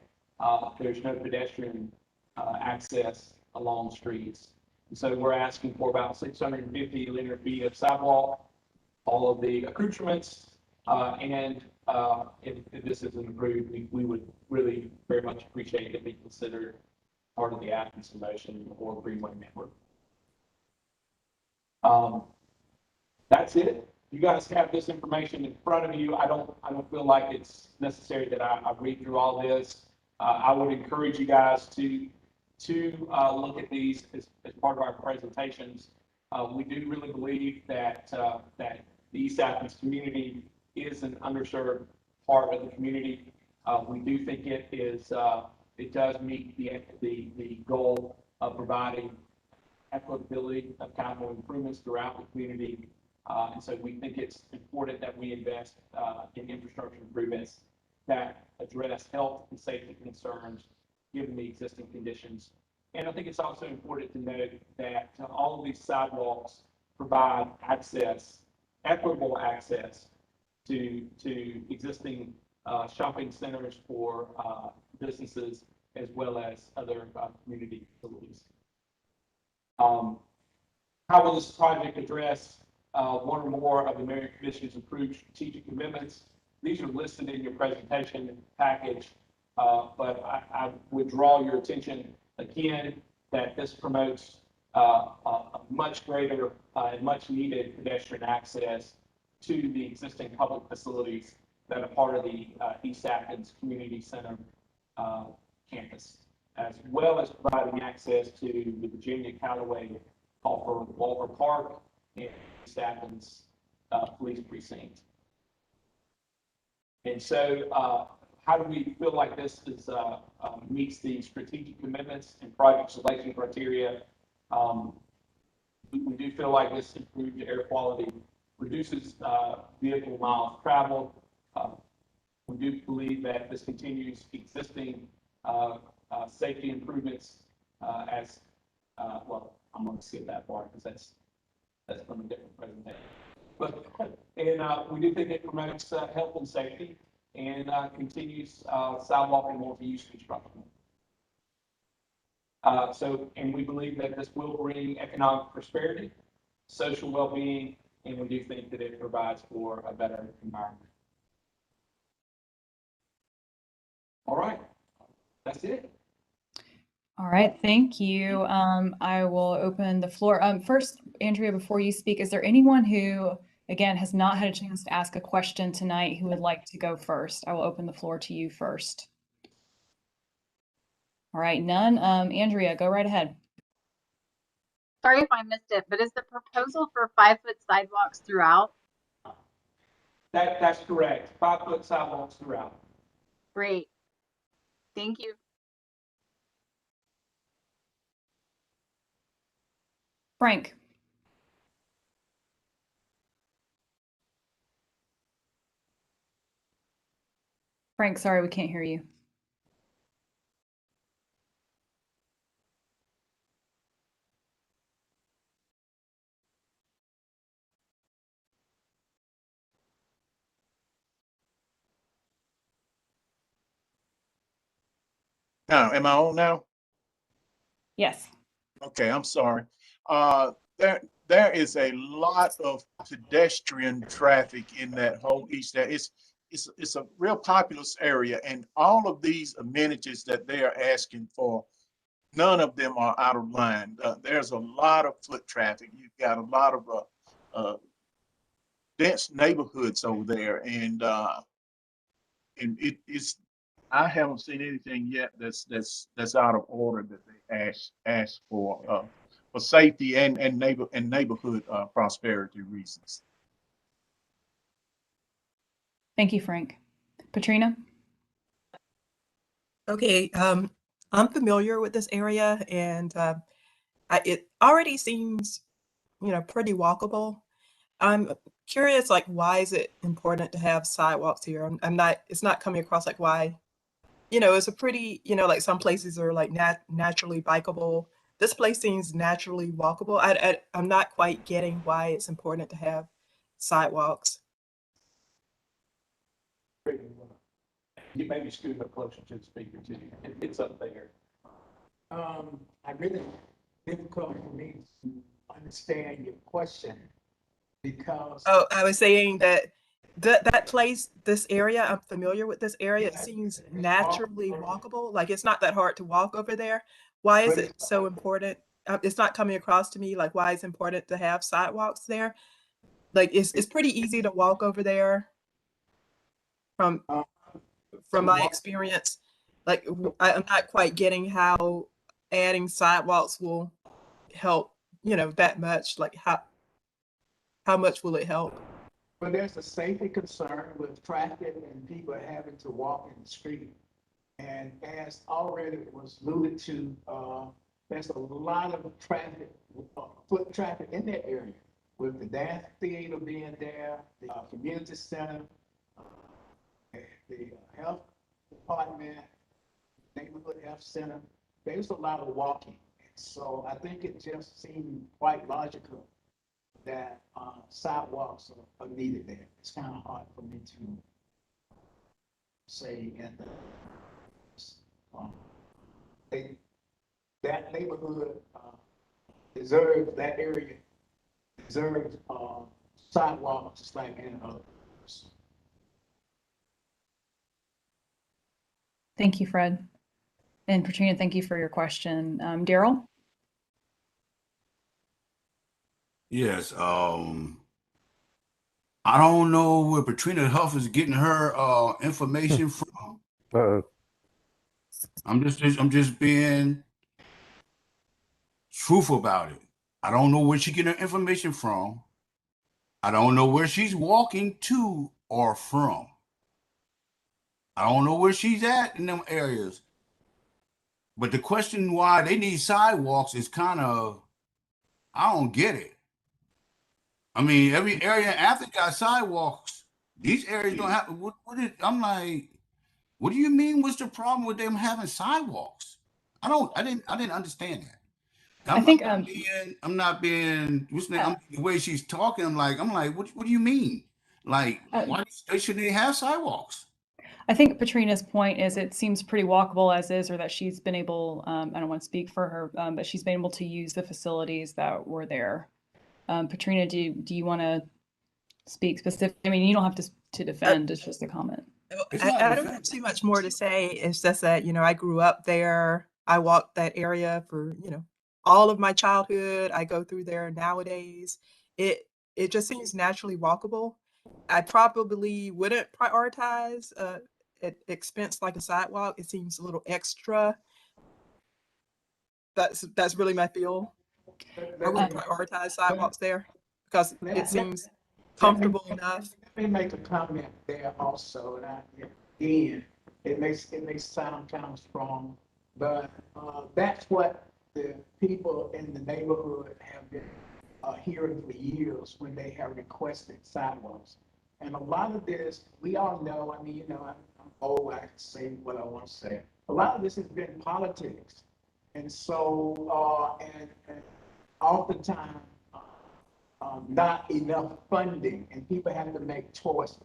there's no pedestrian access along streets. And so we're asking for about 650 linear feet of sidewalk, all of the accoutrements, and if this isn't approved, we would really very much appreciate it be considered part of the Athens in Motion or Greenway Network. That's it. You guys have this information in front of you. I don't feel like it's necessary that I read through all this. I would encourage you guys to look at these as part of our presentations. We do really believe that the East Athens community is an underserved part of the community. We do think it does meet the goal of providing equitability of capital improvements throughout the community. And so we think it's important that we invest in infrastructure improvements that address health and safety concerns given the existing conditions. And I think it's also important to note that all of these sidewalks provide access, equitable access to existing shopping centers for businesses as well as other community facilities. How will this project address one or more of the Marion Commission's approved strategic commitments? These are listed in your presentation package, but I would draw your attention again that this promotes a much greater and much needed pedestrian access to the existing public facilities that are part of the East Athens Community Center campus, as well as providing access to the Virginia Callaway Walker Park and East Athens Police Precinct. And so how do we feel like this is, meets the strategic commitments and project selection criteria? We do feel like this improves air quality, reduces vehicle miles traveled. We do believe that this continues existing safety improvements as, well, I'm going to skip that part because that's from a different presentation. But, and we do think it promotes health and safety and continues sidewalk and multi-use construction. And we believe that this will bring economic prosperity, social well-being, and we do think that it provides for a better environment. All right, that's it.
All right, thank you. I will open the floor. First, Andrea, before you speak, is there anyone who, again, has not had a chance to ask a question tonight who would like to go first? I will open the floor to you first. All right, none. Andrea, go right ahead.
Sorry if I missed it, but is the proposal for 5-foot sidewalks throughout?
That's correct. 5-foot sidewalks throughout.
Great. Thank you.
Frank. Frank, sorry, we can't hear you.
Now, am I on now?
Yes.
Okay, I'm sorry. There is a lot of pedestrian traffic in that whole east. It's a real populous area, and all of these amenities that they are asking for, none of them are out of line. There's a lot of foot traffic. You've got a lot of dense neighborhoods over there, and it's. I haven't seen anything yet that's out of order that they ask for safety and neighborhood prosperity reasons.
Thank you, Frank. Patrina?
Okay, I'm familiar with this area, and it already seems, pretty walkable. I'm curious, like, why is it important to have sidewalks here? I'm not, it's not coming across like why, it's a pretty, like some places are like naturally bikeable. This place seems naturally walkable. I'm not quite getting why it's important to have sidewalks.
You maybe scoot up closer to the speaker too. It's up there. I really difficult for me to understand your question because.
Oh, I was saying that that place, this area, I'm familiar with this area. It seems naturally walkable. Like it's not that hard to walk over there. Why is it so important? It's not coming across to me like why it's important to have sidewalks there. Like it's pretty easy to walk over there from my experience. Like I'm not quite getting how adding sidewalks will help, that much. Like how much will it help?
But there's a safety concern with traffic and people having to walk in the street. And as already was alluded to, there's a lot of traffic, foot traffic in that area with the dance theater being there, the community center, the health department, neighborhood health center. There's a lot of walking. So I think it just seemed quite logical that sidewalks are needed there. It's kind of hard for me to say, and that neighborhood deserves, that area deserves sidewalks just like any others.
Thank you, Fred. And Patrina, thank you for your question. Daryl?
Yes. I don't know where Patrina Huff is getting her information from. I'm just being truthful about it. I don't know where she getting her information from. I don't know where she's walking to or from. I don't know where she's at in them areas. But the question why they need sidewalks is kind of, I don't get it. I mean, every area in Athens got sidewalks. These areas don't have. I'm like, what do you mean? What's the problem with them having sidewalks? I didn't understand that. I'm not being. What's the name? The way she's talking, I'm like, what do you mean? Like, why shouldn't they have sidewalks?
I think Patrina's point is it seems pretty walkable as is, or that she's been able, I don't want to speak for her, but she's been able to use the facilities that were there. Patrina, do you want to speak specific? I mean, you don't have to defend, it's just a comment.
I don't have too much more to say. It's just that, I grew up there. I walked that area for, all of my childhood. I go through there nowadays. It just seems naturally walkable. I probably wouldn't prioritize an expense like a sidewalk. It seems a little extra, That's really my feel. Are we prioritize sidewalks there? Because it seems comfortable enough.
Let me make a comment there also, and again, it may sound kind of strong, but that's what the people in the neighborhood have been hearing for years when they have requested sidewalks. And a lot of this, we all know, I mean, you know, I'm old, I can say what I want to say. A lot of this has been politics. And so, and oftentimes, not enough funding, and people have to make choices.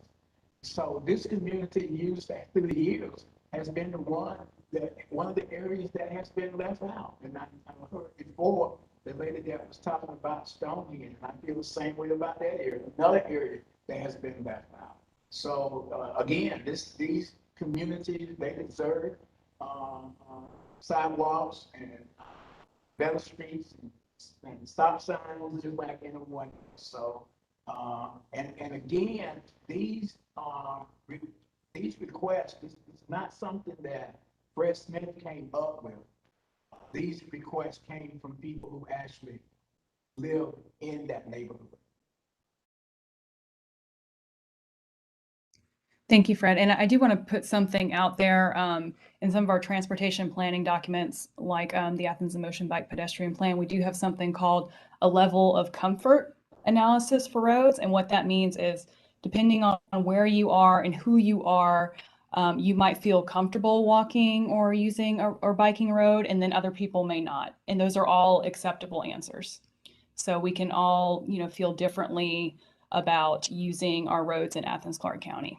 So this community use that through the years has been one of the areas that has been left out. And I heard before the lady that was talking about Stonehenge, and I feel the same way about that area. Another area that has been left out. So again, these communities, they deserve sidewalks and better streets and stop signs just like anyone. So and again, these requests is not something that Fred Smith came up with. These requests came from people who actually live in that neighborhood.
Thank you, Fred. And I do want to put something out there in some of our transportation planning documents, like the Athens in Motion Bike Pedestrian Plan. We do have something called a level of comfort analysis for roads. And what that means is, depending on where you are and who you are, you might feel comfortable walking or using or biking a road, and then other people may not. And those are all acceptable answers. So we can all, feel differently about using our roads in Athens-Clarke County.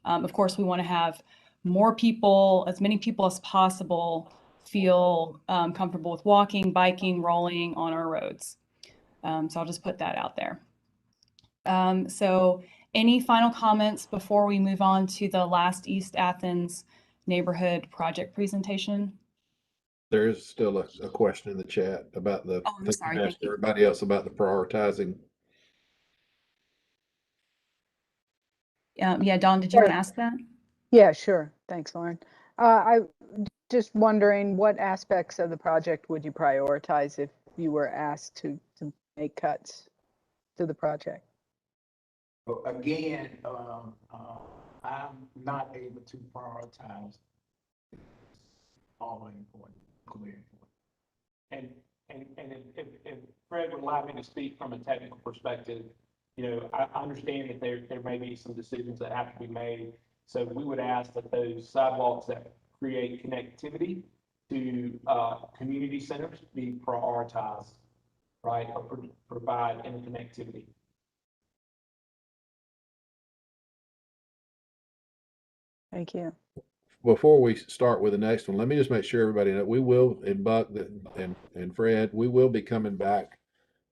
Of course, we want to have more people, as many people as possible, feel comfortable with walking, biking, rolling on our roads. So I'll just put that out there. So any final comments before we move on to the last East Athens neighborhood project presentation?
There is still a question in the chat about the,
Oh, I'm sorry, thank you.
everybody else about the prioritizing.
Yeah, Dawn, did you want to ask that?
Yeah, sure. Thanks, Lauren. I just wondering what aspects of the project would you prioritize if you were asked to make cuts to the project?
Again, I'm not able to prioritize all important, clear important. And if Fred would allow me to speak from a technical perspective, I understand that there may be some decisions that have to be made. So we would ask that those sidewalks that create connectivity to community centers be prioritized, right, or provide interconnectivity.
Thank you.
Before we start with the next one, let me just make sure everybody knows we will, and Buck and Fred, we will be coming back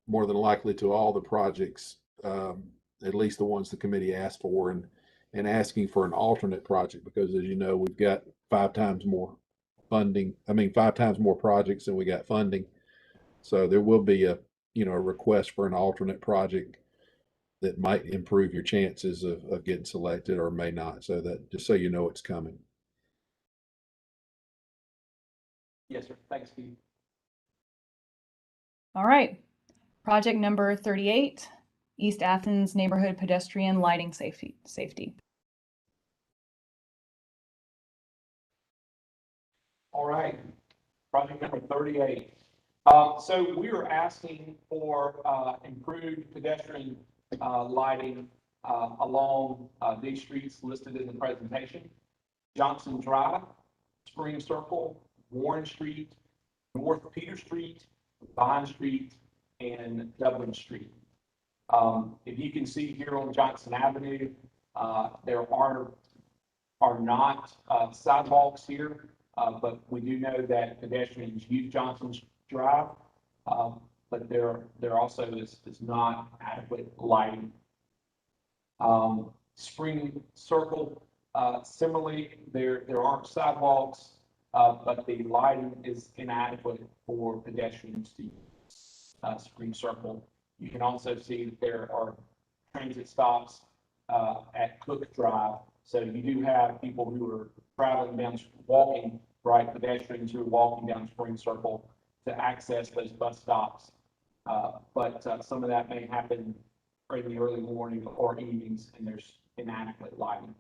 more than likely to all the projects, at least the ones the committee asked for, and asking for an alternate project, because as you know, we've got 5 times more funding. 5 times more projects than we got funding. So there will be a request for an alternate project that might improve your chances of getting selected, or may not. So that, just so you know, it's coming.
Yes, sir. Thanks, Steve.
All right. Project number 38, East Athens Neighborhood Pedestrian Lighting Safety.
All right. Project number 38. So we are asking for improved pedestrian lighting along these streets listed in the presentation: Johnson Drive, Spring Circle, Warren Street, North Peter Street, Vine Street, and Dublin Street. If you can see here on Johnson Avenue, there are not sidewalks here, but we do know that pedestrians use Johnson's Drive, but there also is not adequate lighting. Spring Circle, similarly, there aren't sidewalks, but the lighting is inadequate for pedestrians to use Spring Circle. You can also see that there are transit stops at Cook Drive. So you do have people who are traveling down, walking, right, pedestrians who are walking down Spring Circle to access those bus stops. But some of that may happen in the early morning or evenings, and there's inadequate lighting.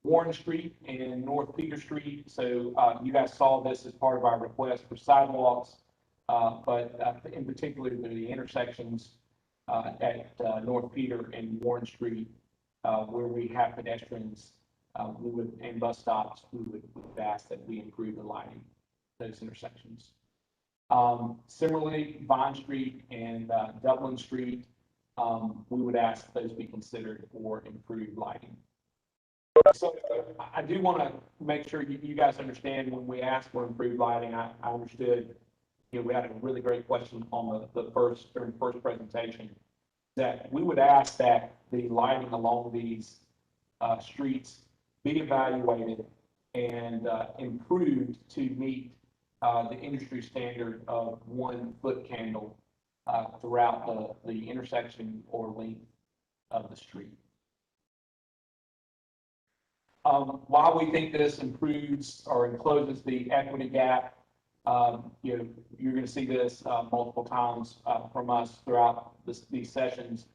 Warren Street and North Peter Street. So you guys saw this as part of our request for sidewalks, but in particular the intersections at North Peter and Warren Street, where we have pedestrians, we would, and bus stops, we would ask that we improve the lighting those intersections. Similarly, Vine Street and Dublin Street, we would ask those be considered for improved lighting. So I do want to make sure you guys understand when we ask for improved lighting, I understood, you know, we had a really great question on during the first presentation, that we would ask that the lighting along these streets be evaluated and improved to meet the industry standard of 1 foot candle throughout the intersection or length of the street. While we think this improves or encloses the equity gap, you know, you're going to see this multiple times from us throughout these sessions,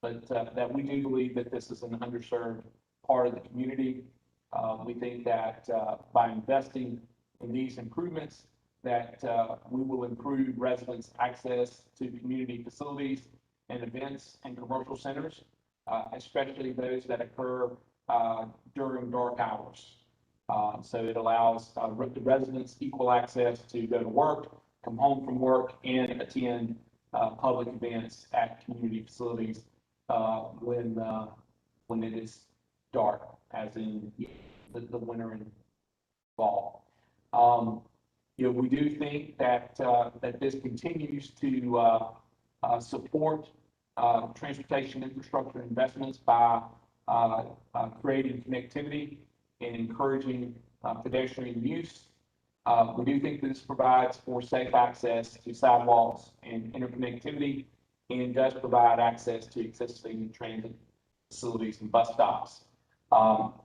but that we do believe that this is an underserved part of the community. We think that by investing in these improvements, that we will improve residents' access to community facilities and events and commercial centers, especially those that occur during dark hours. So it allows the residents equal access to go to work, come home from work, and attend public events at community facilities when it is dark, as in the winter and fall. You know, we do think that that this continues to support transportation infrastructure investments by creating connectivity and encouraging pedestrian use. We do think that this provides for safe access to sidewalks and interconnectivity, and does provide access to existing transit facilities and bus stops.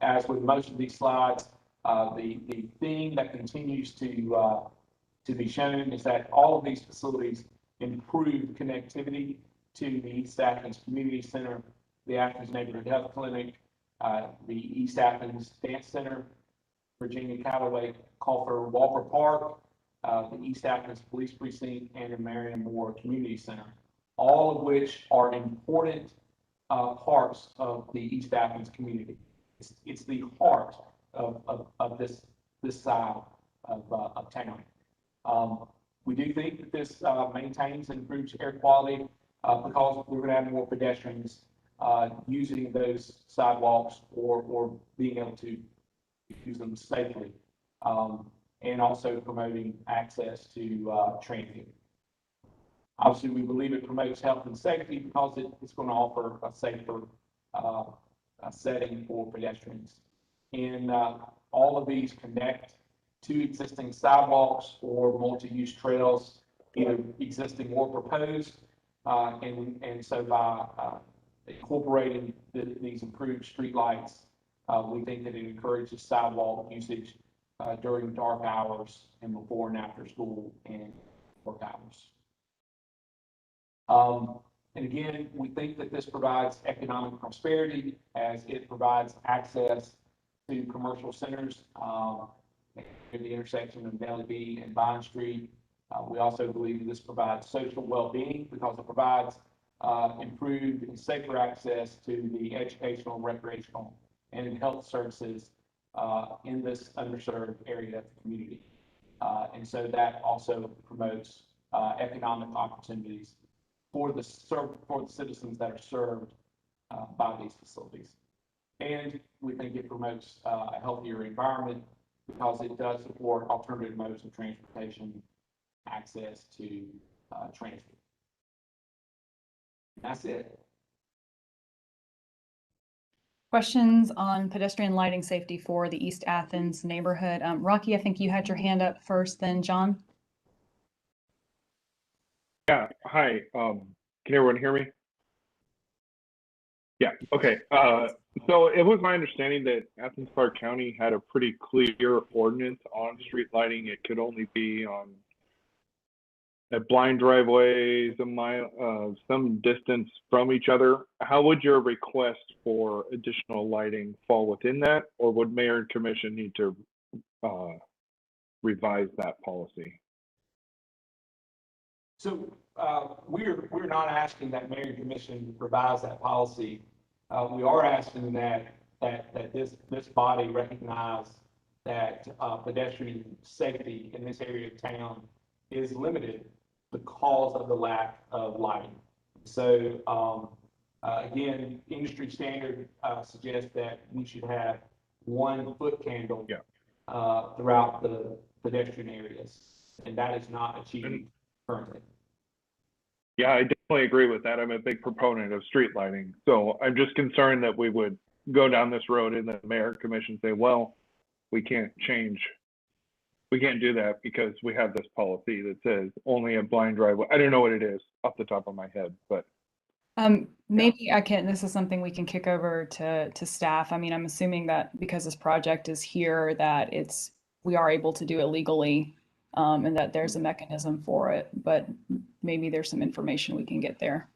As with most of these slides, the theme that continues to be shown is that all of these facilities improve connectivity to the East Athens Community Center, the Athens Neighborhood Health Clinic, the East Athens Dance Center, Virginia Callaway Colfer Walker Park, the East Athens Police Precinct, and the Marion Moore Community Center, all of which are important parts of the East Athens community. It's the heart of this side of town. We do think that this maintains and improves air quality because we're going to have more pedestrians using those sidewalks or being able to use them safely, and also promoting access to transit. Obviously, we believe it promotes health and safety because it's going to offer a safer setting for pedestrians. And all of these connect to existing sidewalks or multi-use trails, either existing or proposed. And so by incorporating these improved streetlights, we think that it encourages sidewalk usage during dark hours and before and after school and work hours. And again, we think that this provides economic prosperity as it provides access to commercial centers in the intersection of Nellie B and Vine Street. We also believe that this provides social well-being because it provides improved and safer access to the educational, recreational, and health services in this underserved area of the community. And so that also promotes economic opportunities for the citizens that are served by these facilities. And we think it promotes a healthier environment because it does support alternative modes of transportation, access to transit. That's it.
Questions on pedestrian lighting safety for the East Athens neighborhood? Rocky, I think you had your hand up first, then John.
Yeah, hi. Can everyone hear me? Yeah, okay. So it was my understanding that Athens-Clarke County had a pretty clear ordinance on street lighting. It could only be on at blind driveways, a mile, some distance from each other. How would your request for additional lighting fall within that, or would mayor and commission need to revise that policy?
So we're not asking that mayor and commission revise that policy. We are asking that this body recognize that pedestrian safety in this area of town is limited because of the lack of lighting. So again, industry standard suggests that we should have 1 foot candle throughout the pedestrian areas, and that is not achieved currently.
Yeah, I definitely agree with that. I'm a big proponent of street lighting. So I'm just concerned that we would go down this road and the mayor and commission say, well, we can't do that because we have this policy that says only a blind driveway. I don't know what it is off the top of my head, but
maybe this is something we can kick over to staff. I mean, I'm assuming that because this project is here, that we are able to do it legally, and that there's a mechanism for it, but maybe there's some information we can get there.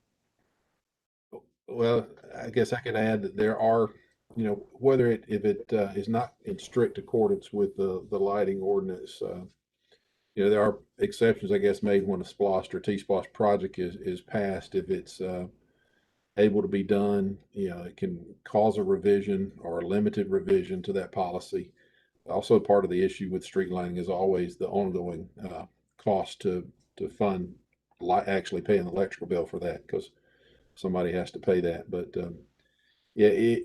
Well, I guess I could add that there are, whether if it is not in strict accordance with the lighting ordinance, there are exceptions, I guess, made when a SPLOST or TSPLOST project is passed. If it's able to be done, it can cause a revision or a limited revision to that policy. Also, part of the issue with street lighting is always the ongoing cost to fund actually paying the electrical bill for that, because somebody has to pay that. But yeah,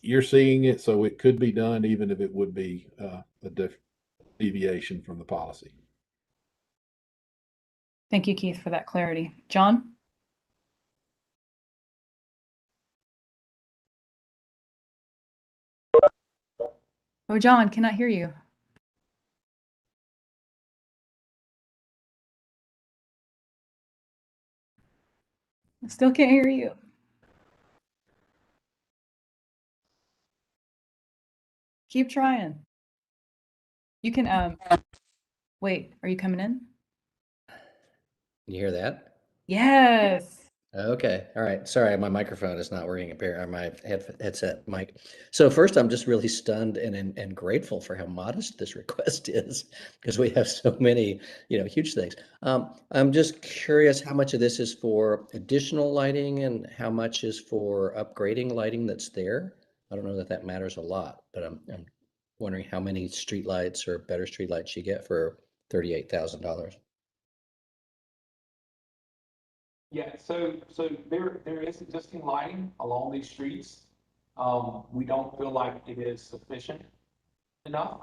you're seeing it, so it could be done even if it would be a deviation from the policy.
Thank you, Keith, for that clarity. John? Oh, John, cannot hear you. I still can't hear you. Keep trying. You can, wait, are you coming in?
You hear that?
Yes.
Okay. All right. Sorry, my microphone is not working apparently, my headset mic. So first, I'm just really stunned and grateful for how modest this request is, because we have so many, huge things. I'm just curious how much of this is for additional lighting and how much is for upgrading lighting that's there. I don't know that matters a lot, but I'm wondering how many streetlights or better streetlights you get for $38,000.
Yeah, so there is existing lighting along these streets. We don't feel like it is sufficient enough.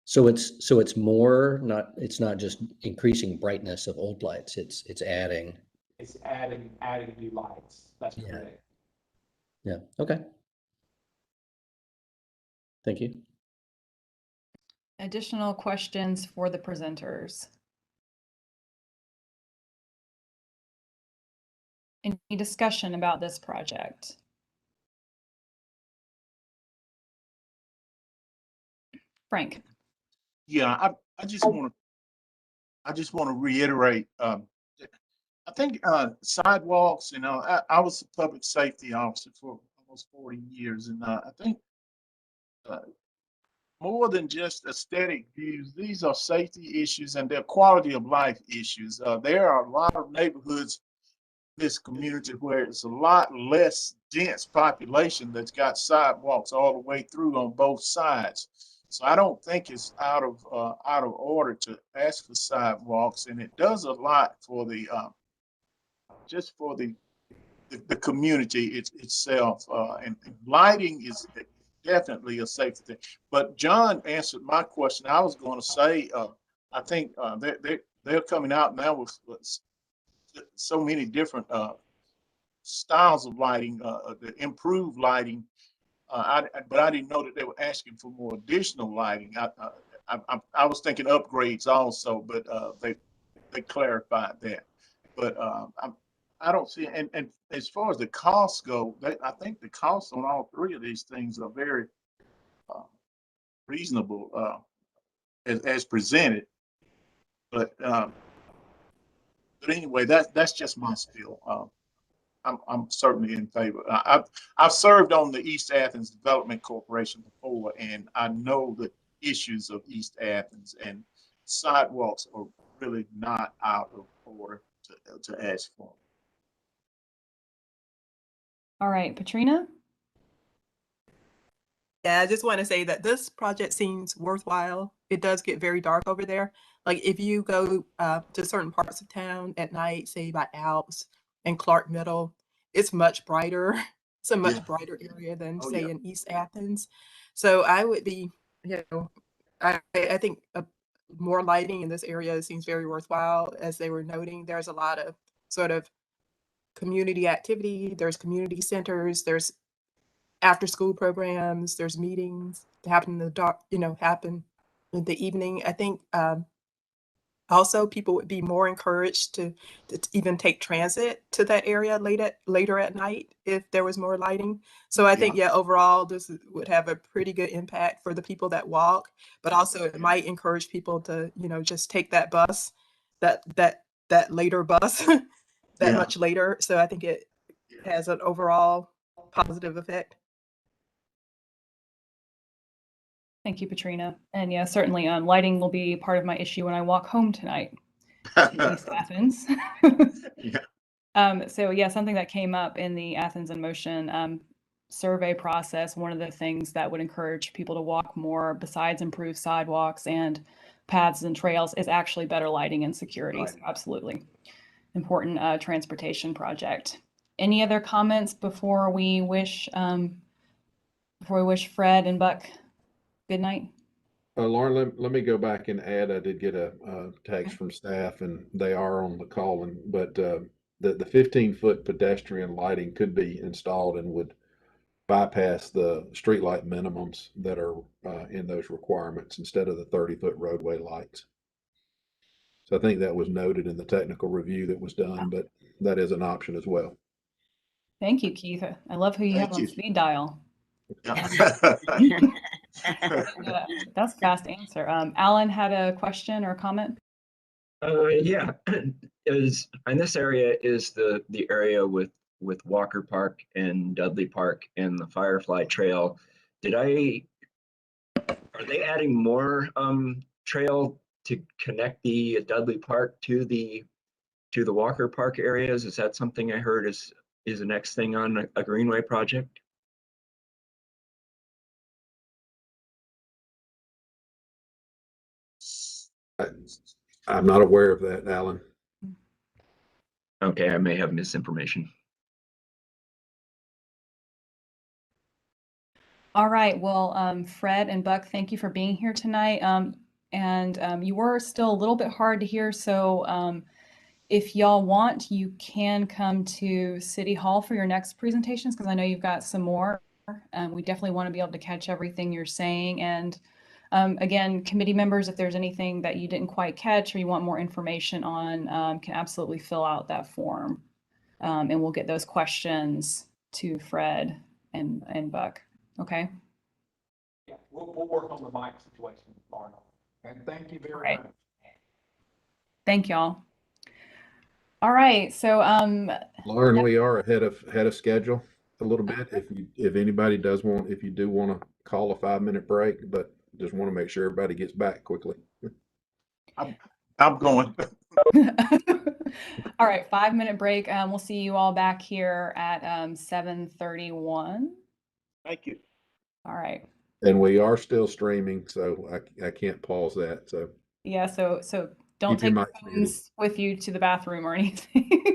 So it's more, it's not just increasing brightness of old lights, it's adding.
It's adding new lights. That's correct.
Yeah, okay. Thank you.
Additional questions for the presenters? Any discussion about this project? Frank.
Yeah, I just want to reiterate. I think sidewalks. I was a public safety officer for almost 40 years, and I think more than just aesthetic views, these are safety issues and they're quality of life issues. There are a lot of neighborhoods in this community where it's a lot less dense population that's got sidewalks all the way through on both sides. So I don't think it's out of order to ask for sidewalks, and it does a lot for the just for the community itself. And lighting is definitely a safety thing. But John answered my question. I was going to say, I think they're coming out now with so many different styles of lighting, the improved lighting. But I didn't know that they were asking for more additional lighting. I was thinking upgrades also, but they clarified that. But I don't see, and as far as the costs go, I think the costs on all three of these things are very uh, reasonable as presented. But anyway, that's just my spiel. I'm certainly in favor. I've served on the East Athens Development Corporation before, and I know the issues of East Athens, and sidewalks are really not out of order to ask for.
All right, Patrina?
Yeah, I just want to say that this project seems worthwhile. It does get very dark over there. Like if you go to certain parts of town at night, say by Alps and Clark Middle, it's much brighter. It's a much brighter area than say in East Athens. So I would be, I think more lighting in this area seems very worthwhile. As they were noting, there's a lot of sort of community activity. There's community centers. There's after school programs, there's meetings that happen in the dark, happen in the evening. I think also people would be more encouraged to even take transit to that area later at night if there was more lighting. So I think, overall, this would have a pretty good impact for the people that walk, but also it might encourage people to, just take that bus, that later bus, much later. So I think it has an overall positive effect.
Thank you, Patrina. And yeah, certainly lighting will be part of my issue when I walk home tonight to East Athens. So yeah, something that came up in the Athens in Motion survey process, one of the things that would encourage people to walk more besides improved sidewalks and paths and trails is actually better lighting and security. Right. So absolutely. Important transportation project. Any other comments before we wish Fred and Buck good night?
Lauren, let me go back and add, I did get a text from staff and they are on the call, but the 15-foot pedestrian lighting could be installed and would bypass the streetlight minimums that are in those requirements instead of the 30-foot roadway lights. So I think that was noted in the technical review that was done, but that is an option as well.
Thank you, Keith. I love who you have on speed dial. That's a fast answer. Alan had a question or a comment.
Yeah, is in this area is the area with Walker Park and Dudley Park and the Firefly Trail. Are they adding more trail to connect the Dudley Park to the Walker Park areas? Is that something I heard is the next thing on a greenway project?
I'm not aware of that, Alan.
Okay, I may have misinformation.
All right, well, Fred and Buck, thank you for being here tonight. You were still a little bit hard to hear, so if y'all want, you can come to City Hall for your next presentations, because I know you've got some more. We definitely want to be able to catch everything you're saying. And again, committee members, if there's anything that you didn't quite catch or you want more information on, can absolutely fill out that form. And we'll get those questions to Fred and Buck. Okay.
Yeah, we'll work on the mic situation, Arnold. And thank you very much.
Thank y'all. All right, so
Lauren, we are ahead of schedule a little bit. If anybody does want, if you do want to call a 5-minute break, but just want to make sure everybody gets back quickly.
I'm going.
All right, 5-minute break. We'll see you all back here at 7:31.
Thank you.
All right.
And we are still streaming, so I can't pause that. So
yeah, so don't take your phones with you to the bathroom or anything.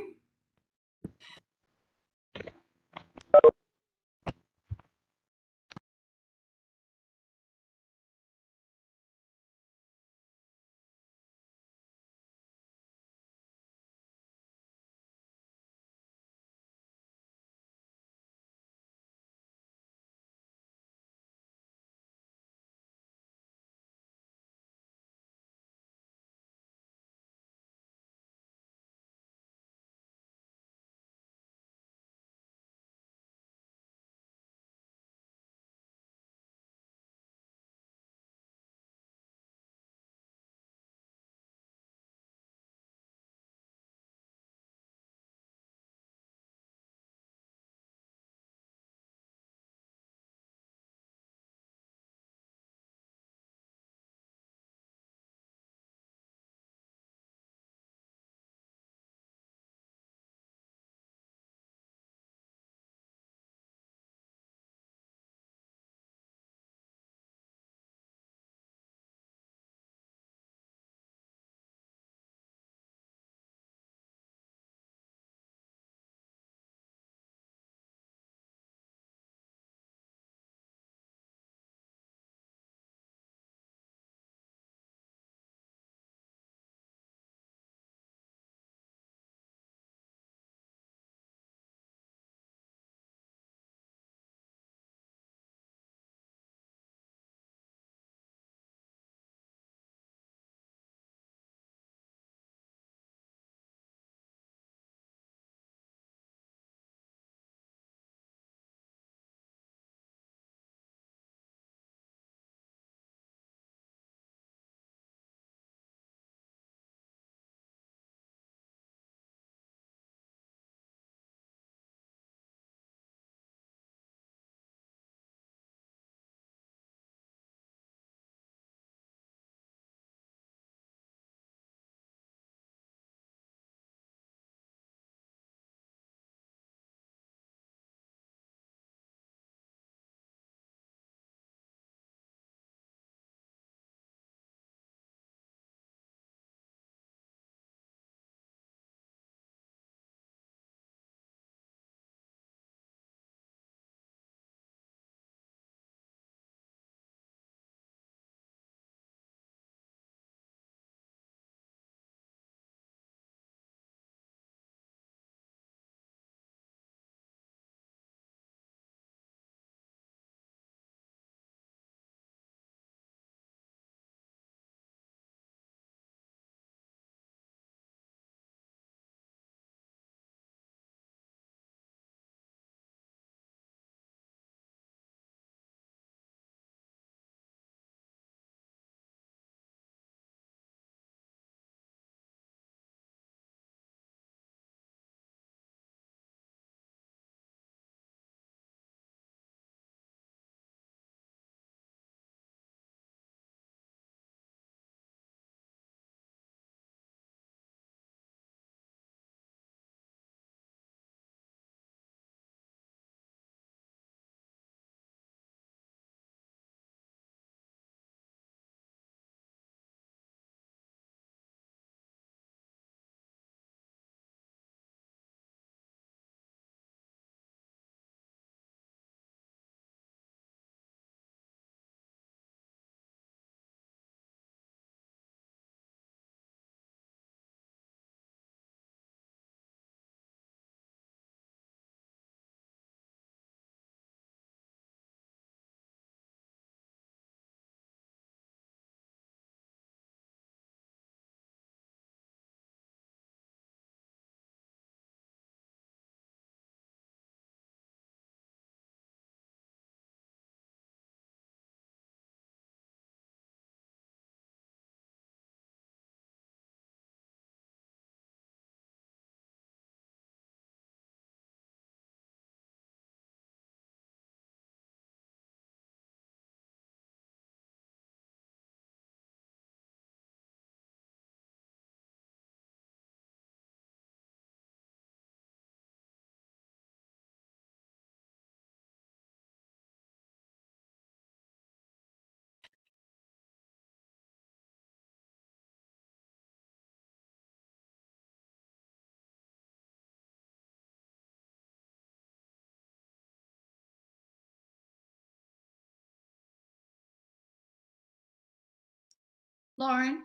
Lauren,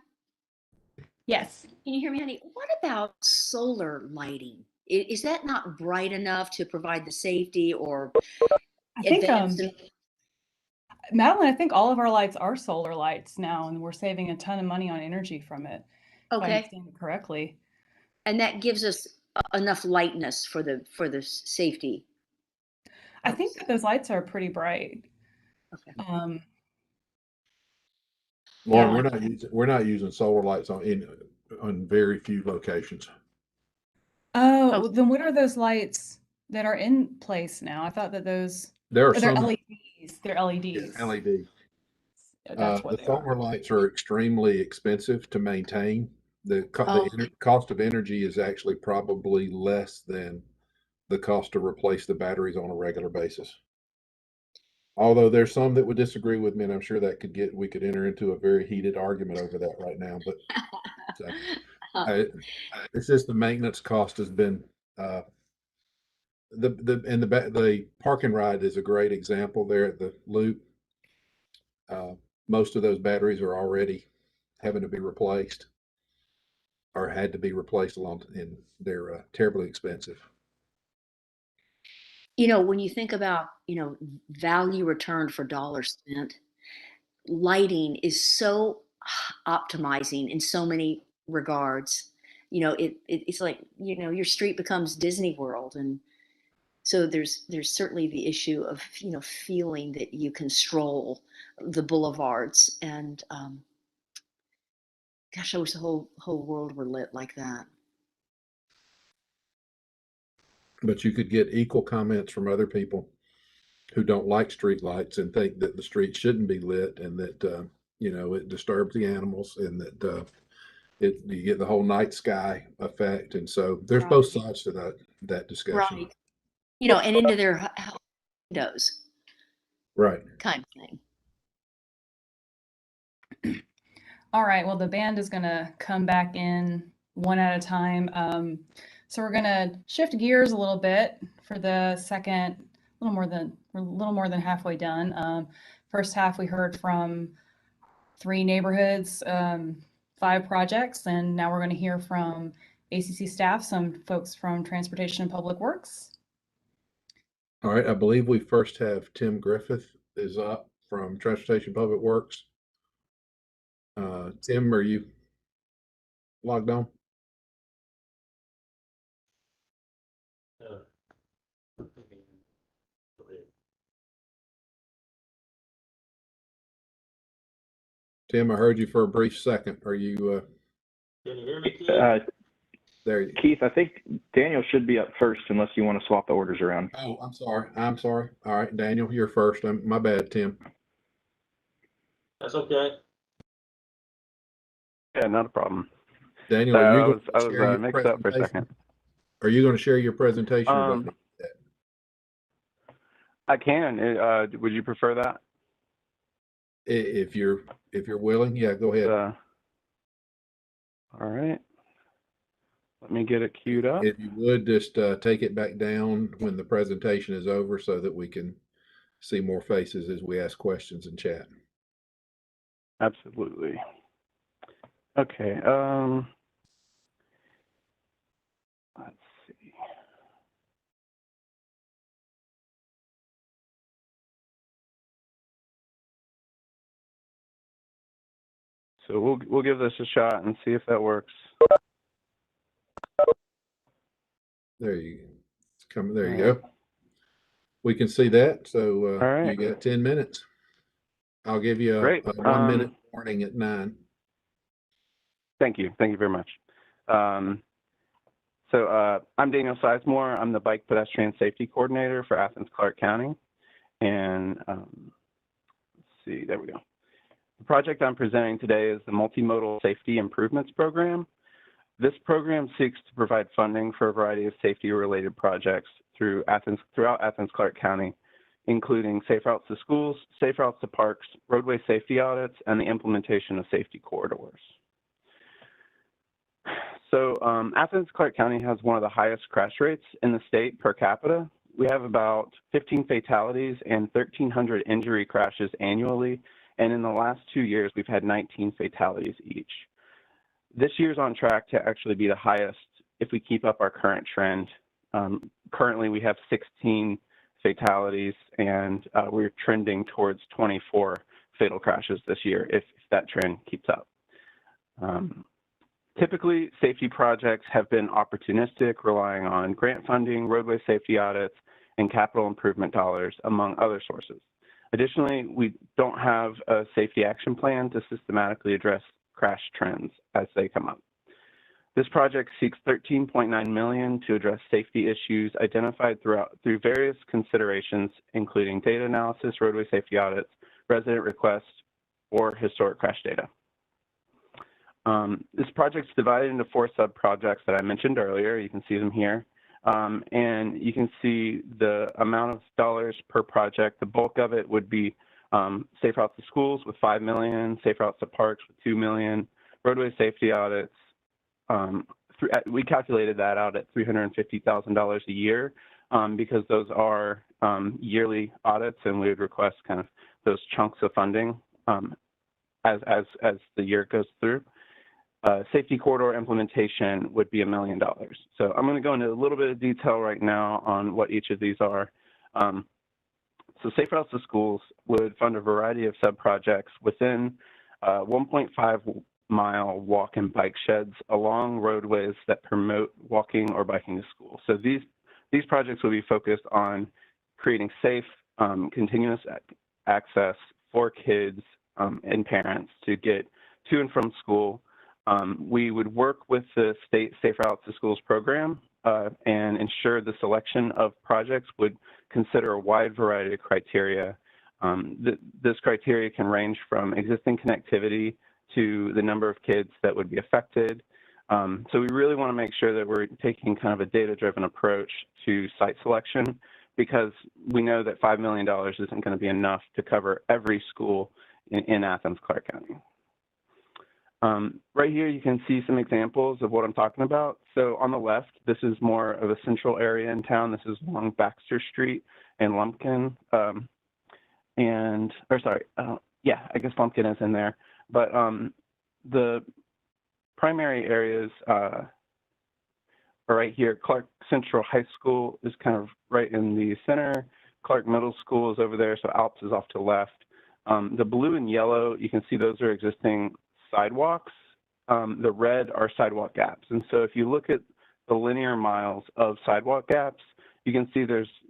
Yes.
can you hear me, honey? What about solar lighting? Is that not bright enough to provide the safety or
I think,
advance?
Madeline, I think all of our lights are solar lights now, and we're saving a ton of money on energy from it. If I
Okay.
understand it correctly.
And that gives us enough lightness for the safety.
I think that those lights are pretty bright.
Okay.
Lauren,
Yeah.
we're not using solar lights on very few locations.
Oh, then what are those lights that are in place now? I thought that those
There are
they're
some
LEDs. They're LEDs.
LED.
That's what
The
they are.
solar lights are extremely expensive to maintain. The
Oh.
cost of energy is actually probably less than the cost to replace the batteries on a regular basis. Although there's some that would disagree with me, and I'm sure that we could enter into a very heated argument over that right now. But it's just the maintenance cost has been the park and ride is a great example there at the loop. Most of those batteries are already having to be replaced or had to be replaced and they're terribly expensive.
You know, when you think about, value returned for dollars spent, lighting is so optimizing in so many regards. It's like, your street becomes Disney World. And so there's certainly the issue of, feeling that you can stroll the boulevards. And gosh, I wish the whole world were lit like that.
But you could get equal comments from other people who don't like street lights and think that the street shouldn't be lit and that it disturbs the animals and that you get the whole night sky effect. And so there's
Right.
both sides to that discussion.
Right. And into their windows.
Right.
Kind of thing.
All right. Well, the band is going to come back in one at a time. So we're going to shift gears a little bit for the second. We're a little more than halfway done. First half, we heard from 3 neighborhoods, 5 projects, and now we're going to hear from ACC staff, some folks from Transportation and Public Works.
All right. I believe we first have Tim Griffith is up from Transportation Public Works. Tim, are you logged on? Tim, I heard you for a brief second. Are you?
Can you hear me, Keith?
There you go.
Keith, I think Daniel should be up first unless you want to swap the orders around.
Oh, I'm sorry. All right, Daniel, you're first. My bad, Tim.
That's okay. Yeah, not a problem.
Daniel, are you
I was mixed up for a second.
Are you going to share your presentation? Or don't you do that?
I can. Would you prefer that?
If you're willing, yeah, go ahead.
All right. Let me get it queued up.
If you would just take it back down when the presentation is over so that we can see more faces as we ask questions and chat.
Absolutely. Okay. Let's see. So we'll give this a shot and see if that works.
There you go. We can see that. So you got 10 minutes. I'll give you a 1 minute warning at 9.
Thank you. Thank you very much. So I'm Daniel Sizemore. I'm the Bike Pedestrian Safety Coordinator for Athens-Clarke County. And let's see, there we go. The project I'm presenting today is the Multimodal Safety Improvements Program. This program seeks to provide funding for a variety of safety-related projects throughout Athens-Clarke County, including safe routes to schools, safe routes to parks, roadway safety audits, and the implementation of safety corridors. So Athens-Clarke County has one of the highest crash rates in the state per capita. We have about 15 fatalities and 1,300 injury crashes annually, And in the last 2 years, we've had 19 fatalities each. This year's on track to actually be the highest if we keep up our current trend. Currently, we have 16 fatalities, and we're trending towards 24 fatal crashes this year if that trend keeps up. Typically, safety projects have been opportunistic, relying on grant funding, roadway safety audits, and capital improvement dollars, among other sources. Additionally, we don't have a safety action plan to systematically address crash trends as they come up. This project seeks $13.9 million to address safety issues identified through various considerations, including data analysis, roadway safety audits, resident requests, or historic crash data. This project is divided into 4 sub-projects that I mentioned earlier. You can see them here. And you can see the amount of dollars per project. The bulk of it would be Safe Routes to Schools with $5 million, Safe Routes to Parks with $2 million, roadway safety audits. We calculated that out at $350,000 a year because those are yearly audits, and we would request kind of those chunks of funding as the year goes through. Safety corridor implementation would be $1 million. So I'm going to go into a little bit of detail right now on what each of these are. So Safe Routes to Schools would fund a variety of sub-projects within 1.5-mile walk and bike sheds along roadways that promote walking or biking to school. So these projects will be focused on creating safe, continuous access for kids and parents to get to and from school. We would work with the state Safe Routes to Schools program and ensure the selection of projects would consider a wide variety of criteria. This criteria can range from existing connectivity to the number of kids that would be affected. So we really want to make sure that we're taking kind of a data-driven approach to site selection, because we know that $5 million isn't going to be enough to cover every school in Athens-Clarke County. Right here, you can see some examples of what I'm talking about. So on the left, this is more of a central area in town. This is along Baxter Street and Lumpkin. Yeah, I guess Lumpkin is in there. But the primary areas are right here. Clarke Central High School is kind of right in the center. Clarke Middle School is over there, so Alps is off to the left. The blue and yellow, you can see those are existing sidewalks. The red are sidewalk gaps. And so if you look at the linear miles of sidewalk gaps, you can see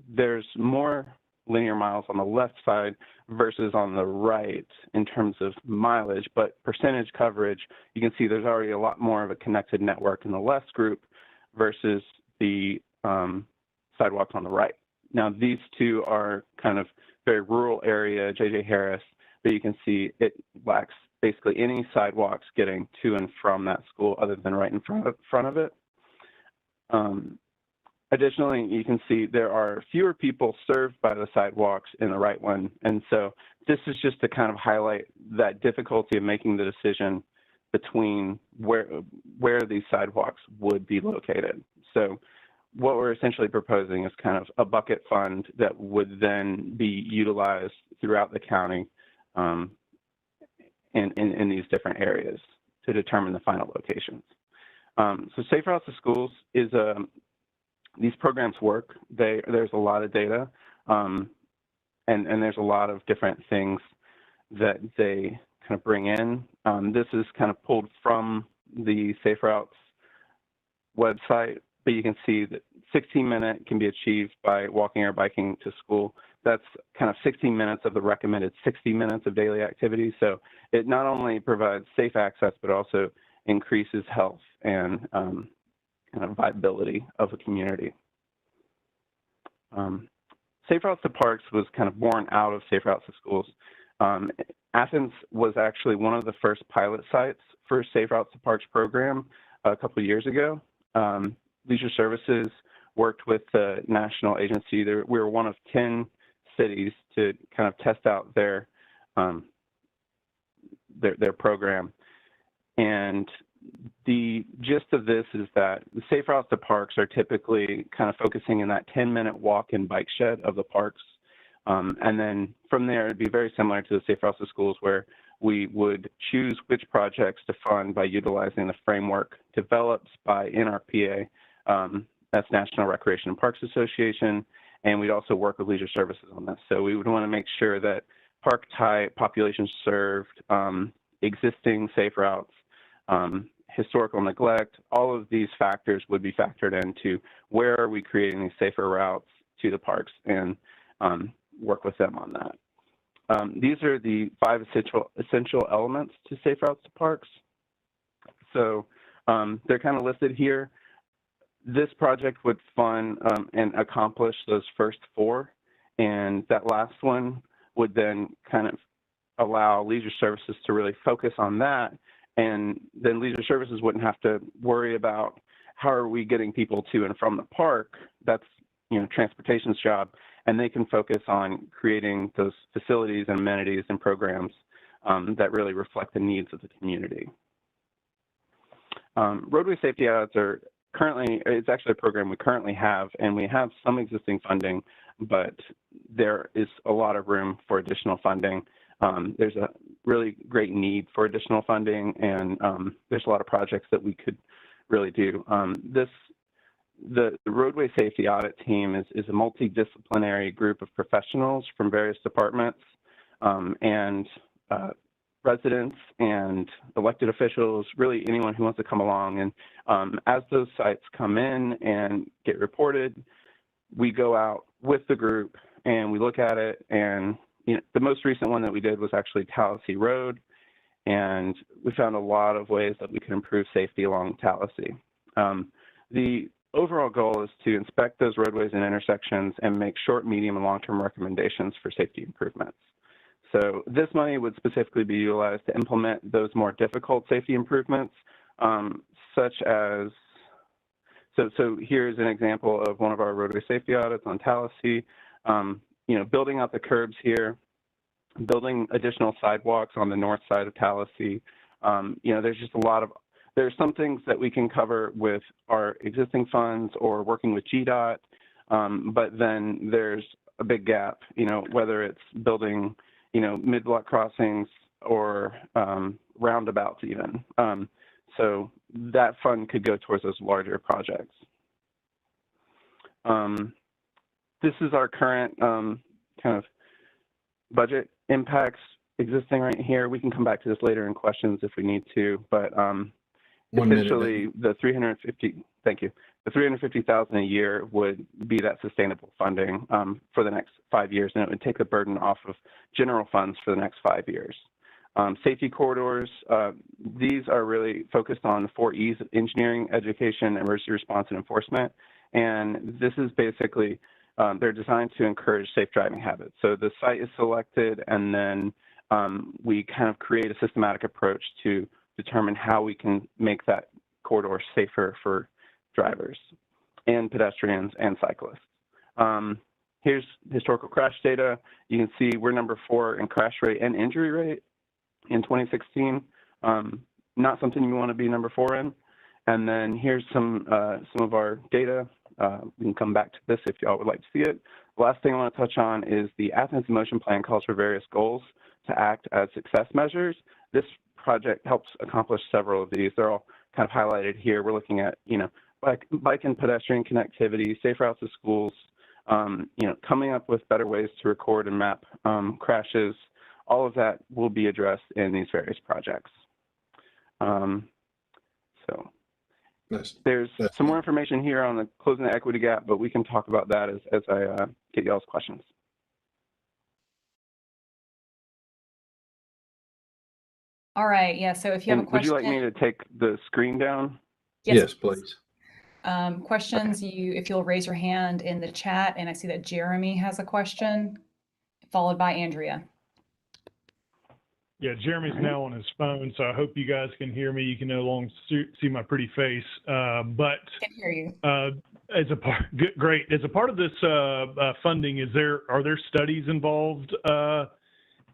there's more linear miles on the left side versus on the right in terms of mileage, but percentage coverage, you can see there's already a lot more of a connected network in the left group versus the sidewalks on the right. Now, these two are kind of very rural area, J.J. Harris, but you can see it lacks basically any sidewalks getting to and from that school other than right in front of it. Additionally, you can see there are fewer people served by the sidewalks in the right one. And so this is just to kind of highlight that difficulty of making the decision between where these sidewalks would be located. So what we're essentially proposing is kind of a bucket fund that would then be utilized throughout the county in these different areas to determine the final locations. So Safe Routes to Schools is these programs work. There's a lot of data, and there's a lot of different things that they kind of bring in. This is kind of pulled from the Safe Routes website, but you can see that 16-minute can be achieved by walking or biking to school. That's kind of 16 minutes of the recommended 60 minutes of daily activity. So it not only provides safe access, but also increases health and kind of viability of a community. Safe Routes to Parks was kind of born out of Safe Routes to Schools. Athens was actually one of the first pilot sites for Safe Routes to Parks program a couple of years ago. Leisure Services worked with the national agency. We were one of 10 cities to kind of test out their program. And the gist of this is that the Safe Routes to Parks are typically kind of focusing in that 10-minute walk and bike shed of the parks. And then from there, it'd be very similar to the Safe Routes to Schools, where we would choose which projects to fund by utilizing the framework developed by NRPA, that's National Recreation and Parks Association, and we'd also work with Leisure Services on this. So we would want to make sure that park type, population served, existing safe routes, historical neglect, all of these factors would be factored into where are we creating these safer routes to the parks, and work with them on that. These are the 5 essential elements to safe routes to parks. So they're kind of listed here. This project would fund and accomplish those first 4, and that last one would then kind of allow Leisure Services to really focus on that, and then Leisure Services wouldn't have to worry about how are we getting people to and from the park. That's, you know, transportation's job, and they can focus on creating those facilities and amenities and programs that really reflect the needs of the community. Roadway safety audits are currently, it's actually a program we currently have, and we have some existing funding, but there is a lot of room for additional funding. There's a really great need for additional funding, and there's a lot of projects that we could really do. The roadway safety audit team is a multidisciplinary group of professionals from various departments, and residents and elected officials, really anyone who wants to come along. And as those sites come in and get reported, we go out with the group and we look at it. And you know, the most recent one that we did was actually Tallahassee Road, and we found a lot of ways that we can improve safety along Tallahassee. The overall goal is to inspect those roadways and intersections and make short, medium, and long-term recommendations for safety improvements. So this money would specifically be utilized to implement those more difficult safety improvements, such as, so here's an example of one of our roadway safety audits on Tallahassee. You know, building out the curbs here, building additional sidewalks on the north side of Tallahassee. You know, there's just a lot of, there's some things that we can cover with our existing funds or working with GDOT, but then there's a big gap, you know, whether it's building, you know, mid-block crossings or roundabouts even. So that fund could go towards those larger projects. This is our current kind of budget impacts existing right here. We can come back to this later in questions if we need to, but essentially the 350, thank you. The 350,000 a year would be that sustainable funding for the next 5 years, and it would take the burden off of general funds for the next 5 years. Safety corridors, these are really focused on the 4 E's: engineering, education, emergency response, and enforcement. And this is basically, they're designed to encourage safe driving habits. So the site is selected, and then we kind of create a systematic approach to determine how we can make that corridor safer for drivers and pedestrians and cyclists. Here's historical crash data. You can see we're number 4 in crash rate and injury rate in 2016. Not something you want to be number 4 in. And then here's some of our data. We can come back to this if y'all would like to see it. The last thing I want to touch on is the Athens Motion Plan calls for various goals to act as success measures. This project helps accomplish several of these. They're all kind of highlighted here. We're looking at, you know, bike and pedestrian connectivity, safe routes to schools, you know, coming up with better ways to record and map crashes. All of that will be addressed in these various projects. So there's some more information here on the closing the equity gap, but we can talk about that as I get y'all's questions.
All right, yeah, so if you have a question.
Would you like me to take the screen down?
Yes, please.
Questions, if you'll raise your hand in the chat, and I see that Jeremy has a question, followed by Andrea.
Yeah, Jeremy's now on his phone, so I hope you guys can hear me. You can no longer see my pretty face, but
I can hear you.
As a part, great. As a part of this funding, are there studies involved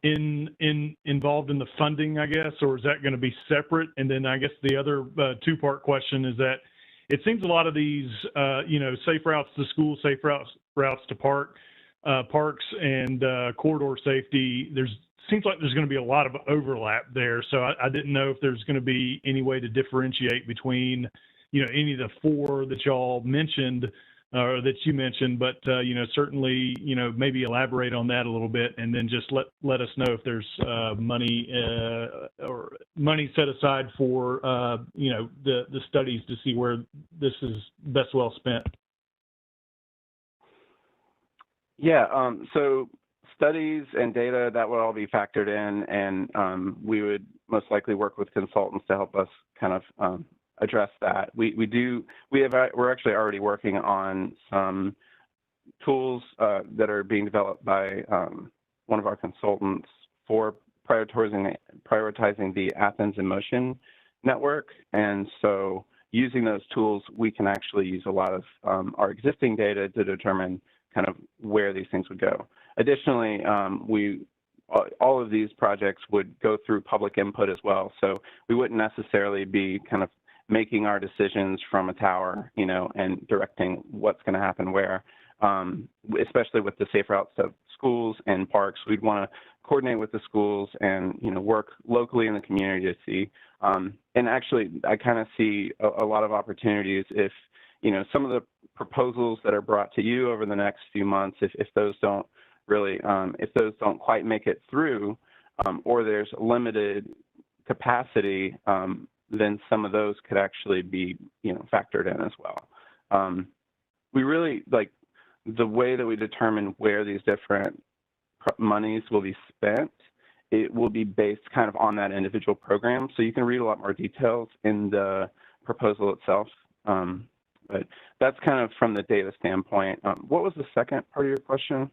involved in the funding, I guess, or is that going to be separate? And then I guess the other 2-part question is that it seems a lot of these, you know, safe routes to school, safe routes to park, parks and corridor safety, seems like there's going to be a lot of overlap there. So I didn't know if there's going to be any way to differentiate between, any of the four that y'all mentioned or that you mentioned, but, certainly, maybe elaborate on that a little bit, and then just let us know if there's money or money set aside for, the studies to see where this is best well spent.
Yeah, so studies and data, that would all be factored in, and we would most likely work with consultants to help us kind of address that. We're actually already working on some tools that are being developed by one of our consultants for prioritizing the Athens in Motion network. And so using those tools, we can actually use a lot of our existing data to determine kind of where these things would go. Additionally, all of these projects would go through public input as well. So we wouldn't necessarily be kind of making our decisions from a tower, and directing what's going to happen where, especially with the safe routes to schools and parks. We'd want to coordinate with the schools and, work locally in the community to see. And actually, I kind of see a lot of opportunities if, some of the proposals that are brought to you over the next few months, if those don't really, if those don't quite make it through, or there's limited capacity, then some of those could actually be, factored in as well. We really, the way that we determine where these different monies will be spent, it will be based kind of on that individual program. So you can read a lot more details in the proposal itself. But that's kind of from the data standpoint. What was the second part of your question?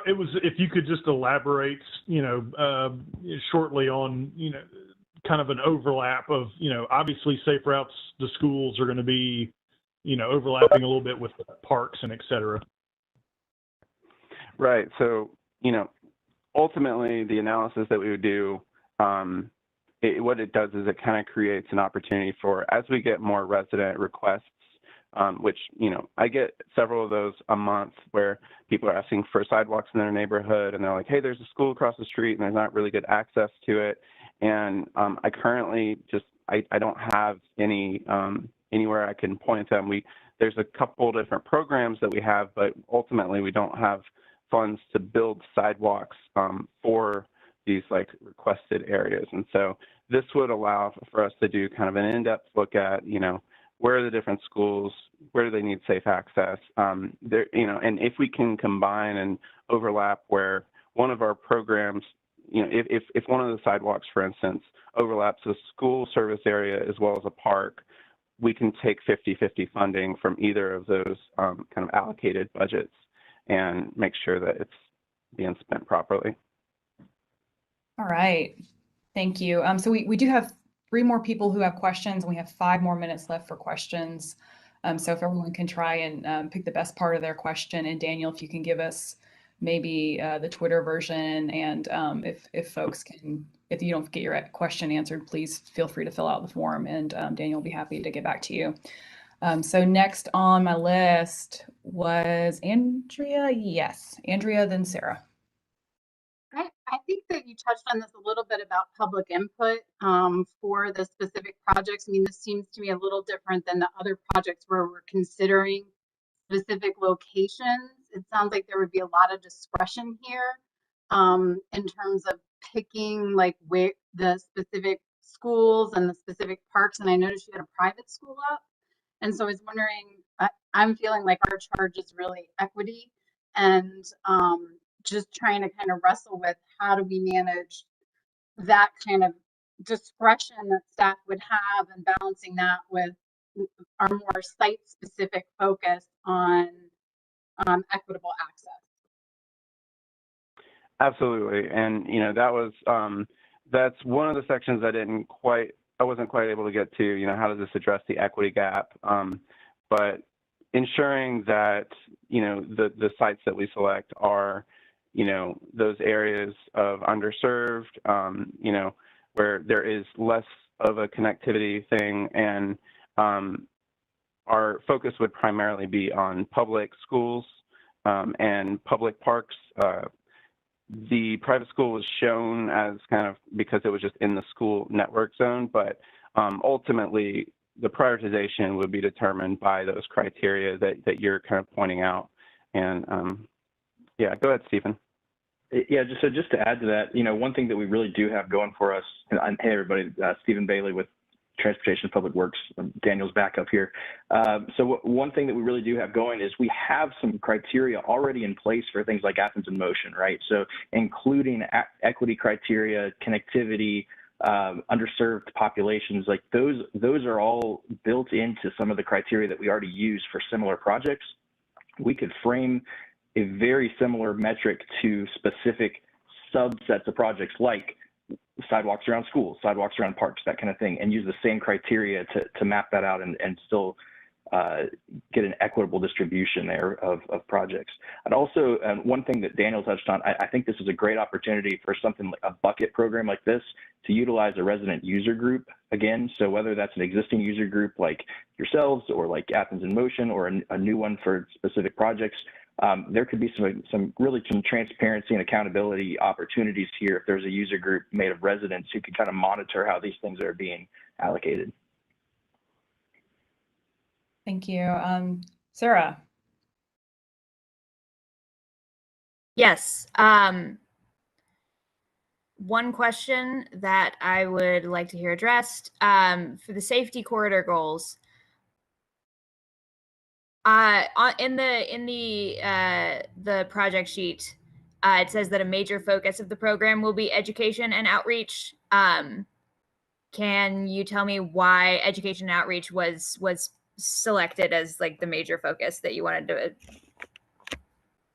It was if you could just elaborate, shortly on, kind of an overlap of, obviously safe routes to schools are going to be, overlapping a little bit with parks and et cetera.
Right. So, ultimately the analysis that we would do, what it does is it kind of creates an opportunity for, as we get more resident requests, which, I get several of those a month where people are asking for sidewalks in their neighborhood and they're like, hey, there's a school across the street and there's not really good access to it. And I currently I don't have anywhere I can point them. There's a couple different programs that we have, but ultimately we don't have funds to build sidewalks for these requested areas. And so this would allow for us to do kind of an in-depth look at, where are the different schools, where do they need safe access? And if we can combine and overlap where one of our programs, if one of the sidewalks, for instance, overlaps a school service area as well as a park, we can take 50-50 funding from either of those kind of allocated budgets and make sure that it's being spent properly.
All right. Thank you. So we do have 3 more people who have questions, and we have 5 more minutes left for questions. So if everyone can try and pick the best part of their question, and Daniel, if you can give us maybe the Twitter version, and if folks can, if you don't get your question answered, please feel free to fill out the form, and Daniel will be happy to get back to you. So next on my list was Andrea. Yes, Andrea, then Sarah.
I think that you touched on this a little bit about public input for the specific projects. I mean, this seems to me a little different than the other projects where we're considering specific locations. It sounds like there would be a lot of discretion here in terms of picking where the specific schools and the specific parks. And I noticed you had a private school up. And so I was wondering, I'm feeling like our charge is really equity, and just trying to kind of wrestle with how do we manage that kind of discretion that staff would have, and balancing that with our more site-specific focus on equitable access.
Absolutely, and that's one of the sections I wasn't quite able to get to. How does this address the equity gap? But ensuring that the sites that we select are those areas of underserved, where there is less of a connectivity thing, and our focus would primarily be on public schools and public parks. The private school was shown as kind of because it was just in the school network zone, but ultimately the prioritization would be determined by those criteria that you're kind of pointing out. And yeah, go ahead, Stephen.
Yeah, just to add to that, you know, one thing that we really do have going for us, and hey everybody, Stephen Bailey with Transportation Public Works, Daniel's back up here. So one thing that we really do have going is we have some criteria already in place for things like Athens in Motion, right? So including equity criteria, connectivity, underserved populations, like those are all built into some of the criteria that we already use for similar projects. We could frame a very similar metric to specific subsets of projects like sidewalks around schools, sidewalks around parks, that kind of thing, and use the same criteria to map that out and still get an equitable distribution there of projects. And also, one thing that Daniel touched on, I think this is a great opportunity for something like a bucket program like this to utilize a resident user group again. So whether that's an existing user group like yourselves or like Athens in Motion or a new one for specific projects, there could be some transparency and accountability opportunities here if there's a user group made of residents who can kind of monitor how these things are being allocated.
Thank you. Sarah.
Yes. One question that I would like to hear addressed for the safety corridor goals. In the project sheet, it says that a major focus of the program will be education and outreach. Can you tell me why education and outreach was selected as like the major focus that you wanted to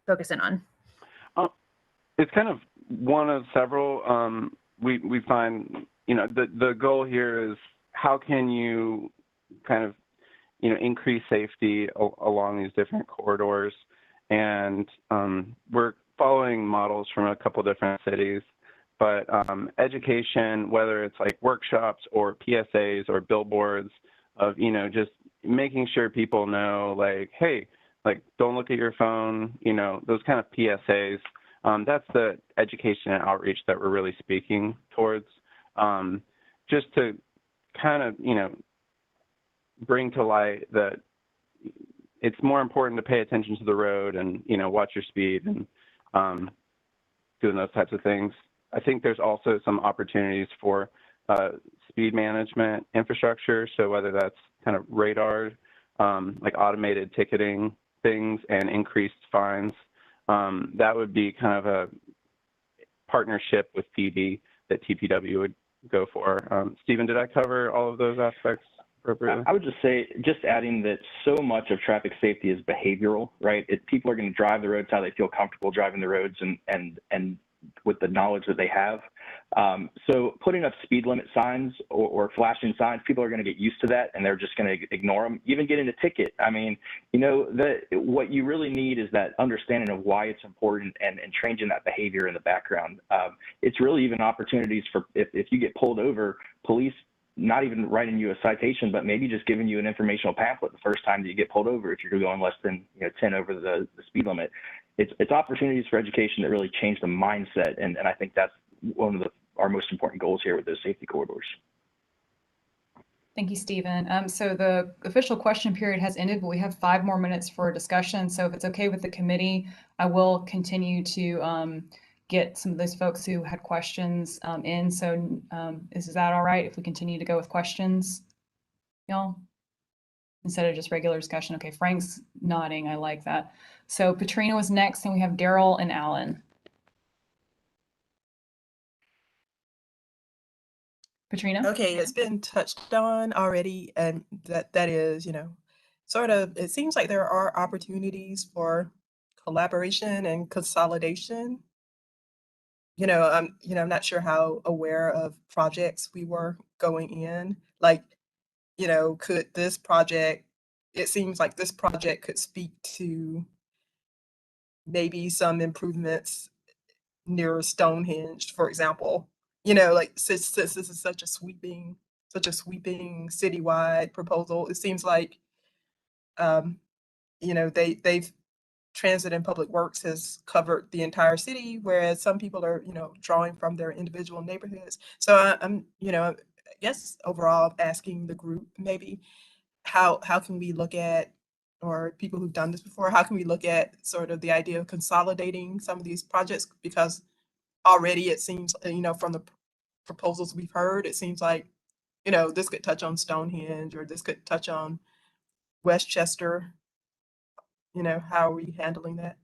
focus in on?
It's kind of one of several. We find, you know, the goal here is how can you kind of, you know, increase safety along these different corridors. And we're following models from a couple different cities, but education, whether it's like workshops or PSAs or billboards of, you know, just making sure people know like, hey, like don't look at your phone, you know, those kind of PSAs. That's the education and outreach that we're really speaking towards, just to kind of, you know, bring to light that it's more important to pay attention to the road and, you know, watch your speed and doing those types of things. I think there's also some opportunities for speed management infrastructure. So whether that's kind of radar, like automated ticketing things and increased fines, that would be kind of a partnership with PD that TPW would go for. Stephen, did I cover all of those aspects appropriately?
I would just say, just adding that so much of traffic safety is behavioral, right? People are going to drive the roads how they feel comfortable driving the roads and with the knowledge that they have. So putting up speed limit signs or flashing signs, people are going to get used to that and they're just going to ignore them, even getting a ticket. I mean, you know, what you really need is that understanding of why it's important and changing that behavior in the background. It's really even opportunities for if you get pulled over, police not even writing you a citation, but maybe just giving you an informational pamphlet the first time that you get pulled over if you're going less than 10 over the speed limit. It's opportunities for education that really change the mindset, and I think that's one of our most important goals here with those safety corridors.
Thank you, Stephen. So the official question period has ended, but we have 5 more minutes for discussion. So if it's okay with the committee, I will continue to get some of those folks who had questions in. So is that all right if we continue to go with questions, y'all? Instead of just regular discussion. Okay, Frank's nodding. I like that. So Petrina was next, and we have Daryl and Alan. Petrina?
Okay, it's been touched on already, and that is, you know, sort of, it seems like there are opportunities for collaboration and consolidation. I'm not sure how aware of projects we were going in. Like, could this project, it seems like this project could speak to maybe some improvements near Stonehenge, for example. Like since this is such a sweeping citywide proposal, it seems like You know, they've transit and public works has covered the entire city, whereas some people are, you know, drawing from their individual neighborhoods. So I'm, you know, I guess overall asking the group maybe how can we look at, or people who've done this before, how can we look at sort of the idea of consolidating some of these projects? Because already it seems, you know, from the proposals we've heard, it seems like, you know, this could touch on Stonehenge, or this could touch on Westchester. You know, how are we handling that?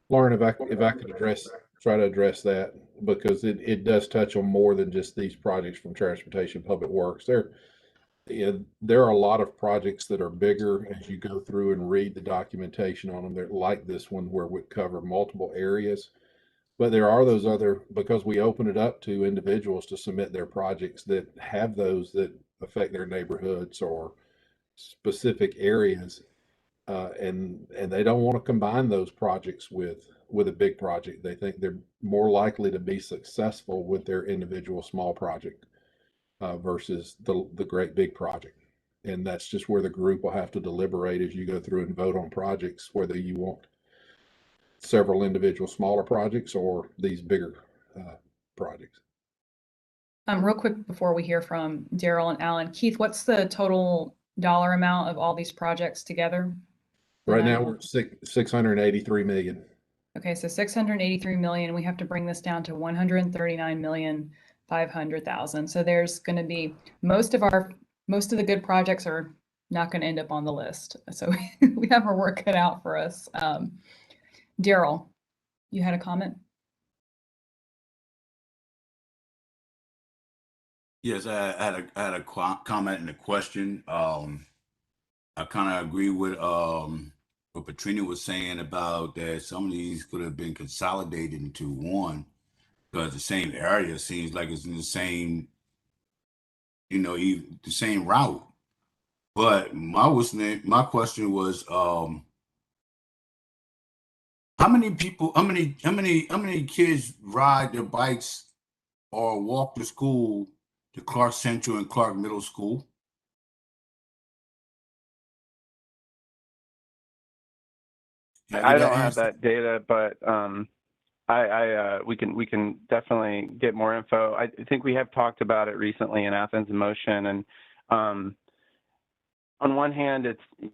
Lauren, if I could try to address that, because it does touch on more than just these projects from Transportation Public Works. There are a lot of projects that are bigger as you go through and read the documentation on them. They're like this one where we cover multiple areas. But there are those other, because we open it up to individuals to submit their projects that have those that affect their neighborhoods or specific areas. And they don't want to combine those projects with a big project. They think they're more likely to be successful with their individual small project versus the great big project. And that's just where the group will have to deliberate as you go through and vote on projects, whether you want several individual smaller projects or these bigger projects.
Real quick before we hear from Daryl and Alan, Keith, what's the total dollar amount of all these projects together?
Right now we're at 683 million.
Okay, so 683 million. We have to bring this down to 139,500,000. So there's going to be most of the good projects are not going to end up on the list. So we have our work cut out for us. Daryl, you had a comment?
Yes, I had a comment and a question. I kind of agree with what Patrina was saying about that some of these could have been consolidated into one, because the same area seems like it's in the same, you know, the same route. But my question was, how many kids ride their bikes or walk to school to Clark Central and Clark Middle School?
I don't have that data, but we can definitely get more info. I think we have talked about it recently in Athens in Motion, and on one hand,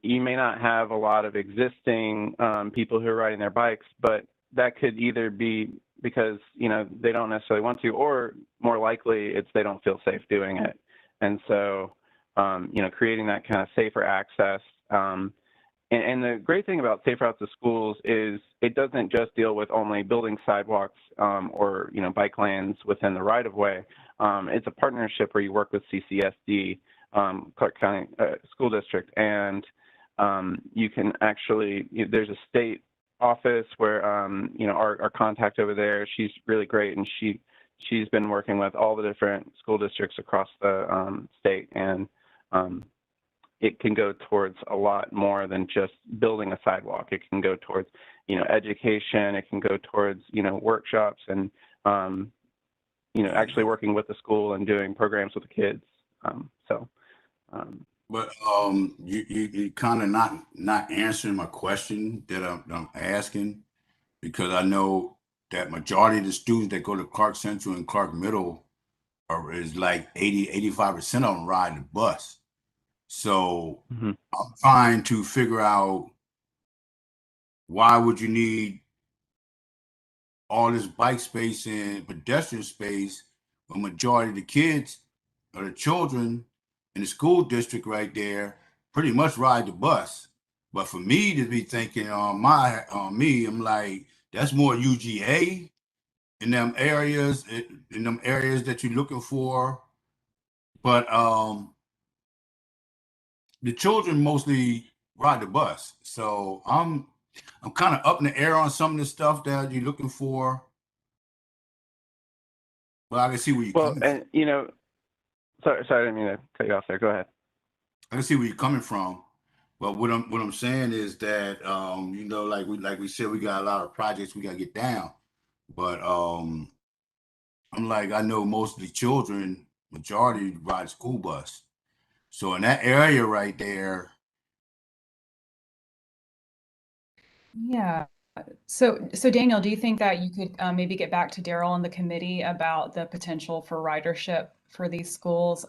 you may not have a lot of existing people who are riding their bikes, but that could either be because, you know, they don't necessarily want to, or more likely it's they don't feel safe doing it. And so, you know, creating that kind of safer access. And the great thing about Safe Routes to Schools is it doesn't just deal with only building sidewalks or, you know, bike lanes within the right-of-way. It's a partnership where you work with CCSD, Clark County School District, and you can actually, there's a state office where, you know, our contact over there, she's really great, and she's been working with all the different school districts across the state, and it can go towards a lot more than just building a sidewalk. It can go towards, you know, education. It can go towards, you know, workshops and, you know, actually working with the school and doing programs with the kids.
But you kind of not answering my question that I'm asking, because I know that majority of the students that go to Clark Central and Clark Middle is like 85% of them ride the bus. So I'm trying to figure out, why would you need all this bike space and pedestrian space when majority of the kids or the children in the school district right there pretty much ride the bus? But for me to be thinking on me, I'm like, that's more UGA in them areas that you're looking for. But the children mostly ride the bus. So I'm kind of up in the air on some of the stuff that you're looking for. But I can see where you're coming from.
And, you know, sorry, I didn't mean to cut you off there. Go ahead.
I can see where you're coming from. But what I'm saying is that, you know, like we said, we got a lot of projects we got to get down. But I'm like, I know most of the children, majority ride school bus. So in that area right there,
Yeah. So Daniel, do you think that you could maybe get back to Daryl and the committee about the potential for ridership for these schools?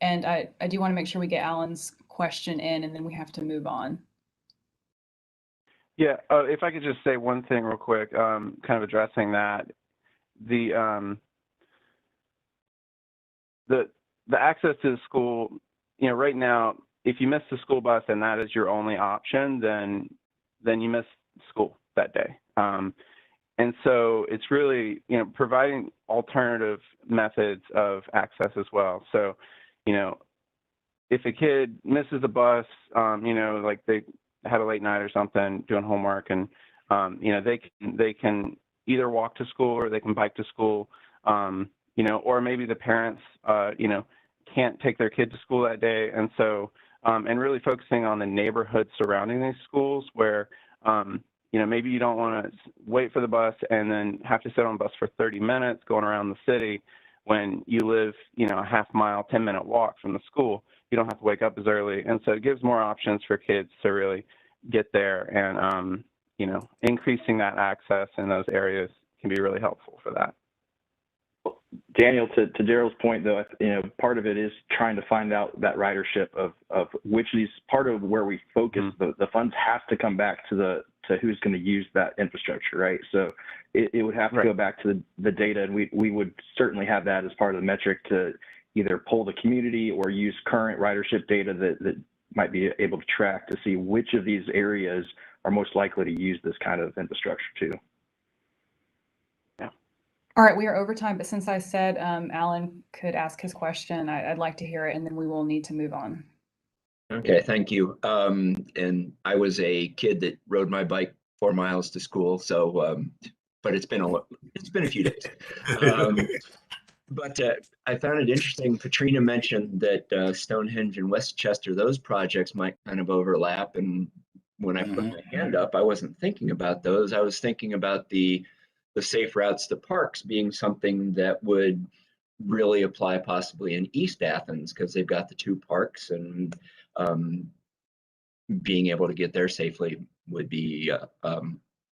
And I do want to make sure we get Alan's question in, and then we have to move on.
Yeah, if I could just say one thing real quick, kind of addressing that, the access to the school, you know, right now, if you miss the school bus and that is your only option, then you miss school that day. And so it's really, you know, providing alternative methods of access as well. So, you know, if a kid misses the bus, you know, like they had a late night or something doing homework, and you know, they can either walk to school or they can bike to school, you know, or maybe the parents, you know, can't take their kid to school that day, and so and really focusing on the neighborhood surrounding these schools where you know, maybe you don't want to wait for the bus and then have to sit on the bus for 30 minutes going around the city when you live, you know, a half-mile, 10-minute walk from the school. You don't have to wake up as early. And so it gives more options for kids to really get there. And, you know, increasing that access in those areas can be really helpful for that.
Daniel, to Daryl's point, though, you know, part of it is trying to find out that ridership of which of these, part of where we focus, the funds have to come back to who's going to use that infrastructure, right? So it would have to go back to the data, and we would certainly have that as part of the metric to either pull the community or use current ridership data that might be able to track to see which of these areas are most likely to use this kind of infrastructure too.
All right, we are over time, but since I said Alan could ask his question, I'd like to hear it, and then we will need to move on.
Okay, thank you. And I was a kid that rode my bike 4 miles to school, so but it's been a few days. But I found it interesting. Katrina mentioned that Stonehenge and Westchester, those projects might kind of overlap. And when I put my hand up, I wasn't thinking about those. I was thinking about the safe routes to parks being something that would really apply possibly in East Athens, because they've got the 2 parks, and being able to get there safely would be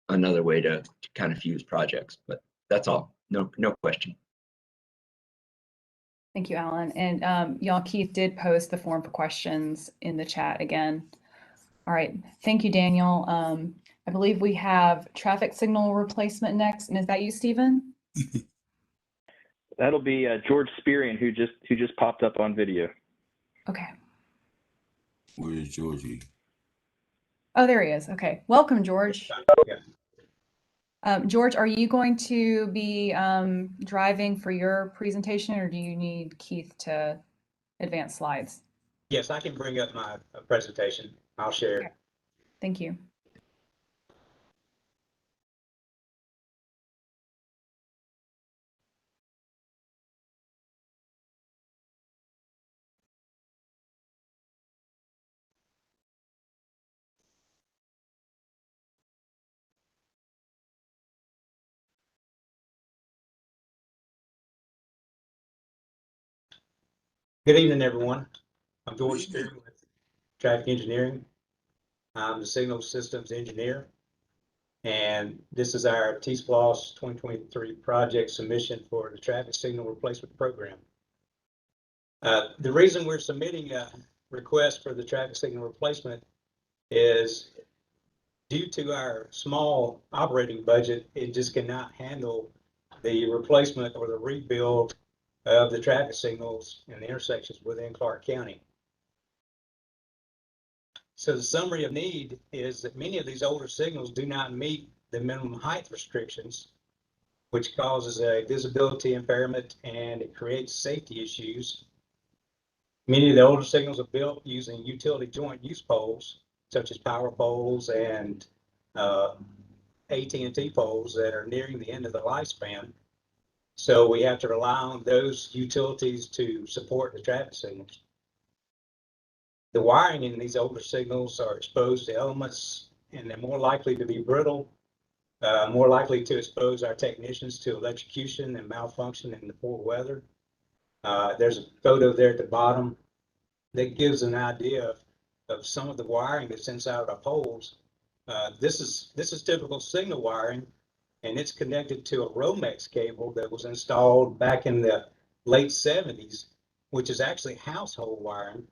another way to kind of fuse projects. But that's all. No question.
Thank you, Alan. And y'all, Keith did post the form for questions in the chat again. All right. Thank you, Daniel. I believe we have traffic signal replacement next. And is that you, Stephen?
That'll be George Sperian, who just popped up on video.
Okay.
Where's Georgie?
Oh, there he is. Okay. Welcome, George. George, are you going to be driving for your presentation, or do you need Keith to advance slides?
Yes, I can bring up my presentation. I'll share.
Okay. Thank you.
Good evening, everyone. I'm George Spearman with Traffic Engineering. I'm the Signal Systems Engineer, and this is our TSPLOST 2023 project submission for the Traffic Signal Replacement Program. The reason we're submitting a request for the traffic signal replacement is due to our small operating budget. It just cannot handle the replacement or the rebuild of the traffic signals and the intersections within Clarke County. So the summary of need is that many of these older signals do not meet the minimum height restrictions, which causes a visibility impairment and it creates safety issues. Many of the older signals are built using utility joint use poles, such as power poles and AT&T poles that are nearing the end of the lifespan. So we have to rely on those utilities to support the traffic signals. The wiring in these older signals are exposed to elements, and they're more likely to be brittle, more likely to expose our technicians to electrocution and malfunction in the poor weather. There's a photo there at the bottom that gives an idea of some of the wiring that's inside our poles. This is typical signal wiring, and it's connected to a Romex cable that was installed back in the late 70s, which is actually household wiring.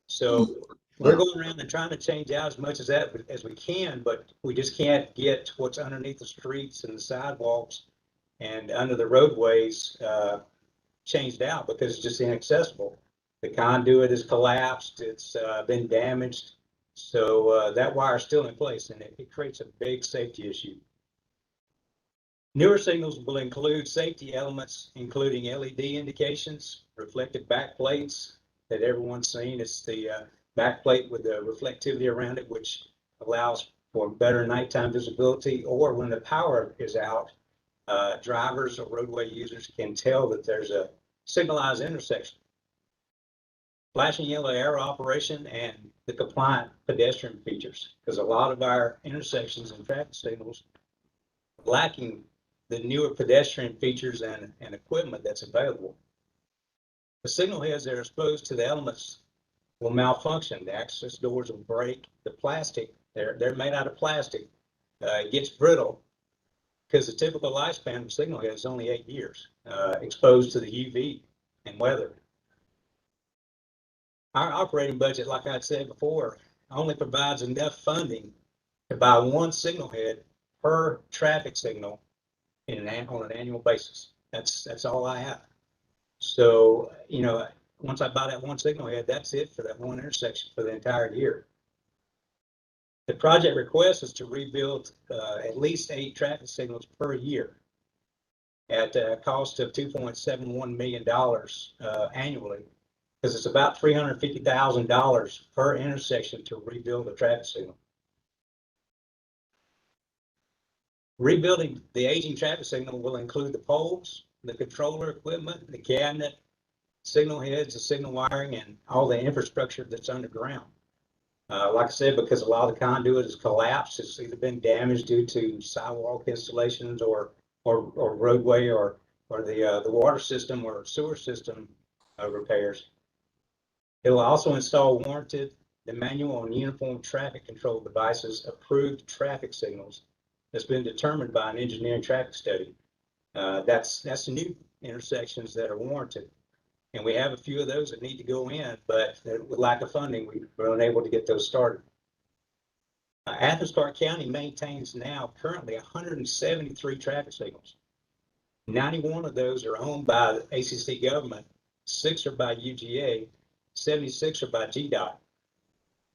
So we're going around and trying to change out as much as that as we can, but we just can't get what's underneath the streets and the sidewalks and under the roadways changed out because it's just inaccessible. The conduit is collapsed, it's been damaged. So that wire is still in place, and it creates a big safety issue. Newer signals will include safety elements, including LED indications, reflective backplates that everyone's seen. It's the backplate with the reflectivity around it, which allows for better nighttime visibility, or when the power is out, drivers or roadway users can tell that there's a signalized intersection. Flashing yellow arrow operation and the compliant pedestrian features, because a lot of our intersections and traffic signals are lacking the newer pedestrian features and equipment that's available. The signal heads that are exposed to the elements will malfunction. The access doors will break. The plastic, they're made out of plastic. It gets brittle because the typical lifespan of a signal head is only 8 years, exposed to the UV and weather. Our operating budget, like I said before, only provides enough funding to buy one signal head per traffic signal on an annual basis. That's all I have. So, you know, once I buy that one signal head, that's it for that one intersection for the entire year. The project request is to rebuild at least 8 traffic signals per year at a cost of $2.71 million annually, because it's about $350,000 per intersection to rebuild a traffic signal. Rebuilding the aging traffic signal will include the poles, the controller equipment, the cabinet, signal heads, the signal wiring, and all the infrastructure that's underground. Like I said, because a lot of the conduit is collapsed, it's either been damaged due to sidewalk installations or roadway or the water system or sewer system repairs. It will also install warranted, the manual and uniform traffic control devices, approved traffic signals that's been determined by an engineering traffic study. That's new intersections that are warranted. And we have a few of those that need to go in, but with lack of funding, we were unable to get those started. Athens-Clarke County maintains now currently 173 traffic signals. 91 of those are owned by the ACC government, 6 are by UGA, 76 are by GDOT.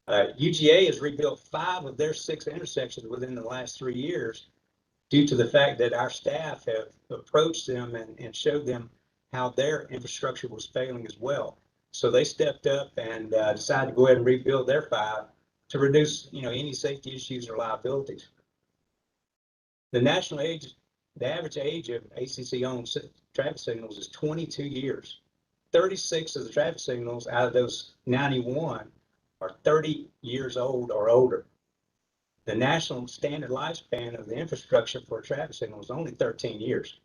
UGA has rebuilt 5 of their 6 intersections within the last 3 years due to the fact that our staff have approached them and showed them how their infrastructure was failing as well. So they stepped up and decided to go ahead and rebuild their 5 to reduce, you know, any safety issues or liabilities. The average age of ACC-owned traffic signals is 22 years. 36 of the traffic signals out of those 91 are 30 years old or older. The national standard lifespan of the infrastructure for a traffic signal is only 13 years.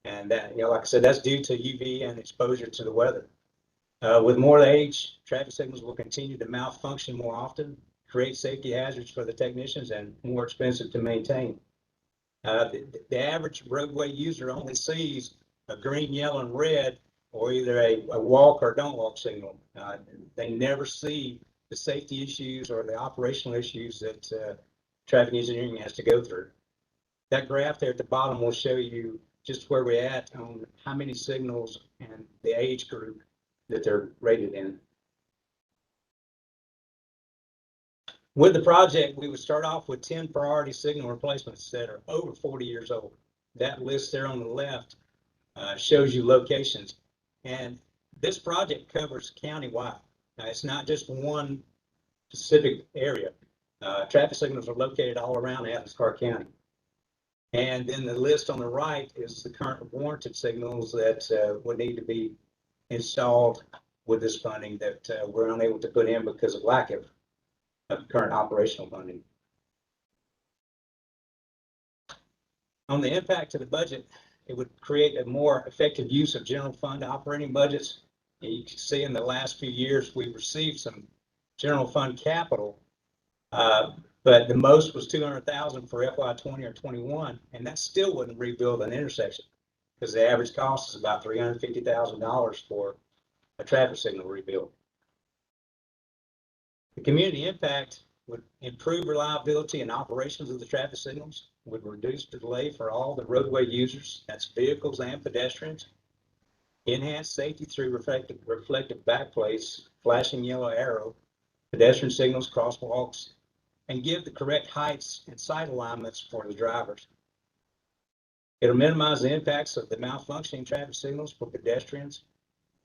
And that, you know, like I said, that's due to UV and exposure to the weather. With more age, traffic signals will continue to malfunction more often, create safety hazards for the technicians, and more expensive to maintain. The average roadway user only sees a green, yellow, and red, or either a walk or don't walk signal. They never see the safety issues or the operational issues that traffic engineering has to go through. That graph there at the bottom will show you just where we're at on how many signals and the age group that they're rated in. With the project, we would start off with 10 priority signal replacements that are over 40 years old. That list there on the left shows you locations. And this project covers countywide. Now, it's not just one specific area. Traffic signals are located all around Athens-Clarke County. And then the list on the right is the current warranted signals that would need to be installed with this funding that we're unable to put in because of lack of current operational funding. On the impact to the budget, it would create a more effective use of general fund operating budgets. And you can see in the last few years, we've received some general fund capital But the most was 200,000 for FY 20 or 21, and that still wouldn't rebuild an intersection because the average cost is about $350,000 for a traffic signal rebuild. The community impact would improve reliability and operations of the traffic signals, would reduce the delay for all the roadway users, that's vehicles and pedestrians, enhance safety through reflective backplates, flashing yellow arrow, pedestrian signals, crosswalks, and give the correct heights and sight alignments for the drivers. It'll minimize the impacts of the malfunctioning traffic signals for pedestrians.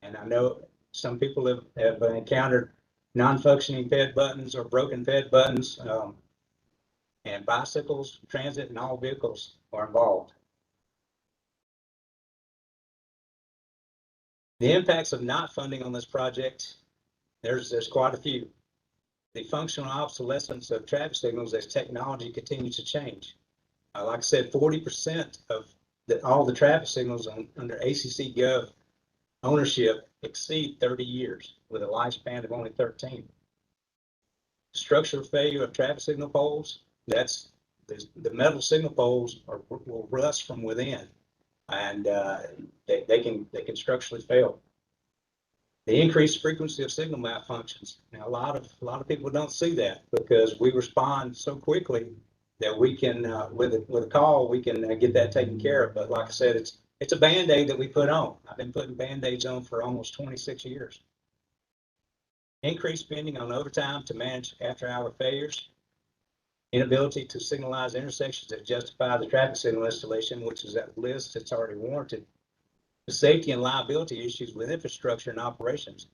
And I know some people have encountered non-functioning fed buttons or broken fed buttons, and bicycles, transit, and all vehicles are involved. The impacts of not funding on this project, there's quite a few. The functional obsolescence of traffic signals as technology continues to change. Like I said, 40% of all the traffic signals under ACC Gov ownership exceed 30 years with a lifespan of only 13. Structural failure of traffic signal poles, that's the metal signal poles will rust from within, and they can structurally fail. The increased frequency of signal malfunctions. Now, a lot of people don't see that because we respond so quickly that we can, with a call, we can get that taken care of. But like I said, it's a Band-Aid that we put on. I've been putting Band-Aids on for almost 26 years. Increased spending on overtime to manage after-hour failures. Inability to signalize intersections that justify the traffic signal installation, which is that list that's already warranted. The safety and liability issues with infrastructure and operations.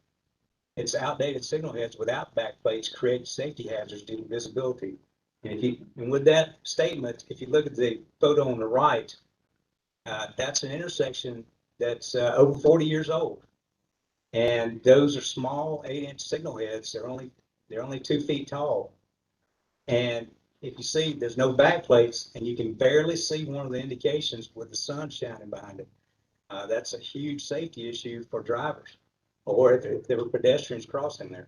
It's outdated signal heads without backplates create safety hazards due to visibility. And with that statement, if you look at the photo on the right, that's an intersection that's over 40 years old. And those are small 8-inch signal heads. They're only 2 feet tall. And if you see, there's no backplates, and you can barely see one of the indications with the sun shining behind it. That's a huge safety issue for drivers, or if there were pedestrians crossing there.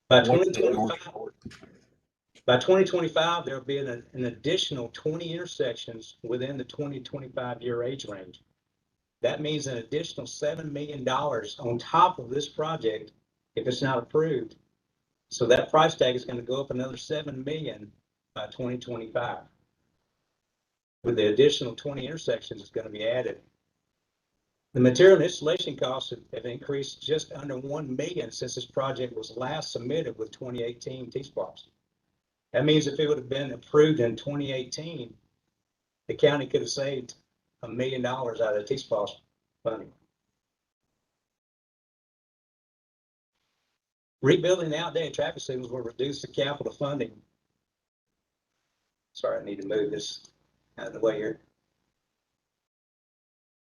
By 2025, there will be an additional 20 intersections within the 2025 year age range. That means an additional $7 million on top of this project if it's not approved. So that price tag is going to go up another $7 million by 2025. With the additional 20 intersections that's going to be added. The material and installation costs have increased just under $1 million since this project was last submitted with 2018 TSPLOST. That means if it would have been approved in 2018, the county could have saved $1 million out of the TSPLOST funding. Rebuilding the outdated traffic signals will reduce the capital funding. Sorry, I need to move this out of the way here.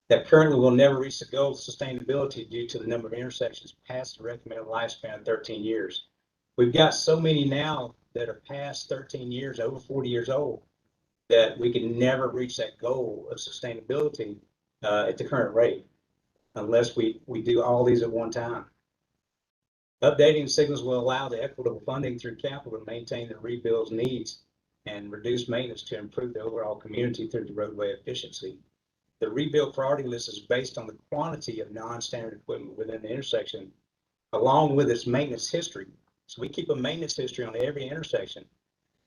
That currently will never reach the goal of sustainability due to the number of intersections past the recommended lifespan of 13 years. We've got so many now that are past 13 years, over 40 years old, that we can never reach that goal of sustainability at the current rate, unless we do all these at one time. Updating signals will allow the equitable funding through capital to maintain the rebuild's needs and reduce maintenance to improve the overall community through the roadway efficiency. The rebuild priority list is based on the quantity of non-standard equipment within the intersection, along with its maintenance history. So we keep a maintenance history on every intersection.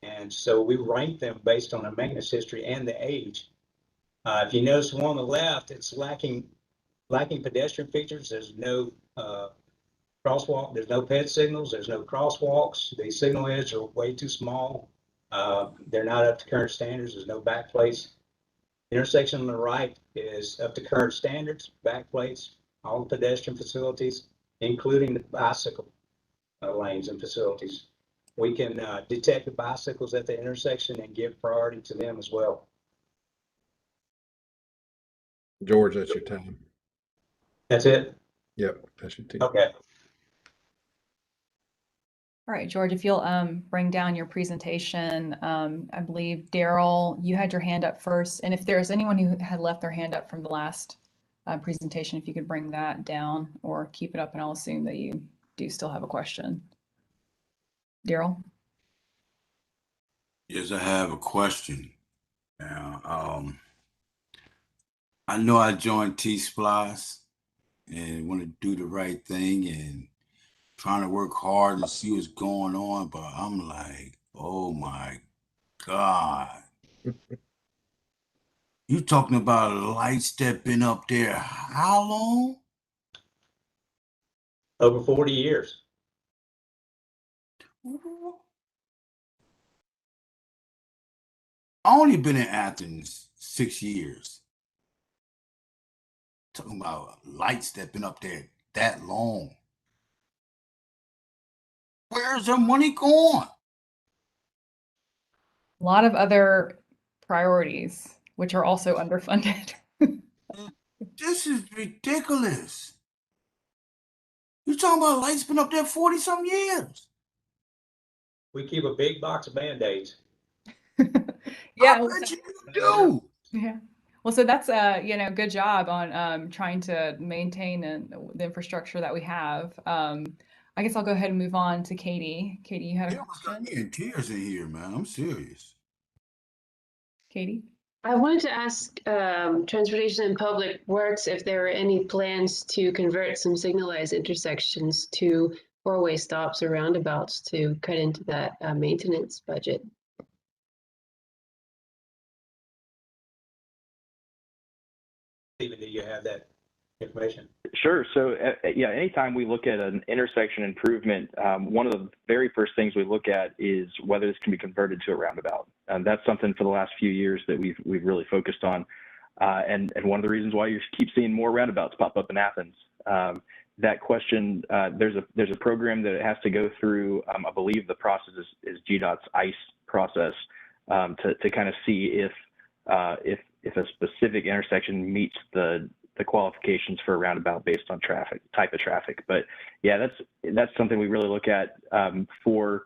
And so we rank them based on the maintenance history and the age. If you notice one on the left, it's lacking pedestrian features. There's no crosswalk, there's no ped signals, there's no crosswalks. The signal heads are way too small. They're not up to current standards. There's no backplates. The intersection on the right is up to current standards, backplates, all the pedestrian facilities, including the bicycle lanes and facilities. We can detect the bicycles at the intersection and give priority to them as well.
George, that's your time.
That's it?
Yep, that's your time.
Okay.
All right, George, if you'll bring down your presentation. I believe, Daryl, you had your hand up first. And if there's anyone who had left their hand up from the last presentation, if you could bring that down or keep it up, and I'll assume that you do still have a question. Daryl?
Yes, I have a question. Now, I know I joined TSPLOST and want to do the right thing and trying to work hard and see what's going on, but I'm like, oh my God. You talking about a light step been up there how long?
Over 40 years.
I only been in Athens 6 years. Talking about a light step been up there that long. Where's the money going?
A lot of other priorities, which are also underfunded.
This is ridiculous. You talking about lights been up there 40 some years.
We keep a big box of Band-Aids.
Yeah.
I bet you do.
Yeah. Well, so that's good job on trying to maintain the infrastructure that we have. I guess I'll go ahead and move on to Katie. Katie, you had a
Got
question?
me in tears in here, man. I'm serious.
Katie?
I wanted to ask Transportation and Public Works if there were any plans to convert some signalized intersections to four-way stops or roundabouts to cut into that maintenance budget.
Stephen, do you have that information?
Sure. So, yeah, anytime we look at an intersection improvement, one of the very first things we look at is whether this can be converted to a roundabout. And that's something for the last few years that we've really focused on. And one of the reasons why you keep seeing more roundabouts pop up in Athens. That question, there's a program that it has to go through. I believe the process is GDOT's ICE process to kind of see if a specific intersection meets the qualifications for a roundabout based on type of traffic. But yeah, that's something we really look at for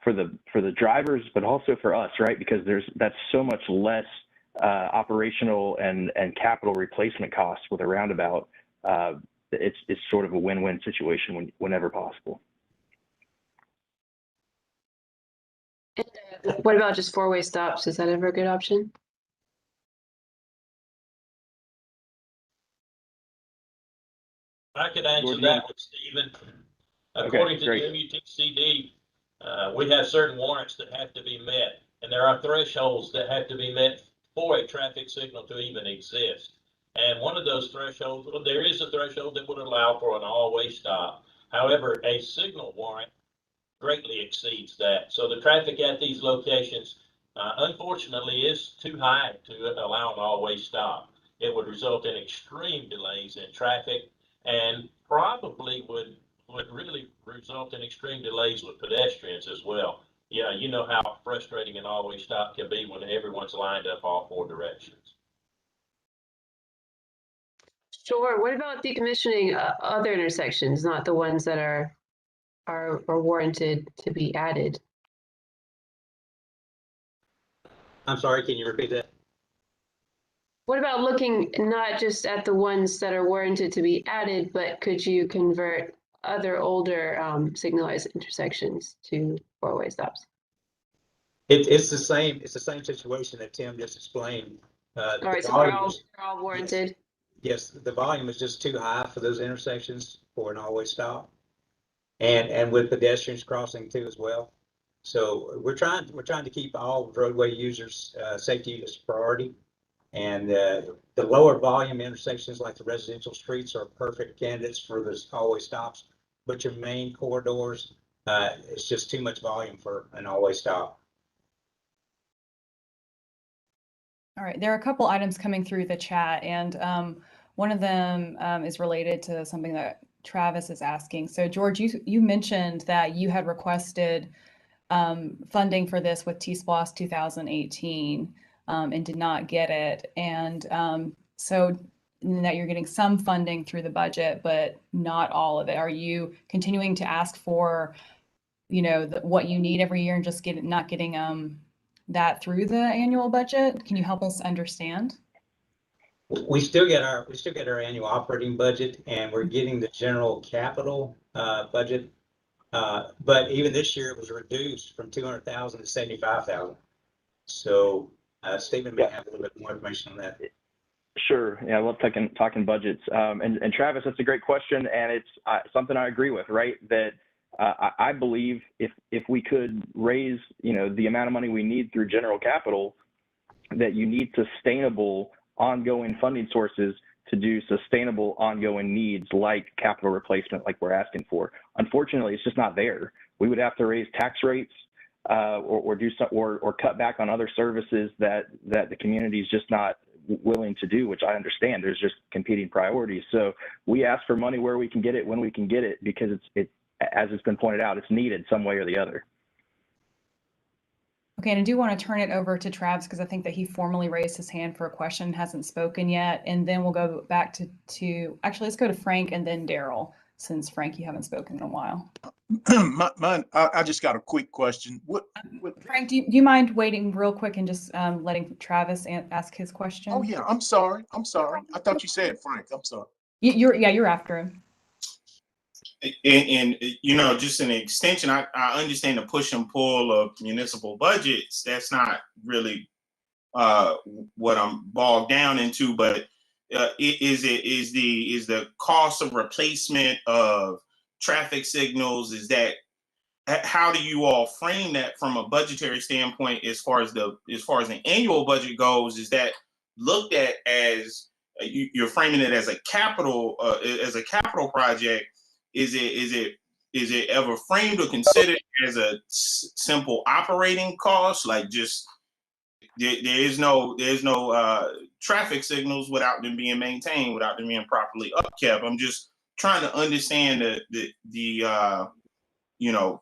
the drivers, but also for us, right? Because that's so much less operational and capital replacement costs with a roundabout. It's sort of a win-win situation whenever possible.
And, what about just four-way stops? Is that ever a good option?
I could answer
George,
that one, Stephen. According to WTCD, we have certain warrants that have to be met, and there are thresholds that have to be met for a traffic signal to even exist. And one of those thresholds, well, there is a threshold that would allow for an all-way stop. However, a signal warrant greatly exceeds that. So the traffic at these locations, unfortunately, is too high to allow an all-way stop. It would result in extreme delays in traffic, and probably would really result in extreme delays with pedestrians as well. Yeah, you know how frustrating an all-way stop can be when everyone's lined up all four directions.
Sure. What about decommissioning other intersections, not the ones that are warranted to be added?
I'm sorry, can you repeat that?
What about looking not just at the ones that are warranted to be added, but could you convert other older signalized intersections to four-way stops?
It's the same situation that Tim just explained.
All right, so they're all warranted.
Yes, the volume is just too high for those intersections for an all-way stop, and with pedestrians crossing too as well. So we're trying to keep all roadway users' safety as a priority. And the lower volume intersections like the residential streets are perfect candidates for those all-way stops. But your main corridors, it's just too much volume for an all-way stop.
All right, there are a couple items coming through the chat, and one of them is related to something that Travis is asking. So George, you mentioned that you had requested funding for this with TSPLOST 2018 and did not get it. And so that you're getting some funding through the budget, but not all of it. Are you continuing to ask for, what you need every year and just not getting that through the annual budget? Can you help us understand?
We still get our annual operating budget, and we're getting the general capital budget. But even this year, it was reduced from 200,000 to 75,000. So Stephen may have a little bit more information on that.
Sure. Yeah, I love talking budgets. And Travis, that's a great question, and it's something I agree with. Right, that I believe if we could raise the amount of money we need through general capital, that you need sustainable ongoing funding sources to do sustainable ongoing needs like capital replacement, like we're asking for. Unfortunately, it's just not there. We would have to raise tax rates or do some or cut back on other services that the community is just not willing to do, which I understand. There's just competing priorities. So we ask for money where we can get it when we can get it, because it's as it's been pointed out, it's needed some way or the other.
Okay, and I do want to turn it over to Travis because I think that he formally raised his hand for a question, hasn't spoken yet, and then we'll go back to actually let's go to Frank and then Daryl, since Frank, you haven't spoken in a while.
I just got a quick question.
Frank, do you mind waiting real quick and just letting Travis ask his question?
Oh yeah, I'm sorry. I thought you said Frank. I'm sorry.
You're after him.
And just an extension, I understand the push and pull of municipal budgets. That's not really what I'm bogged down into, but is the cost of replacement of traffic signals, is that, how do you all frame that from a budgetary standpoint as far as the annual budget goes? Is that looked at as you're framing it as a capital project? Is it ever framed or considered as a simple operating cost? Like just there's no traffic signals without them being maintained, without them being properly upkept. I'm just trying to understand the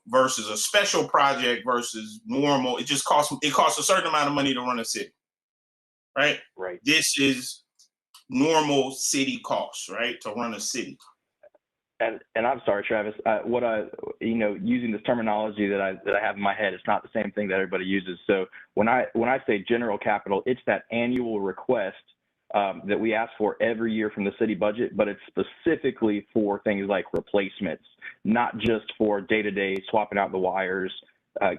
versus a special project versus normal. It costs a certain amount of money to run a city, right?
Right.
This is normal city costs, right, to run a city.
And I'm sorry, Travis, using this terminology that I have in my head, it's not the same thing that everybody uses. So when I say general capital, it's that annual request that we ask for every year from the city budget, but it's specifically for things like replacements, not just for day-to-day swapping out the wires,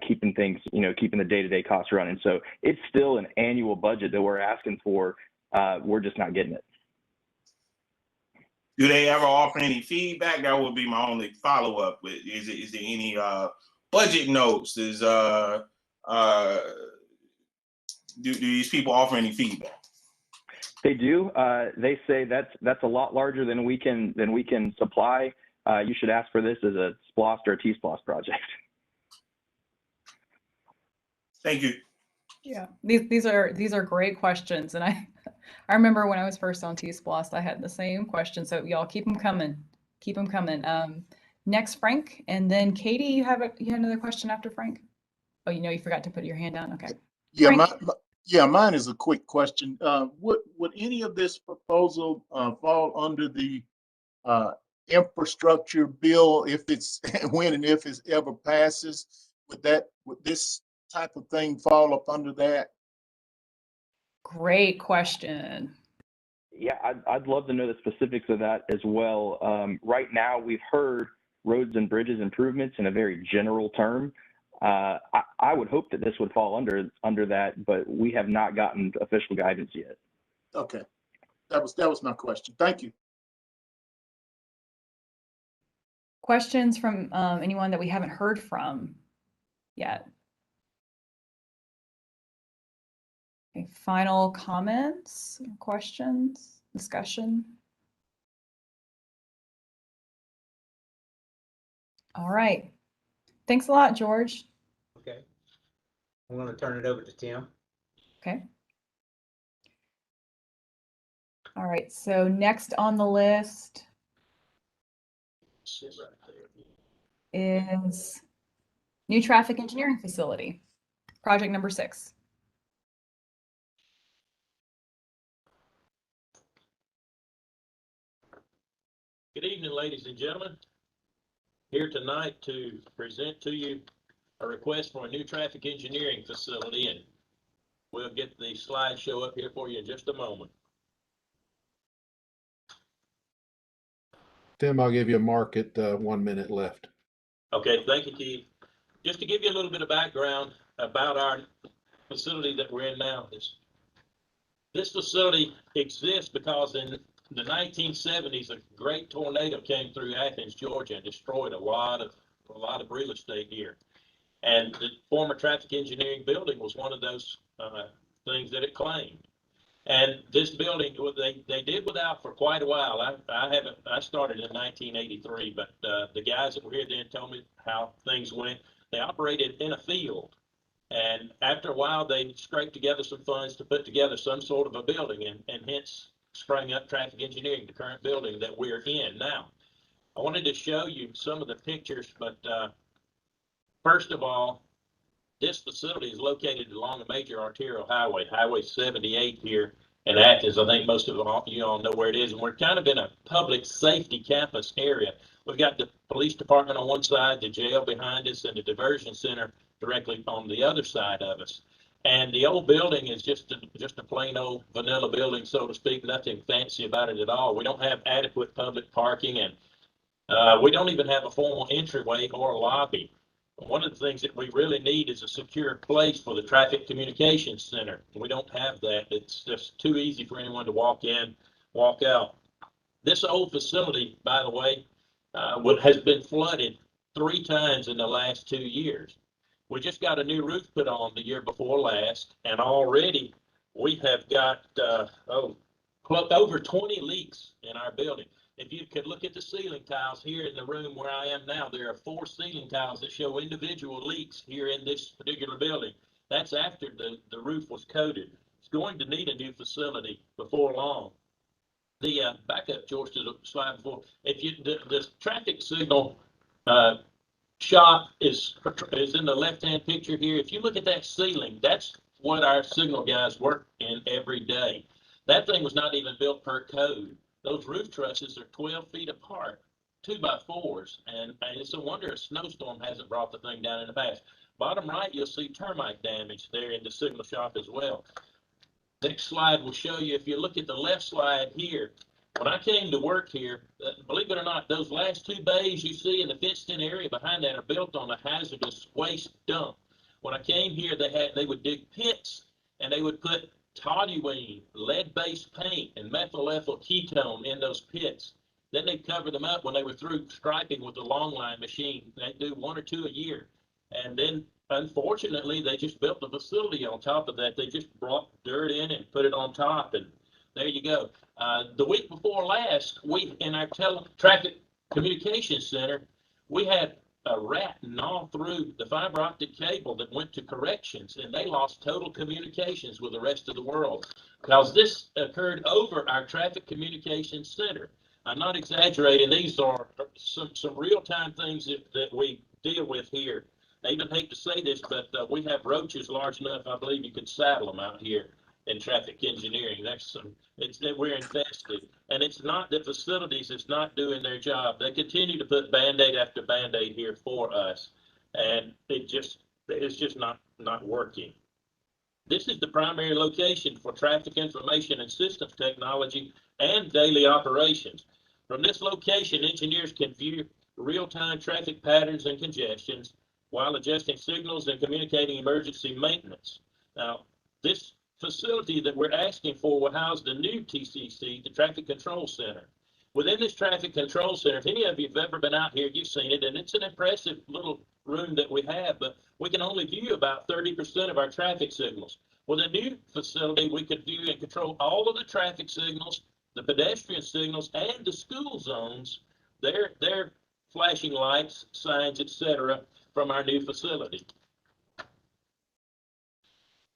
keeping the day-to-day costs running. So it's still an annual budget that we're asking for. We're just not getting it.
Do they ever offer any feedback? That would be my only follow-up. Is there any budget notes? Do these people offer any feedback?
They do. They say that's a lot larger than we can supply. You should ask for this as a TSPLOST or a TSPLOST project.
Thank you.
Yeah, these are great questions, and I remember when I was first on TSPLOST, I had the same question. So y'all keep them coming. Keep them coming. Next, Frank, and then Katie. You had another question after Frank? Oh, you forgot to put your hand down. Okay.
Yeah, mine is a quick question. Would any of this proposal fall under the infrastructure bill if it's when and if it ever passes? Would this type of thing fall up under that?
Great question.
Yeah, I'd love to know the specifics of that as well. Right now, we've heard roads and bridges improvements in a very general term. I would hope that this would fall under that, but we have not gotten official guidance yet.
Okay, that was my question. Thank you.
Questions from anyone that we haven't heard from yet? Okay, final comments, questions, discussion? All right. Thanks a lot, George.
Okay. I'm going to turn it over to Tim.
Okay. All right, so next on the list is new traffic engineering facility, project number 6.
Good evening, ladies and gentlemen. Here tonight to present to you a request for a new traffic engineering facility, and we'll get the slideshow up here for you in just a moment.
Tim, I'll give you a mark at 1 minute left.
Okay, thank you, Keith. Just to give you a little bit of background about our facility that we're in now. This facility exists because in the 1970s, a great tornado came through Athens, Georgia, and destroyed a lot of real estate here. And the former traffic engineering building was one of those things that it claimed. And this building, they did without for quite a while. I started in 1983, but the guys that were here then told me how things went. They operated in a field. And after a while, they scraped together some funds to put together some sort of a building, and hence sprang up traffic engineering, the current building that we're in now. I wanted to show you some of the pictures, but first of all, this facility is located along a major arterial highway, Highway 78 here in Athens. I think most of you all know where it is, and we're kind of in a public safety campus area. We've got the police department on one side, the jail behind us, and the diversion center directly on the other side of us. And the old building is just a plain old vanilla building, so to speak, nothing fancy about it at all. We don't have adequate public parking, and we don't even have a formal entryway or a lobby. One of the things that we really need is a secure place for the Traffic Communications Center. We don't have that. It's just too easy for anyone to walk in, walk out. This old facility, by the way, has been flooded 3 times in the last 2 years. We just got a new roof put on the year before last, and already we have got over 20 leaks in our building. If you could look at the ceiling tiles here in the room where I am now, there are 4 ceiling tiles that show individual leaks here in this particular building. That's after the roof was coated. It's going to need a new facility before long. The back up, George, to the slide before. If you the traffic signal shop is in the left-hand picture here. If you look at that ceiling, that's what our signal guys work in every day. That thing was not even built per code. Those roof trusses are 12 feet apart, 2x4s, and it's a wonder a snowstorm hasn't brought the thing down in the past. Bottom right, you'll see termite damage there in the signal shop as well. Next slide will show you, if you look at the left slide here, when I came to work here, believe it or not, those last 2 bays you see in the fenced-in area behind that are built on a hazardous waste dump. When I came here, they would dig pits, and they would put toluene, lead-based paint, and methylethyl ketone in those pits. Then they'd cover them up when they were through striping with the long line machine. They'd do 1 or 2 a year. And then, unfortunately, they just built a facility on top of that. They just brought dirt in and put it on top, and there you go. The week before last, we, in our traffic communications center, we had a rat gnaw through the fiber optic cable that went to corrections, and they lost total communications with the rest of the world because this occurred over our traffic communications center. I'm not exaggerating. These are some real-time things that we deal with here. I even hate to say this, but we have roaches large enough, I believe you could saddle them out here in traffic engineering. It's that we're infested, and it's not the facilities is not doing their job. They continue to put Band-Aid after Band-Aid here for us, and it's just not working. This is the primary location for traffic information and systems technology and daily operations. From this location, engineers can view real-time traffic patterns and congestions while adjusting signals and communicating emergency maintenance. Now, this facility that we're asking for will house the new TCC, the Traffic Control Center. Within this Traffic Control Center, if any of you have ever been out here, you've seen it, and it's an impressive little room that we have, but we can only view about 30% of our traffic signals. With a new facility, we could view and control all of the traffic signals, the pedestrian signals, and the school zones, their flashing lights, signs, etc., from our new facility.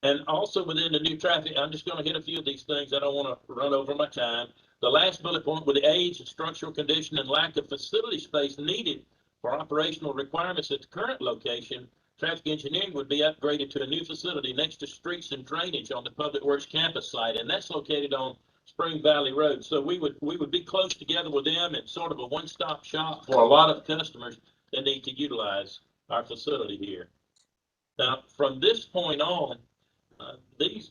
And also within the new traffic, I'm just going to hit a few of these things. I don't want to run over my time. The last bullet point, with the age and structural condition and lack of facility space needed for operational requirements at the current location, traffic engineering would be upgraded to a new facility next to streets and drainage on the Public Works campus site, and that's located on Spring Valley Road. So we would be close together with them and sort of a one-stop shop for a lot of customers that need to utilize our facility here. Now, from this point on, this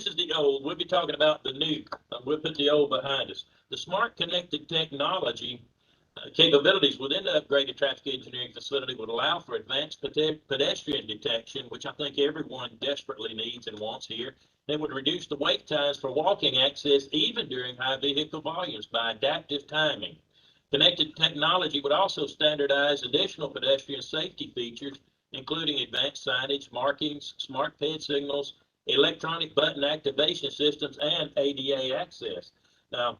is the old. We'll be talking about the new. We'll put the old behind us. The smart connected technology Capabilities within the upgraded traffic engineering facility would allow for advanced pedestrian detection, which I think everyone desperately needs and wants here. They would reduce the wait times for walking access even during high vehicle volumes by adaptive timing. Connected technology would also standardize additional pedestrian safety features, including advanced signage, markings, smart ped signals, electronic button activation systems, and ADA access. Now,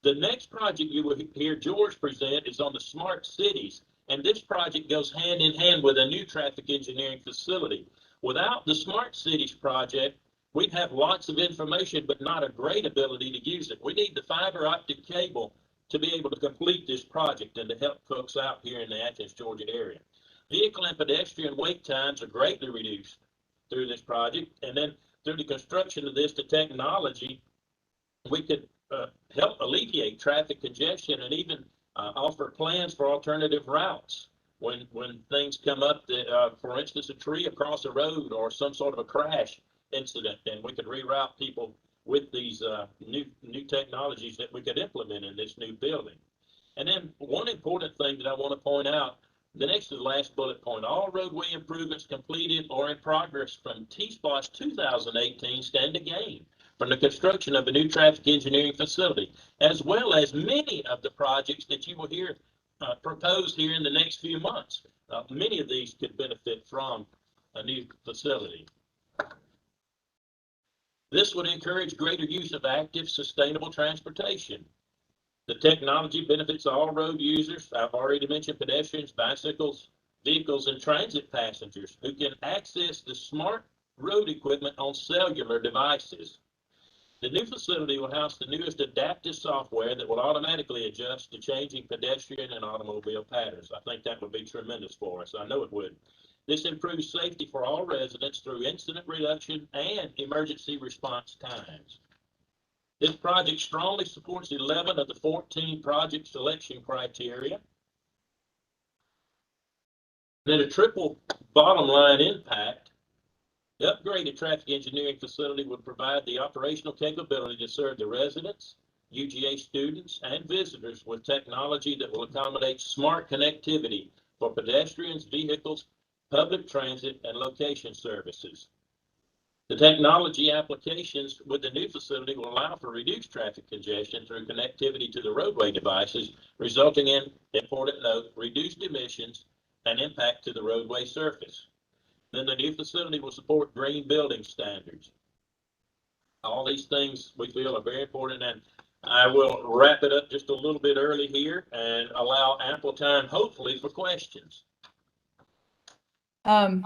the next project you will hear George present is on the smart cities, and this project goes hand in hand with a new traffic engineering facility. Without the smart cities project, we'd have lots of information, but not a great ability to use it. We need the fiber optic cable to be able to complete this project and to help folks out here in the Athens, Georgia area. Vehicle and pedestrian wait times are greatly reduced through this project, and then through the construction of this, the technology, we could help alleviate traffic congestion and even offer plans for alternative routes when things come up that, for instance, a tree across a road or some sort of a crash incident, and we could reroute people with these new technologies that we could implement in this new building. And then one important thing that I want to point out, the next to the last bullet point, all roadway improvements completed or in progress from TSPLOST 2018 stand to gain from the construction of a new traffic engineering facility, as well as many of the projects that you will hear proposed here in the next few months. Many of these could benefit from a new facility. This would encourage greater use of active, sustainable transportation. The technology benefits all road users. I've already mentioned pedestrians, bicycles, vehicles, and transit passengers who can access the smart road equipment on cellular devices. The new facility will house the newest adaptive software that will automatically adjust to changing pedestrian and automobile patterns. I think that would be tremendous for us. I know it would. This improves safety for all residents through incident reduction and emergency response times. This project strongly supports 11 of the 14 project selection criteria. Then a triple bottom line impact. The upgraded traffic engineering facility would provide the operational capability to serve the residents, UGA students, and visitors with technology that will accommodate smart connectivity for pedestrians, vehicles, public transit, and location services. The technology applications with the new facility will allow for reduced traffic congestion through connectivity to the roadway devices, resulting in, important note, reduced emissions and impact to the roadway surface. Then the new facility will support green building standards. All these things we feel are very important, and I will wrap it up just a little bit early here and allow ample time, hopefully, for questions.
Wow,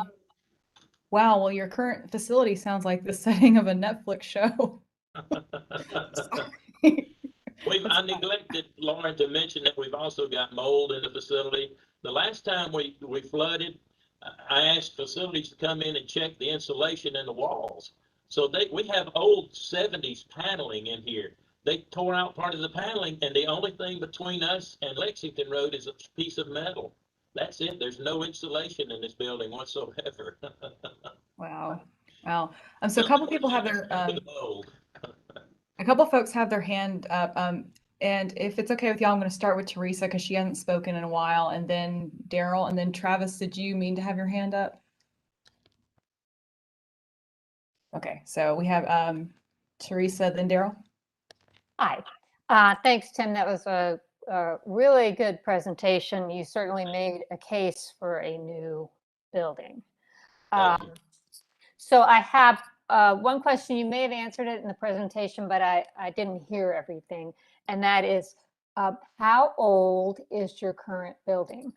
well, your current facility sounds like the setting of a Netflix show.
I neglected, Lauren, to mention that we've also got mold in the facility. The last time we flooded, I asked facilities to come in and check the insulation in the walls. So we have old 70s paneling in here. They tore out part of the paneling, and the only thing between us and Lexington Road is a piece of metal. That's it. There's no insulation in this building whatsoever.
Wow. Wow. So a couple people have their a couple folks have their hand up. And if it's okay with y'all, I'm going to start with Teresa because she hasn't spoken in a while, and then Daryl, and then Travis. Did you mean to have your hand up? Okay, so we have Teresa, then Daryl.
Hi. Thanks, Tim. That was a really good presentation. You certainly made a case for a new building. So I have one question. You may have answered it in the presentation, but I didn't hear everything. And that is, how old is your current building?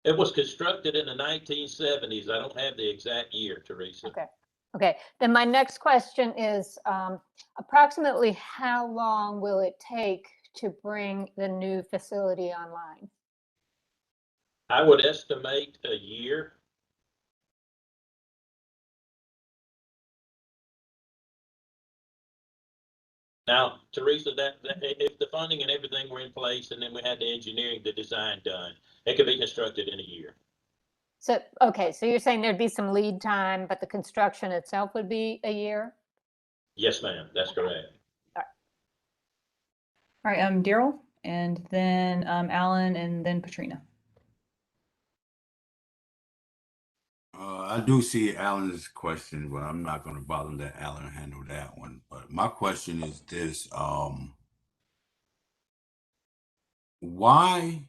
It was constructed in the 1970s. I don't have the exact year, Teresa.
Okay. Okay. Then my next question is, approximately how long will it take to bring the new facility online?
I would estimate a year. Now, Teresa, that if the funding and everything were in place, and then we had the engineering, the design done, it could be constructed in a year.
So, okay, so you're saying there'd be some lead time, but the construction itself would be a year?
Yes, ma'am. That's correct.
All right, Daryl, and then Alan, and then Katrina.
I do see Alan's question, but I'm not going to bother let Alan handle that one. But my question is this: why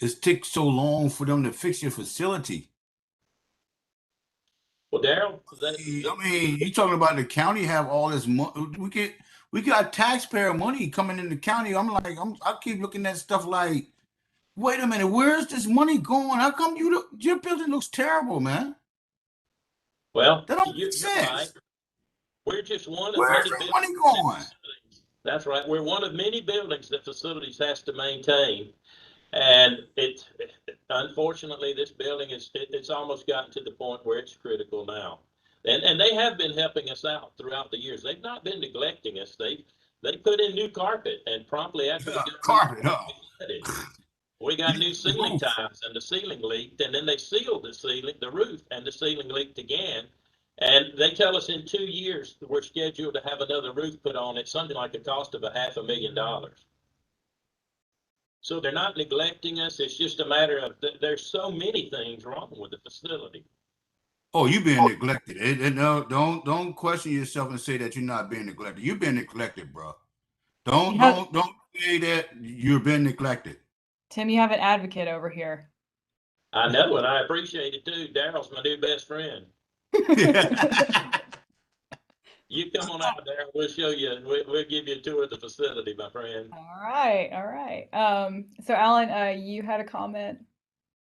it takes so long for them to fix your facility?
Well, Daryl,
I mean, you talking about the county have all this money? We got taxpayer money coming in the county. I keep looking at stuff like, wait a minute, where's this money going? How come your building looks terrible, man?
well,
That don't
you're
make sense.
right. We're just one of
Where's
many
the money
buildings.
going?
That's right. We're one of many buildings that facilities has to maintain. And unfortunately, this building it's almost gotten to the point where it's critical now. And they have been helping us out throughout the years. They've not been neglecting us. They put in new carpet, and promptly after the
carpet,
we got new ceiling tiles, and the ceiling leaked, and then they sealed the roof, and the ceiling leaked again. And they tell us in 2 years we're scheduled to have another roof put on at something like a cost of $500,000. So they're not neglecting us. It's just a matter of there's so many things wrong with the facility.
Oh, you being neglected. No, don't question yourself and say that you're not being neglected. You've been neglected, bro. Don't say that you're being neglected.
Tim, you have an advocate over here.
I know, and I appreciate it too. Daryl's my new best friend. You come on out, Daryl. We'll show you. We'll give you a tour of the facility, my friend.
All right, all right. So Alan, you had a comment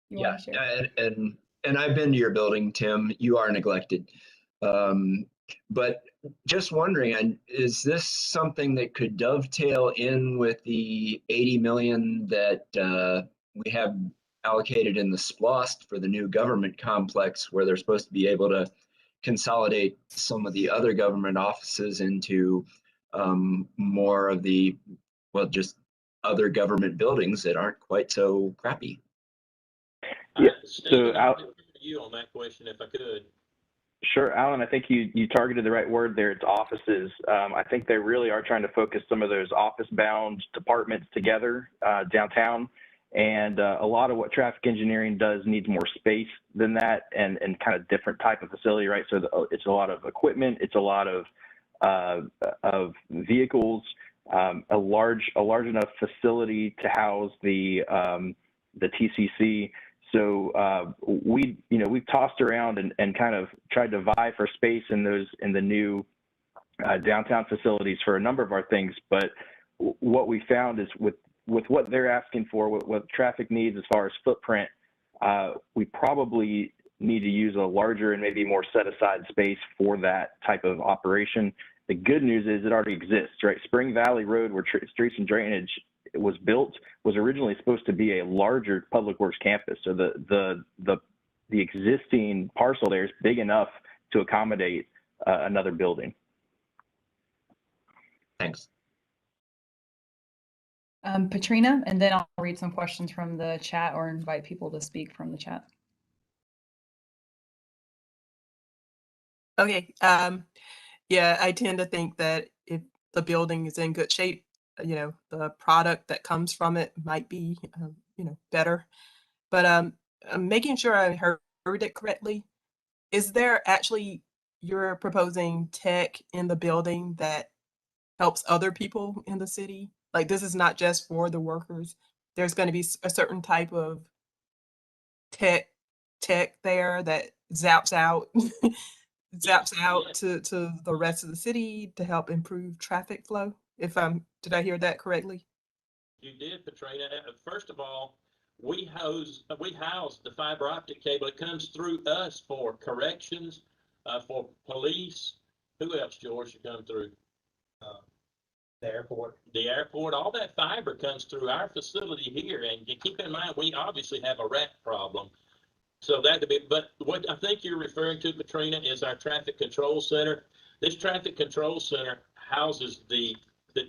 you want to share?
And I've been to your building, Tim. You are neglected. But just wondering, is this something that could dovetail in with the 80 million that we have allocated in the TSPLOST for the new government complex, where they're supposed to be able to consolidate some of the other government offices into more of the, well, just other government buildings that aren't quite so crappy?
Yeah.
Stephen, I'll defer to you on that question if I could.
Sure, Alan, I think you targeted the right word there. It's offices. I think they really are trying to focus some of those office-bound departments together downtown. And a lot of what traffic engineering does needs more space than that, and kind of different type of facility, right? So it's a lot of equipment, it's a lot of vehicles, a large enough facility to house the TCC. So we've tossed around and kind of tried to vie for space in the new downtown facilities for a number of our things. But what we found is with what they're asking for, what traffic needs as far as footprint, we probably need to use a larger and maybe more set aside space for that type of operation. The good news is it already exists, right? Spring Valley Road, where Streets and Drainage was built, was originally supposed to be a larger public works campus. So the existing parcel there is big enough to accommodate another building.
Thanks.
Katrina, and then I'll read some questions from the chat or invite people to speak from the chat.
Okay. Yeah, I tend to think that if the building is in good shape, the product that comes from it might be, better. But I'm making sure I heard it correctly. Is there actually, you're proposing tech in the building that helps other people in the city? Like, this is not just for the workers. There's going to be a certain type of tech there that zaps out to the rest of the city to help improve traffic flow. Did I hear that correctly?
You did, Katrina. First of all, we house the fiber optic cable. It comes through us for corrections, for police. Who else, George, to come through? The airport. The airport. All that fiber comes through our facility here. And keep in mind, we obviously have a rat problem. So that could be, but what I think you're referring to, Katrina, is our traffic control center. This traffic control center houses the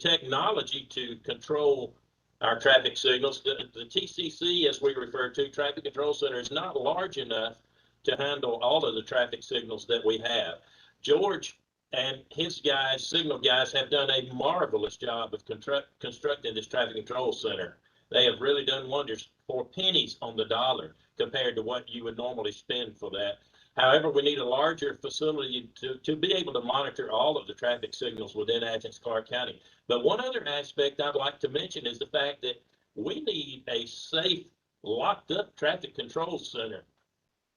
technology to control our traffic signals. The TCC, as we refer to, Traffic Control Center, is not large enough to handle all of the traffic signals that we have. George and his guys, signal guys, have done a marvelous job of constructing this traffic control center. They have really done wonders for pennies on the dollar compared to what you would normally spend for that. However, we need a larger facility to be able to monitor all of the traffic signals within Athens-Clarke County. But one other aspect I'd like to mention is the fact that we need a safe, locked up traffic control center.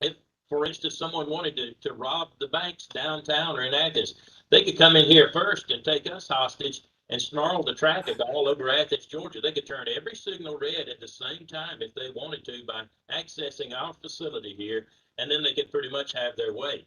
If, for instance, someone wanted to rob the banks downtown or in Athens, they could come in here first and take us hostage and snarl the traffic all over Athens, Georgia. They could turn every signal red at the same time if they wanted to by accessing our facility here, and then they could pretty much have their way.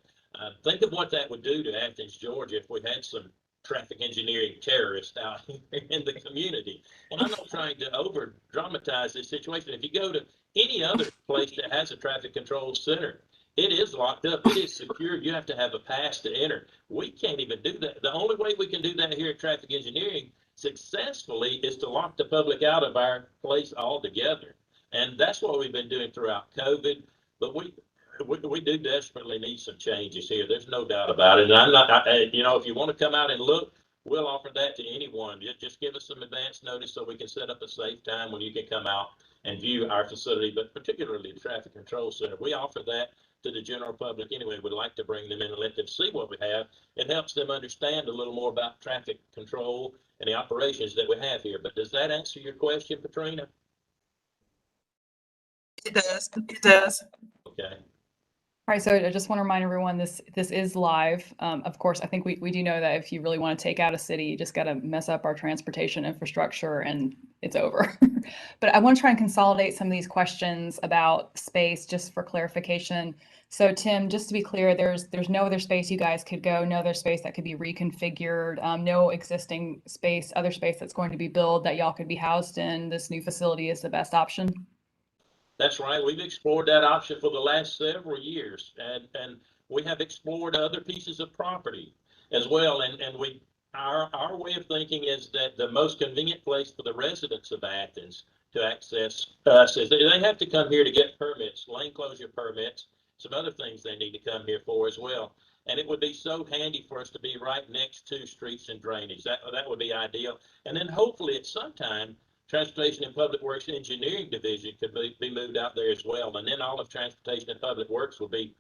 Think of what that would do to Athens, Georgia, if we had some traffic engineering terrorists out here in the community. And I'm not trying to over dramatize this situation. If you go to any other place that has a traffic control center, it is locked up. It is secured. You have to have a pass to enter. We can't even do that. The only way we can do that here at Traffic Engineering successfully is to lock the public out of our place altogether. And that's what we've been doing throughout COVID. But we do desperately need some changes here. There's no doubt about it. And I'm not, you know, if you want to come out and look, we'll offer that to anyone. Just give us some advance notice so we can set up a safe time when you can come out and view our facility, but particularly the traffic control center. We offer that to the general public anyway. We'd like to bring them in and let them see what we have. It helps them understand a little more about traffic control and the operations that we have here. But does that answer your question, Katrina?
It does. It does.
Okay.
All right, so I just want to remind everyone this is live. Of course, I think we do know that if you really want to take out a city, you just got to mess up our transportation infrastructure and it's over. But I want to try and consolidate some of these questions about space just for clarification. So Tim, just to be clear, there's no other space you guys could go, no other space that could be reconfigured, no existing space, other space that's going to be built that y'all could be housed in. This new facility is the best option.
That's right. We've explored that option for the last several years, and we have explored other pieces of property as well. And our way of thinking is that the most convenient place for the residents of Athens to access us is they have to come here to get permits, lane closure permits, some other things they need to come here for as well. And it would be so handy for us to be right next to streets and drainage. That would be ideal. And then hopefully at some time, Transportation and Public Works Engineering Division could be moved out there as well. And then all of Transportation and Public Works will be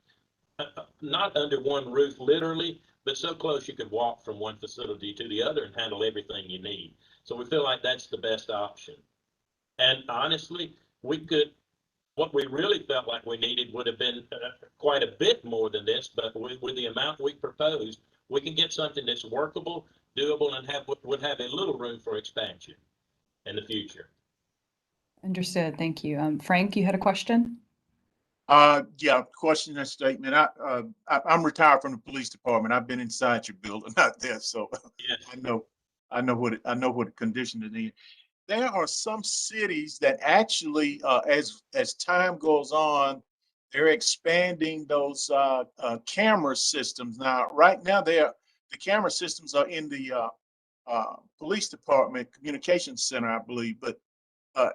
not under one roof literally, but so close you could walk from one facility to the other and handle everything you need. So we feel like that's the best option. And honestly, what we really felt like we needed would have been quite a bit more than this, but with the amount we proposed, we can get something that's workable, doable, and would have a little room for expansion in the future.
Understood. Thank you. Frank, you had a question?
Yeah, question and statement. I'm retired from the police department. I've been inside your building, not there, so yeah. I know what the condition is in. There are some cities that actually, as time goes on, they're expanding those camera systems. Now, right now, the camera systems are in the police department communications center, I believe. But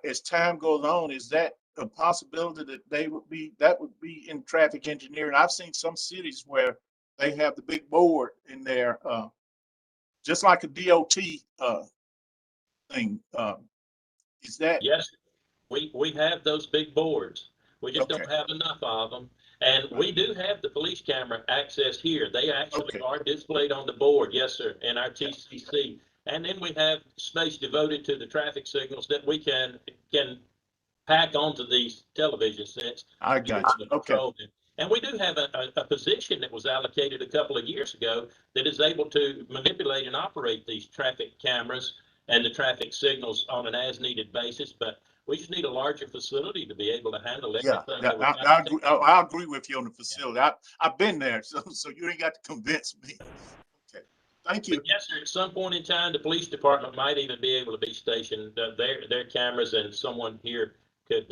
as time goes on, is that a possibility that would be in traffic engineering? I've seen some cities where they have the big board in there, just like a DOT thing. Is that?
Yes, we have those big boards. We just don't have enough of them. And we do have the police camera access here. They actually are displayed on the board, yes, sir, in our TCC. And then we have space devoted to the traffic signals that we can pack onto these television sets.
I got you. Okay.
And we do have a position that was allocated a couple of years ago that is able to manipulate and operate these traffic cameras and the traffic signals on an as-needed basis. But we just need a larger facility to be able to handle everything.
Yeah, I agree with you on the facility. Yeah. I've been there, so you ain't got to convince me. Okay, thank you.
But yes, sir. At some point in time, the police department might even be able to be stationed their cameras, and someone here could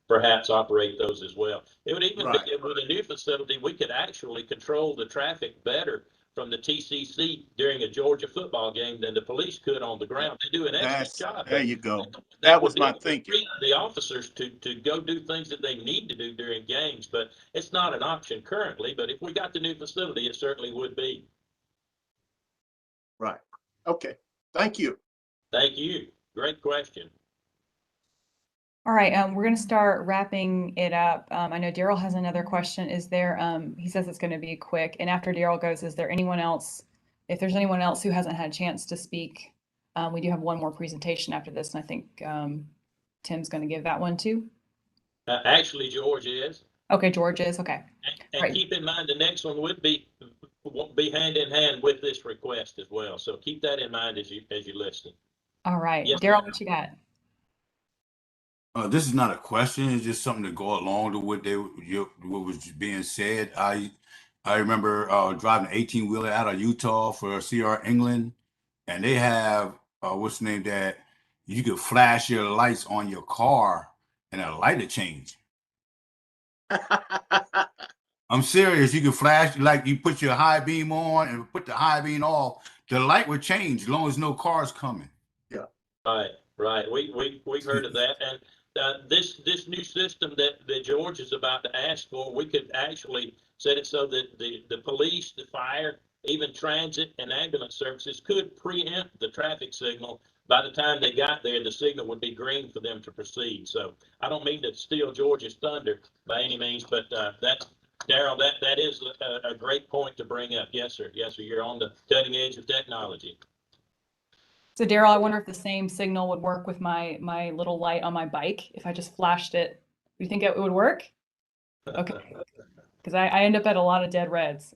perhaps operate those as well. It would even be with a new facility, we could actually control the traffic better from the TCC during a Georgia football game than the police could on the ground. They do an excellent job.
There you go. That was my thinking.
The officers to go do things that they need to do during games, but it's not an option currently. But if we got the new facility, it certainly would be.
Right. Okay. Thank you.
Thank you. Great question.
All right, we're going to start wrapping it up. I know Daryl has another question. Is there, he says it's going to be quick. And after Daryl goes, is there anyone else, if there's anyone else who hasn't had a chance to speak, we do have one more presentation after this, and I think Tim's going to give that one too.
Actually, George is.
Okay, George is, okay.
And
Right.
keep in mind, the next one would be hand in hand with this request as well. So keep that in mind as you listen.
All right,
Yes,
Daryl, what you got?
This is not a question. It's just something to go along to what was being said. I remember driving an 18-wheeler out of Utah for CR England, and they have what's the name that you could flash your lights on your car and a light will change. I'm serious. You can flash, like you put your high beam on and put the high beam off. The light will change as long as no car's coming.
Yeah.
Right. We've heard of that, and this new system that George is about to ask for, we could actually set it so that the police, the fire, even transit and ambulance services could preempt the traffic signal. By the time they got there, the signal would be green for them to proceed. So I don't mean to steal George's thunder by any means, but that's Daryl. That is a great point to bring up. Yes, sir. Yes, sir. You're on the cutting edge of technology.
So Daryl, I wonder if the same signal would work with my little light on my bike if I just flashed it. Do you think it would work? Okay, because I end up at a lot of dead reds.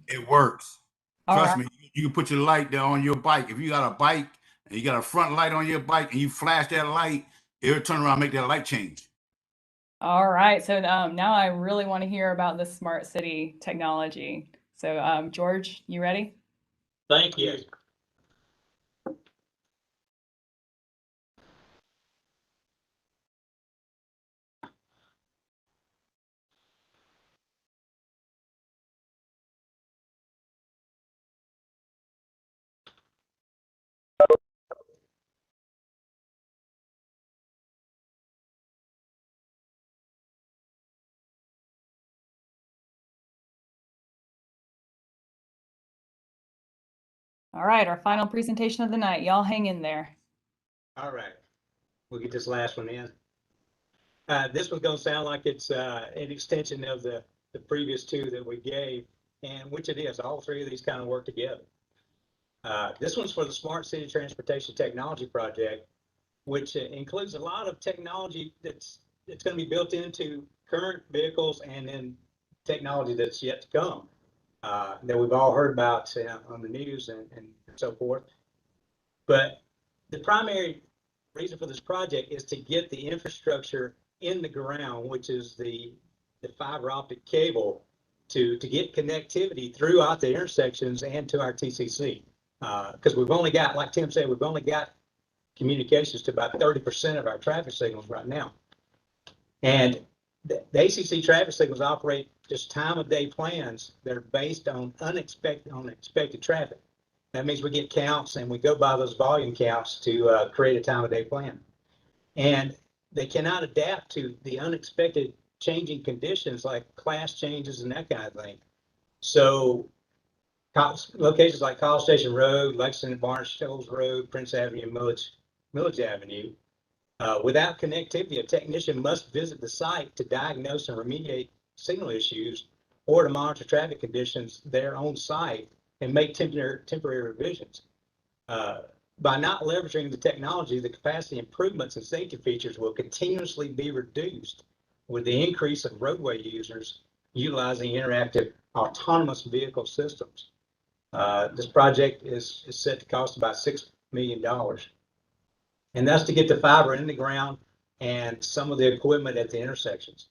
It works. Trust
right.
me. You can put your light there on your bike. If you got a bike and you got a front light on your bike and you flash that light, it'll turn around and make that light change.
All right. So now I really want to hear about this smart city technology. So George, you ready?
Thank you.
All right, our final presentation of the night. Y'all hang in there.
All right, we'll get this last one in. This one's going to sound like it's an extension of the previous two that we gave, and which it is. All three of these kind of work together. This one's for the Smart City Transportation Technology Project, which includes a lot of technology that's going to be built into current vehicles and then technology that's yet to come that we've all heard about on the news and so forth. But the primary reason for this project is to get the infrastructure in the ground, which is the fiber optic cable, to get connectivity throughout the intersections and to our TCC. Because we've only got, like Tim said, we've only got communications to about 30% of our traffic signals right now. And the ACC traffic signals operate just time of day plans that are based on unexpected traffic. That means we get counts and we go by those volume counts to create a time of day plan. And they cannot adapt to the unexpected changing conditions like class changes and that kind of thing. So locations like College Station Road, Lexington, Barnes-Shoals Road, Prince Avenue, Millage Avenue, without connectivity, a technician must visit the site to diagnose and remediate signal issues or to monitor traffic conditions there on site and make temporary revisions. By not leveraging the technology, the capacity improvements and safety features will continuously be reduced with the increase of roadway users utilizing interactive autonomous vehicle systems. This project is set to cost about $6 million. And that's to get the fiber in the ground and some of the equipment at the intersections.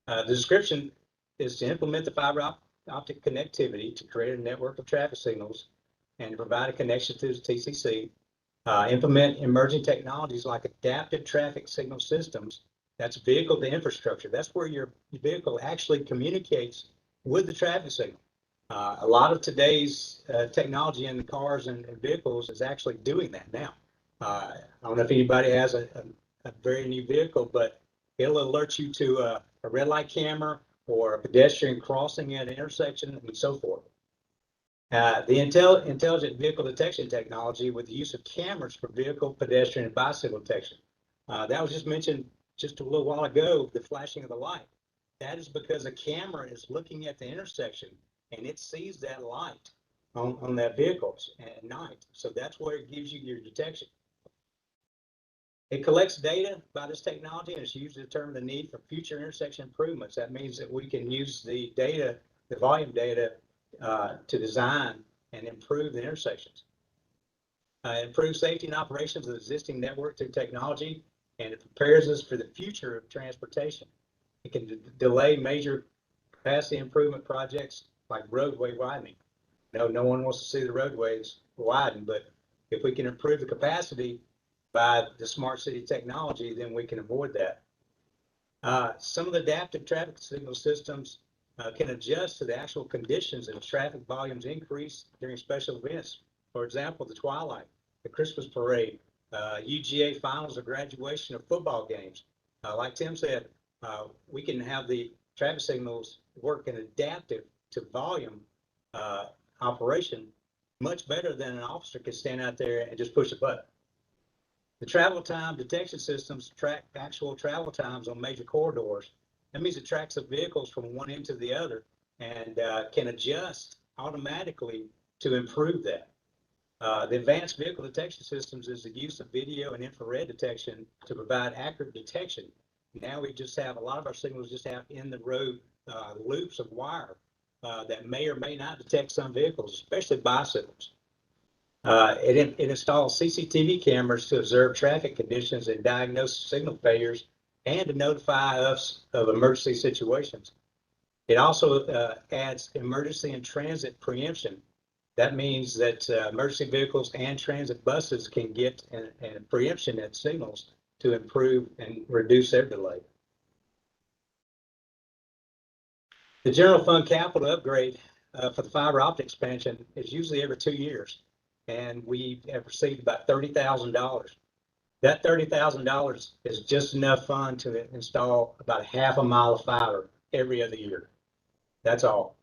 The description is to implement the fiber optic connectivity to create a network of traffic signals and to provide a connection to the TCC. Implement emerging technologies like adaptive traffic signal systems. That's vehicle to infrastructure. That's where your vehicle actually communicates with the traffic signal. A lot of today's technology in the cars and vehicles is actually doing that now. I don't know if anybody has a very new vehicle, but it'll alert you to a red light camera or a pedestrian crossing at an intersection and so forth. The intelligent vehicle detection technology with the use of cameras for vehicle, pedestrian, and bicycle detection. That was just mentioned just a little while ago, the flashing of the light. That is because a camera is looking at the intersection and it sees that light on that vehicle at night. So that's where it gives you your detection. It collects data by this technology and it's used to determine the need for future intersection improvements. That means that we can use the data, the volume data, to design and improve the intersections. Improve safety and operations of the existing network through technology, and it prepares us for the future of transportation. It can delay major capacity improvement projects like roadway widening. No one wants to see the roadways widen, but if we can improve the capacity by the smart city technology, then we can avoid that. Some of the adaptive traffic signal systems can adjust to the actual conditions and traffic volumes increase during special events. For example, the twilight, the Christmas parade, UGA finals or graduation of football games. Like Tim said, we can have the traffic signals work in adaptive to volume operation much better than an officer can stand out there and just push a button. The travel time detection systems track actual travel times on major corridors. That means it tracks the vehicles from one end to the other and can adjust automatically to improve that. The advanced vehicle detection systems is the use of video and infrared detection to provide accurate detection. Now we just have a lot of our signals just have in the road loops of wire that may or may not detect some vehicles, especially bicycles. It installs CCTV cameras to observe traffic conditions and diagnose signal failures and to notify us of emergency situations. It also adds emergency and transit preemption. That means that emergency vehicles and transit buses can get an preemption at signals to improve and reduce their delay. The general fund capital upgrade for the fiber optic expansion is usually every 2 years. And we have received about $30,000. That $30,000 is just enough fund to install about half a mile of fiber every other year. That's all.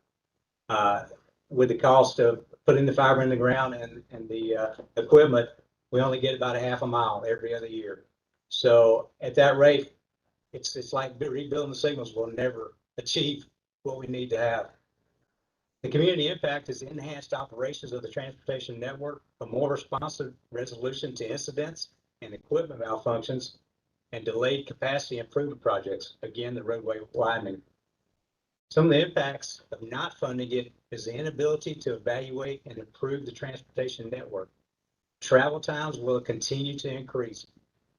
With the cost of putting the fiber in the ground and the equipment, we only get about a half a mile every other year. So at that rate, it's like rebuilding the signals. We'll never achieve what we need to have. The community impact is enhanced operations of the transportation network, a more responsive resolution to incidents and equipment malfunctions, and delayed capacity improvement projects. Again, the roadway widening. Some of the impacts of not funding it is the inability to evaluate and improve the transportation network. Travel times will continue to increase.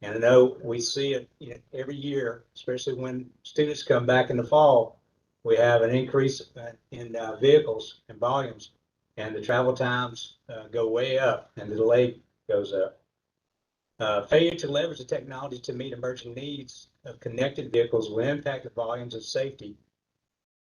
And I know we see it every year, especially when students come back in the fall. We have an increase in vehicles and volumes, and the travel times go way up and the delay goes up. Failure to leverage the technology to meet emerging needs of connected vehicles will impact the volumes of safety.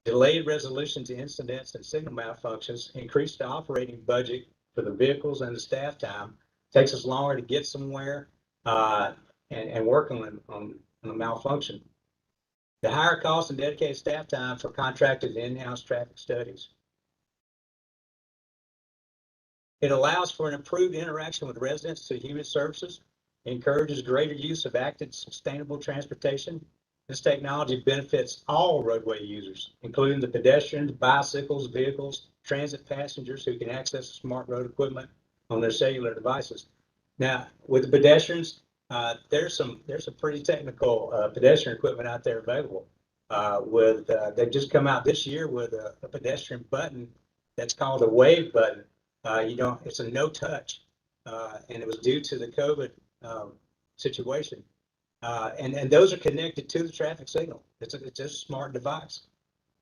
Delayed resolution to incidents and signal malfunctions increase the operating budget for the vehicles and the staff time. Takes us longer to get somewhere and work on a malfunction. The higher cost and dedicated staff time for contracted in-house traffic studies. It allows for an improved interaction with residents to human services, encourages greater use of active sustainable transportation. This technology benefits all roadway users, including the pedestrians, bicycles, vehicles, transit passengers who can access smart road equipment on their cellular devices. Now, with the pedestrians, there's some pretty technical pedestrian equipment out there available. They've just come out this year with a pedestrian button that's called a wave button. It's a no touch, and it was due to the COVID situation. And those are connected to the traffic signal. It's a smart device.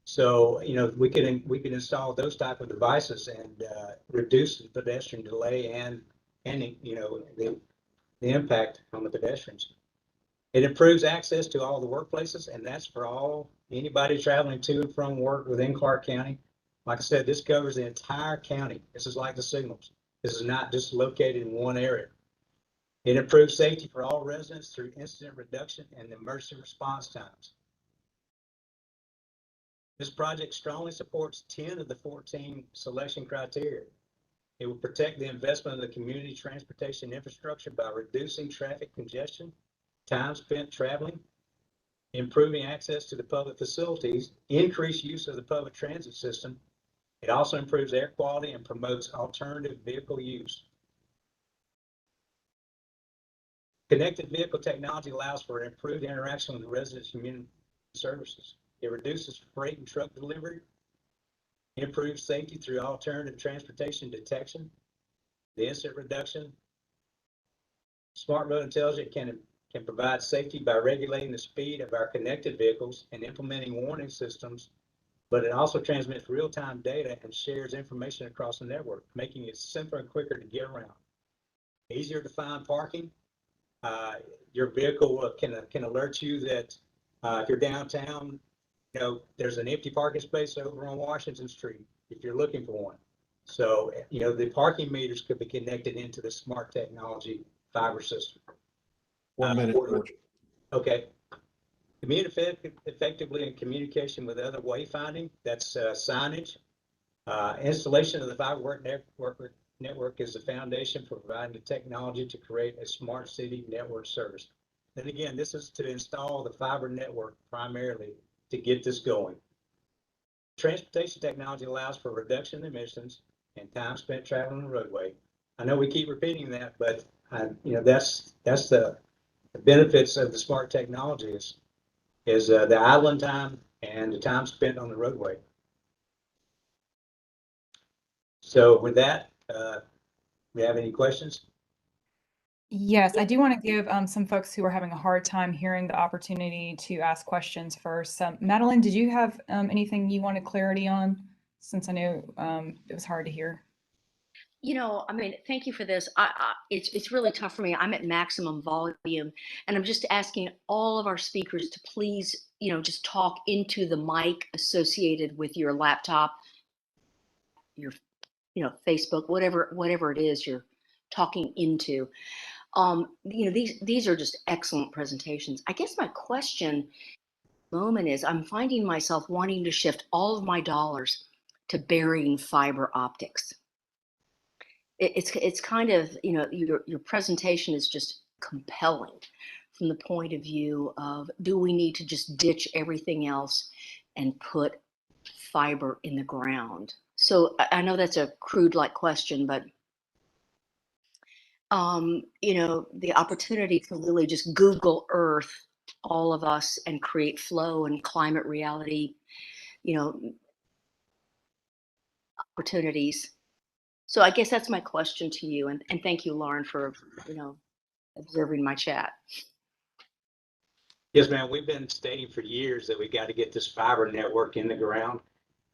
So we can install those type of devices and reduce the pedestrian delay and the impact on the pedestrians. It improves access to all the workplaces, and that's for anybody traveling to and from work within Clarke County. Like I said, this covers the entire county. This is like the signals. This is not just located in one area. It improves safety for all residents through incident reduction and emergency response times. This project strongly supports 10 of the 14 selection criteria. It will protect the investment of the community transportation infrastructure by reducing traffic congestion, time spent traveling, improving access to the public facilities, increased use of the public transit system. It also improves air quality and promotes alternative vehicle use. Connected vehicle technology allows for improved interaction with residents and community services. It reduces freight and truck delivery, improves safety through alternative transportation detection, the incident reduction. Smart Road Intelligence can provide safety by regulating the speed of our connected vehicles and implementing warning systems, but it also transmits real-time data and shares information across the network, making it simpler and quicker to get around. Easier to find parking. Your vehicle can alert you that if you're downtown, you know, there's an empty parking space over on Washington Street if you're looking for one. So, you know, the parking meters could be connected into the smart technology fiber system.
1 minute, George.
Okay. Communicate effectively in communication with other wayfinding. That's signage. Installation of the fiber network is the foundation for providing the technology to create a smart city network service. And again, this is to install the fiber network primarily to get this going. Transportation technology allows for reduction in emissions and time spent traveling the roadway. I know we keep repeating that, but you know, that's the benefits of the smart technology is the idling time and the time spent on the roadway. So with that, we have any questions?
Yes, I do want to give some folks who are having a hard time hearing the opportunity to ask questions first. Madeline, did you have anything you wanted clarity on? Since I know it was hard to hear.
You know, I mean, thank you for this. It's really tough for me. I'm at maximum volume, and I'm just asking all of our speakers to please, you know, just talk into the mic associated with your laptop, your, you know, Facebook, whatever it is you're talking into. You know, these are just excellent presentations. I guess my question moment is I'm finding myself wanting to shift all of my dollars to burying fiber optics. It's kind of, you know, your presentation is just compelling from the point of view of, do we need to just ditch everything else and put fiber in the ground? So I know that's a crude like question, but you know, the opportunity to really just Google Earth, all of us, and create flow and climate reality, you know, opportunities. So I guess that's my question to you, and thank you, Lauren, for, you know, observing my chat.
Yes, ma'am. We've been stating for years that we got to get this fiber network in the ground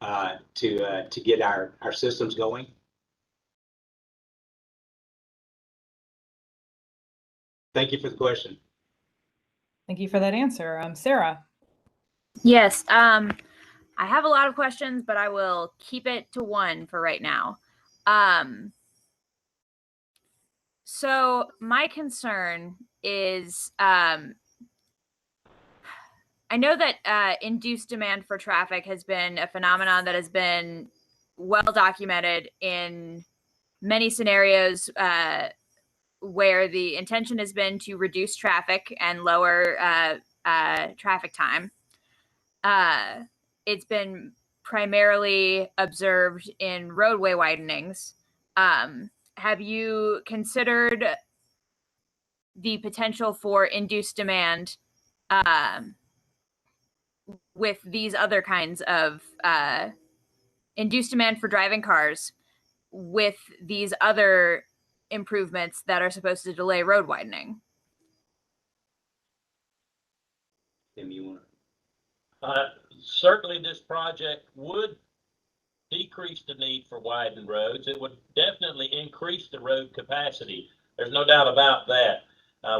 to get our systems going. Thank you for the question.
Thank you for that answer. Sarah.
Yes, I have a lot of questions, but I will keep it to one for right now. So my concern is, I know that induced demand for traffic has been a phenomenon that has been well documented in many scenarios where the intention has been to reduce traffic and lower traffic time. It's been primarily observed in roadway widenings. Have you considered the potential for induced demand with these other kinds of induced demand for driving cars with these other improvements that are supposed to delay road widening?
Tim, you want
Certainly this project would decrease the need for widened roads. It would definitely increase the road capacity. There's no doubt about that.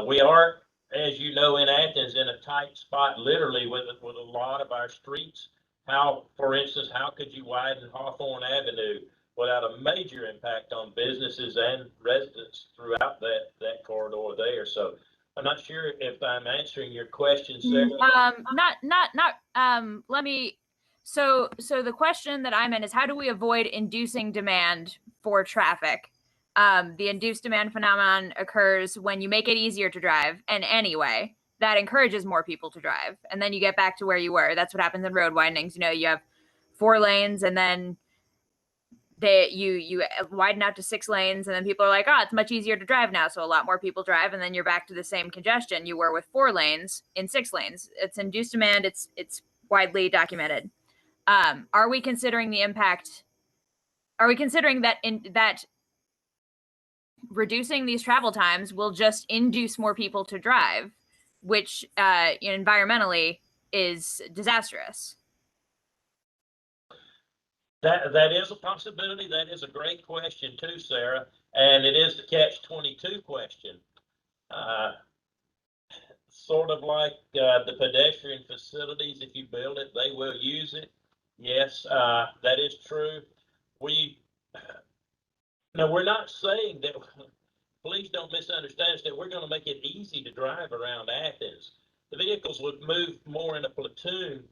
We are, as you know, in Athens in a tight spot, literally with a lot of our streets. How, for instance, how could you widen Hawthorne Avenue without a major impact on businesses and residents throughout that corridor there? So I'm not sure if I'm answering your question, Sarah.
Let me So the question that I'm in is, how do we avoid inducing demand for traffic? The induced demand phenomenon occurs when you make it easier to drive, and anyway, that encourages more people to drive, and then you get back to where you were. That's what happens in road widenings. You know, you have 4 lanes, and then you widen out to 6 lanes, and then people are like, oh, it's much easier to drive now, so a lot more people drive, and then you're back to the same congestion you were with 4 lanes in 6 lanes. It's induced demand. It's widely documented. Are we considering the impact? Are we considering that that reducing these travel times will just induce more people to drive, which environmentally is disastrous?
That is a possibility. That is a great question too, Sarah, and it is the catch-22 question. Sort of like the pedestrian facilities, if you build it, they will use it. Yes, that is true. Now, we're not saying that, please don't misunderstand us, that we're going to make it easy to drive around Athens. The vehicles would move more in a platoon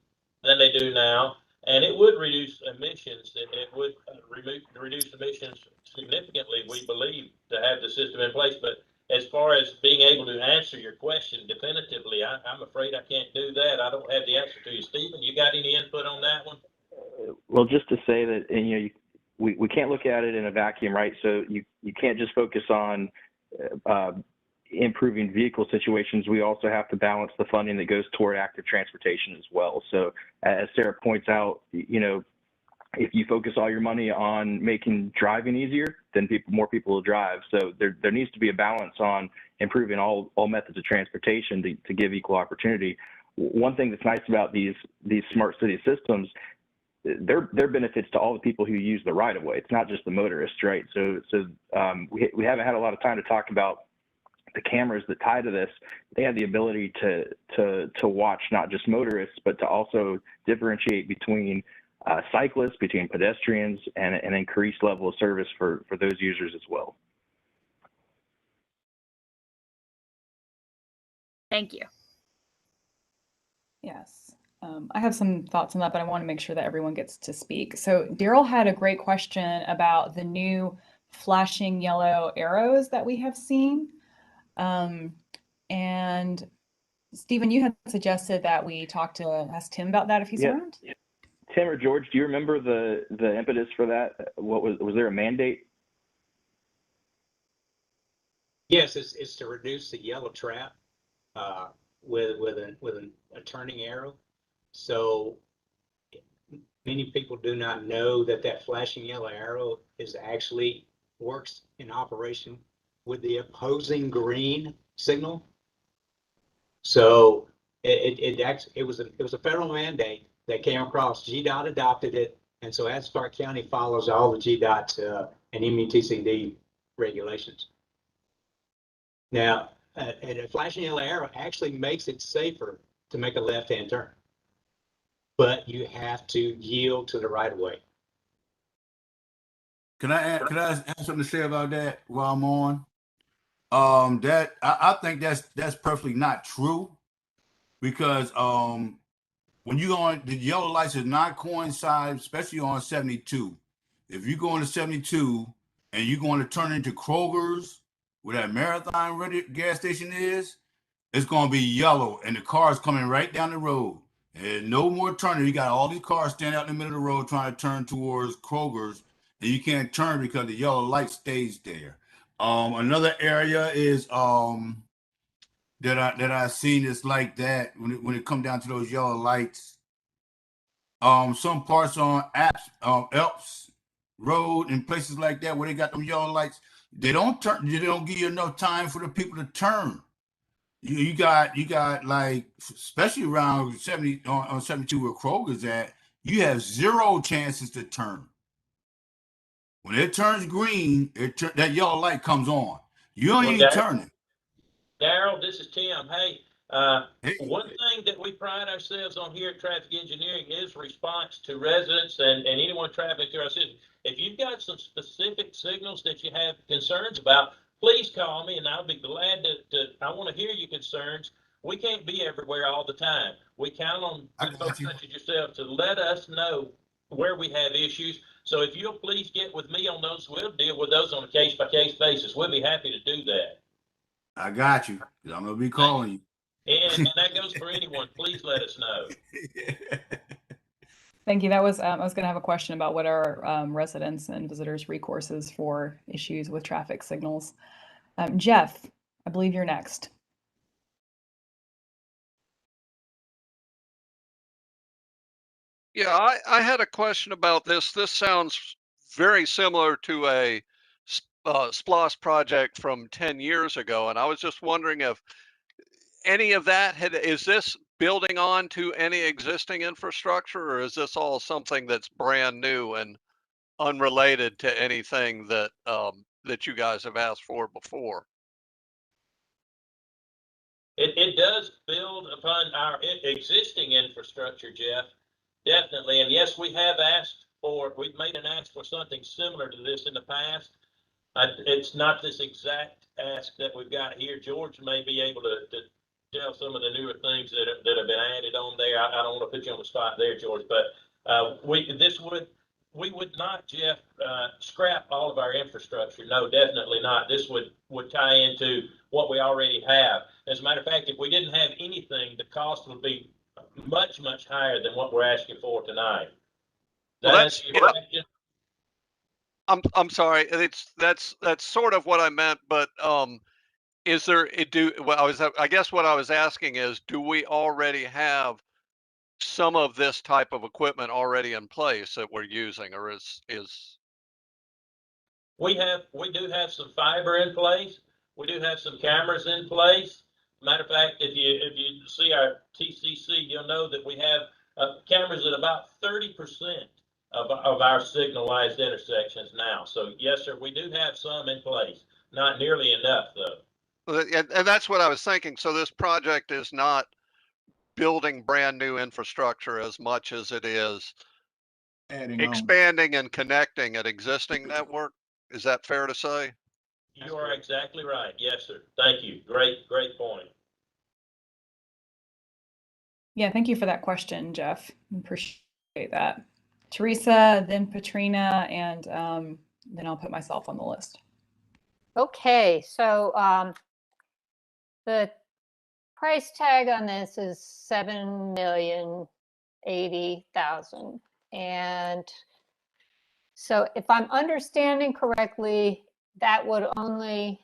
than they do now, and it would reduce emissions. It would reduce emissions significantly, we believe, to have the system in place. But as far as being able to answer your question definitively, I'm afraid I can't do that. I don't have the answer to you. Stephen, you got any input on that one?
Well, just to say that, and we can't look at it in a vacuum, right? So you can't just focus on improving vehicle situations. We also have to balance the funding that goes toward active transportation as well. So as Sarah points out, if you focus all your money on making driving easier, then more people will drive. So there needs to be a balance on improving all methods of transportation to give equal opportunity. One thing that's nice about these smart city systems, they're benefits to all the people who use the right of way. It's not just the motorists, right? So we haven't had a lot of time to talk about the cameras that tie to this. They have the ability to watch not just motorists, but to also differentiate between cyclists, between pedestrians, and an increased level of service for those users as well.
Thank you.
Yes. I have some thoughts on that, but I want to make sure that everyone gets to speak. So Daryl had a great question about the new flashing yellow arrows that we have seen. And Stephen, you had suggested that we ask Tim about that if he's around.
Tim or George, do you remember the impetus for that? What was there a mandate?
Yes, it's to reduce the yellow trap with a turning arrow. So many people do not know that flashing yellow arrow actually works in operation with the opposing green signal. So it was a federal mandate that came across. GDOT adopted it, and so Athens-Clarke County follows all the GDOT and MUTCD regulations. Now, and a flashing yellow arrow actually makes it safer to make a left-hand turn, but you have to yield to the right of way.
Can I have something to say about that while I'm on? I think that's perfectly not true, because when you go on, the yellow lights does not coincide, especially on 72. If you go on to 72 and you're going to turn into Kroger's, where that Marathon gas station is, it's going to be yellow, and the car's coming right down the road. And no more turning. You got all these cars standing out in the middle of the road trying to turn towards Kroger's, and you can't turn because the yellow light stays there. Another area is that I seen is like that when it come down to those yellow lights. Some parts on Alps Road and places like that where they got them yellow lights, they don't give you enough time for the people to turn. You got like, especially around 70 on 72 where Kroger's at, you have 0 chances to turn. When it turns green, that yellow light comes on. You ain't even turning.
Daryl, this is Tim. Hey, one thing that we pride ourselves on here at Traffic Engineering is response to residents and anyone traveling through our system. If you've got some specific signals that you have concerns about, please call me and I'll be glad I want to hear your concerns. We can't be everywhere all the time. We count on folks such as yourself to let us know where we have issues. So if you'll please get with me on those, we'll deal with those on a case-by-case basis. We'll be happy to do that.
I got you. I'm gonna be calling you.
And that goes for anyone. Please let us know.
Thank you. That was, I was going to have a question about what are residents and visitors' recourses for issues with traffic signals. Jeff, I believe you're next.
Yeah, I had a question about this. This sounds very similar to a SPLOST project from 10 years ago. And I was just wondering if any of that is this building on to any existing infrastructure, or is this all something that's brand new and unrelated to anything that that you guys have asked for before?
It does build upon our existing infrastructure, Jeff. Definitely. And yes, we have asked for, we've made an ask for something similar to this in the past. It's not this exact ask that we've got here. George may be able to tell some of the newer things that have been added on there. I don't want to put you on the spot there, George, but we would not, Jeff, scrap all of our infrastructure. No, definitely not. This would tie into what we already have. As a matter of fact, if we didn't have anything, the cost would be much, much higher than what we're asking for tonight.
Well, I'm sorry. That's sort of what I meant, but is there I guess what I was asking is, do we already have some of this type of equipment already in place that we're using, or is
we do have some fiber in place. We do have some cameras in place. Matter of fact, if you see our TCC, you'll know that we have cameras at about 30% of our signalized intersections now. So yes, sir, we do have some in place. Not nearly enough, though.
And that's what I was thinking. So this project is not building brand new infrastructure as much as it is expanding and connecting an existing network. Is that fair to say?
You are exactly right. Yes, sir. Thank you. Great point.
Yeah, thank you for that question, Jeff. Appreciate that. Teresa, then Patrina, and then I'll put myself on the list.
Okay, so the price tag on this is $7,080,000, and so if I'm understanding correctly, that would only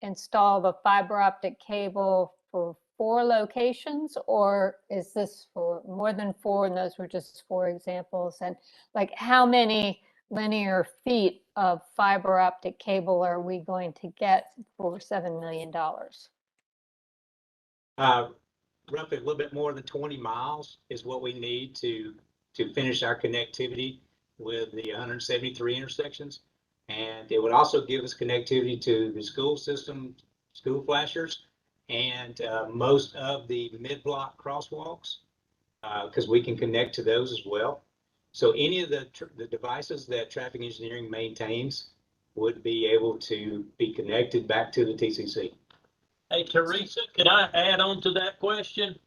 install the fiber optic cable for 4 locations, or is this for more than 4? And those were just 4 examples. And like, how many linear feet of fiber optic cable are we going to get for $7 million?
Roughly a little bit more than 20 miles is what we need to finish our connectivity with the 173 intersections. And it would also give us connectivity to the school system, school flashers, and most of the mid-block crosswalks, because we can connect to those as well. So any of the devices that traffic engineering maintains would be able to be connected back to the TCC.
Hey, Teresa, can I add on to that question?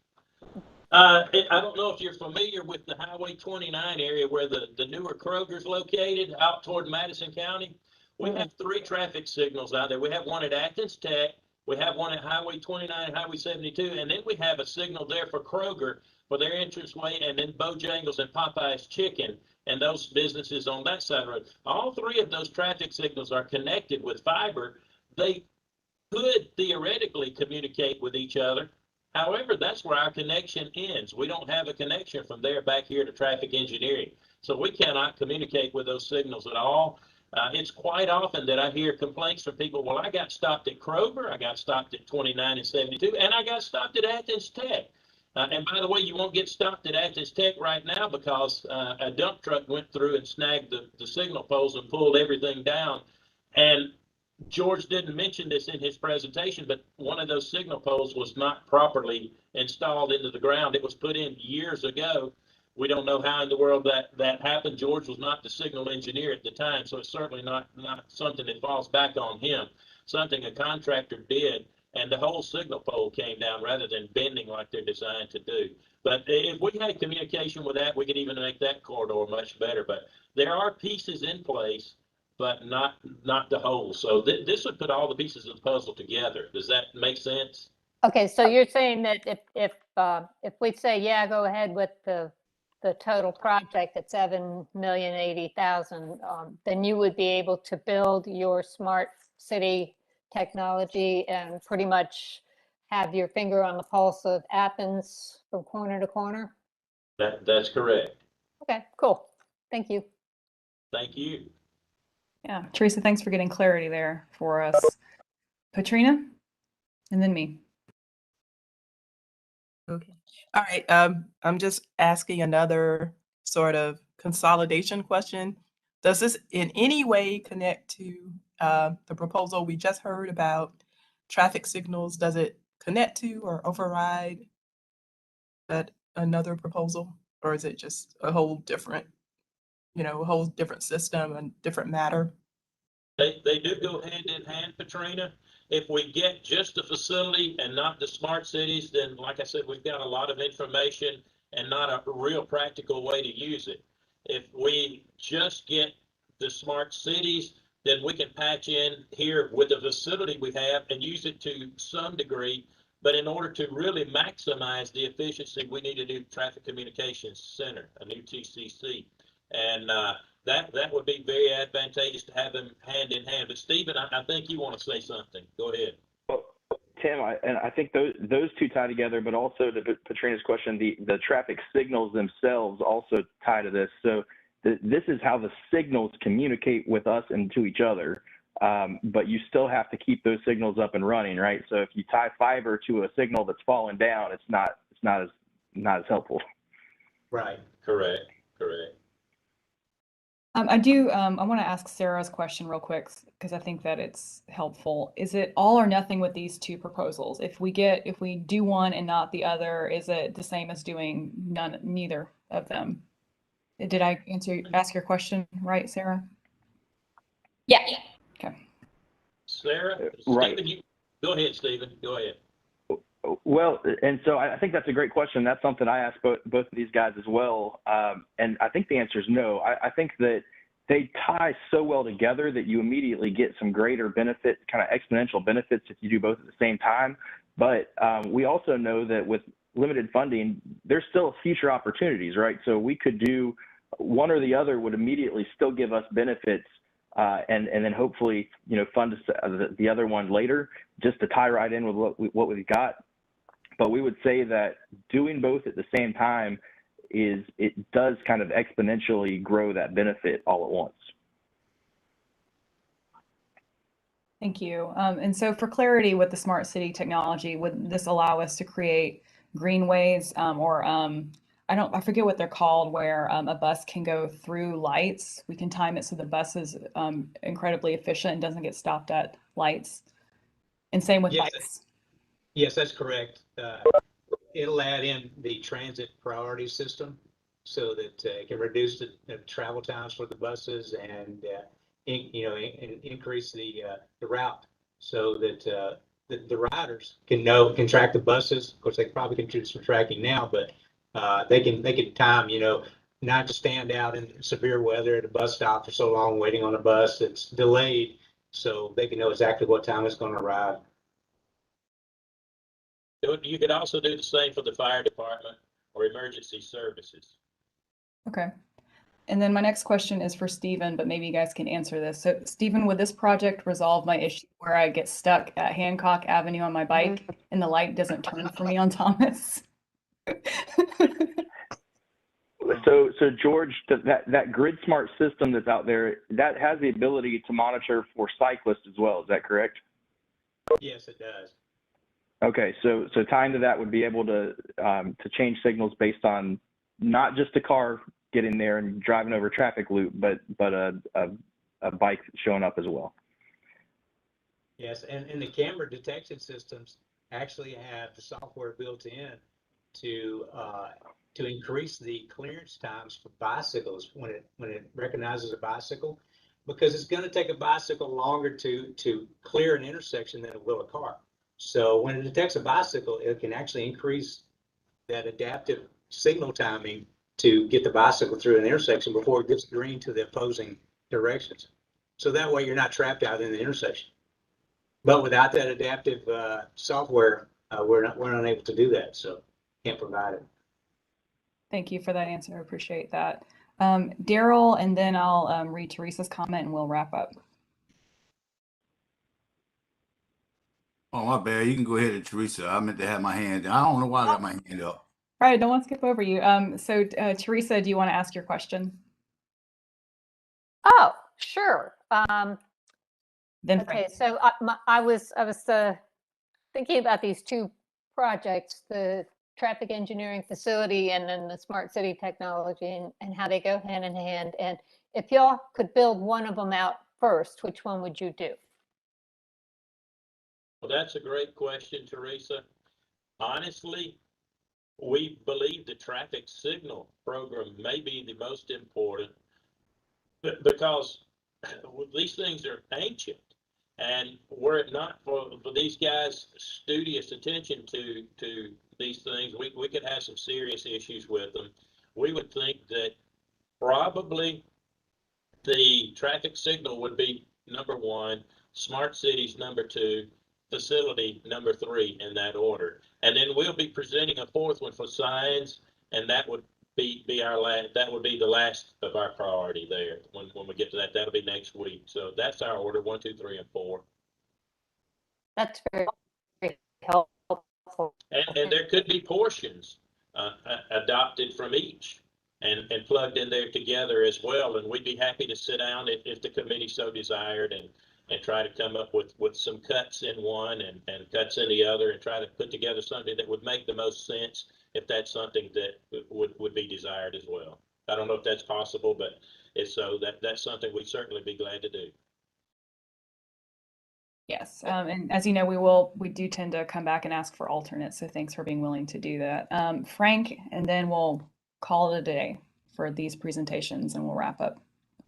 I don't know if you're familiar with the Highway 29 area where the newer Kroger's located out toward Madison County. We have 3 traffic signals out there. We have one at Athens-Clarke, we have one at Highway 29, Highway 72, and then we have a signal there for Kroger for their entranceway, and then Bojangles and Popeye's Chicken and those businesses on that side of the road. All 3 of those traffic signals are connected with fiber. They could theoretically communicate with each other. However, that's where our connection ends. We don't have a connection from there back here to traffic engineering. So we cannot communicate with those signals at all. It's quite often that I hear complaints from people, well, I got stopped at Kroger, I got stopped at 29 and 72, and I got stopped at Athens-Clarke. And by the way, you won't get stopped at Athens-Clarke right now because a dump truck went through and snagged the signal poles and pulled everything down. And George didn't mention this in his presentation, but one of those signal poles was not properly installed into the ground. It was put in years ago. We don't know how in the world that happened. George was not the signal engineer at the time, so it's certainly not something that falls back on him. Something a contractor did, and the whole signal pole came down rather than bending like they're designed to do. But if we had communication with that, we could even make that corridor much better. But there are pieces in place, but not the whole. So this would put all the pieces of the puzzle together. Does that make sense?
Okay, so you're saying that if we say, yeah, go ahead with the total project at $7,080,000, then you would be able to build your smart city technology and pretty much have your finger on the pulse of Athens from corner to corner?
That's correct.
Okay, cool. Thank you.
Thank you.
Yeah, Teresa, thanks for getting clarity there for us. Katrina, and then me.
Okay. All right. I'm just asking another sort of consolidation question. Does this in any way connect to the proposal we just heard about traffic signals? Does it connect to or override that another proposal? Or is it just a whole different, a whole different system and different matter?
They do go hand in hand, Katrina. If we get just the facility and not the smart cities, then like I said, we've got a lot of information and not a real practical way to use it. If we just get the smart cities, then we can patch in here with the facility we have and use it to some degree. But in order to really maximize the efficiency, we need a new traffic communications center, a new TCC. And that would be very advantageous to have them hand in hand. But Stephen, I think you want to say something. Go ahead.
Well, Tim, I think those two tie together, but also to Katrina's question, the traffic signals themselves also tie to this. So this is how the signals communicate with us and to each other. But you still have to keep those signals up and running, right? So if you tie fiber to a signal that's falling down, it's not as helpful.
Right. Correct.
I want to ask Sarah's question real quick because I think that it's helpful. Is it all or nothing with these two proposals? If we do one and not the other, is it the same as doing neither of them? Did I ask your question right, Sarah?
Yeah.
Okay.
Sarah,
right.
Stephen, go ahead, Stephen. Go ahead.
Well, and so I think that's a great question. That's something I asked both of these guys as well. And I think the answer is no. I think that they tie so well together that you immediately get some greater benefits, kind of exponential benefits if you do both at the same time. But we also know that with limited funding, there's still future opportunities, right? So we could do one or the other would immediately still give us benefits and then hopefully, fund the other one later just to tie right in with what we've got. But we would say that doing both at the same time it does kind of exponentially grow that benefit all at once.
Thank you. And so for clarity with the smart city technology, would this allow us to create greenways or I forget what they're called, where a bus can go through lights? We can time it so the bus is incredibly efficient and doesn't get stopped at lights. And same with bikes.
Yes, that's correct. It'll add in the transit priority system so that it can reduce the travel times for the buses and increase the route so that the riders can track the buses. Of course, they probably can do some tracking now, but they can time, not to stand out in severe weather at a bus stop for so long waiting on a bus that's delayed, so they can know exactly what time it's going to arrive.
You could also do the same for the fire department or emergency services.
Okay. And then my next question is for Stephen, but maybe you guys can answer this. So Stephen, would this project resolve my issue where I get stuck at Hancock Avenue on my bike and the light doesn't turn for me on Thomas?
So George, that grid smart system that's out there, that has the ability to monitor for cyclists as well. Is that correct?
Yes, it does.
Okay, so tying to that would be able to change signals based on not just a car getting there and driving over a traffic loop, but a bike showing up as well.
Yes, and the camera detection systems actually have the software built in to increase the clearance times for bicycles when it recognizes a bicycle, because it's going to take a bicycle longer to clear an intersection than it will a car. So when it detects a bicycle, it can actually increase that adaptive signal timing to get the bicycle through an intersection before it gets green to the opposing directions. So that way you're not trapped out in the intersection. But without that adaptive software, we're unable to do that. So can't provide it.
Thank you for that answer. I appreciate that. Daryl, and then I'll read Teresa's comment and we'll wrap up.
Oh, my bad. You can go ahead, Teresa. I meant to have my hand down. I don't know why I got my hand up.
All right, don't want to skip over you. So Teresa, do you want to ask your question?
Oh, sure.
Then
okay,
Frank.
so I was thinking about these two projects, the traffic engineering facility and then the smart city technology, and how they go hand in hand. And if y'all could build one of them out first, which one would you do?
Well, that's a great question, Teresa. Honestly, we believe the traffic signal program may be the most important because these things are ancient. And were it not for these guys' studious attention to these things, we could have some serious issues with them. We would think that probably the traffic signal would be number one, smart cities number two, facility number three, in that order. And then we'll be presenting a fourth one for signs, and that would be our last. That would be the last of our priority there. When we get to that, that'll be next week. So that's our order: 1, 2, 3, and 4.
That's very, very helpful.
And there could be portions adopted from each and plugged in there together as well. And we'd be happy to sit down if the committee so desired and try to come up with some cuts in one and cuts in the other and try to put together something that would make the most sense if that's something that would be desired as well. I don't know if that's possible, but if so, that's something we'd certainly be glad to do.
Yes, and as you know, we do tend to come back and ask for alternates. So thanks for being willing to do that. Frank, and then we'll call it a day for these presentations and we'll wrap up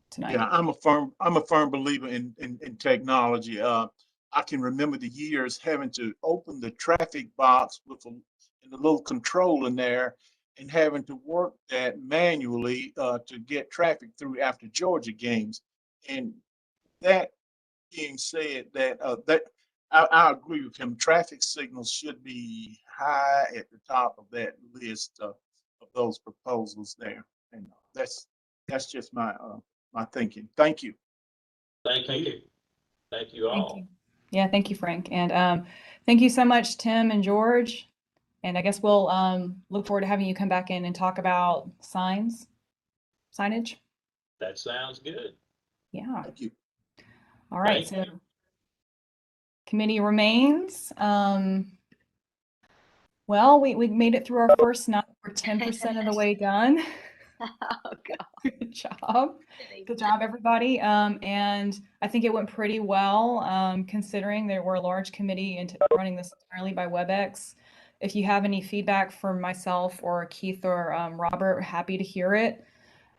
tonight.
Yeah, I'm a firm believer in technology. I can remember the years having to open the traffic box with a little control in there and having to work that manually to get traffic through after Georgia games. And that being said, that I agree with him. Traffic signals should be high at the top of that list of those proposals there. And that's just my my thinking. Thank you.
Thank you. Thank you all.
Thank you. Yeah, thank you, Frank. And thank you so much, Tim and George. And I guess we'll look forward to having you come back in and talk about signage.
That sounds good.
Yeah.
Thank you.
All right.
Thank
So committee remains. Well, we made it through our first night. We're 10% of the way done.
Oh, God.
Good job. Good job, everybody. And I think it went pretty well, considering there were a large committee and running this entirely by WebEx. If you have any feedback from myself or Keith or Robert, happy to hear it.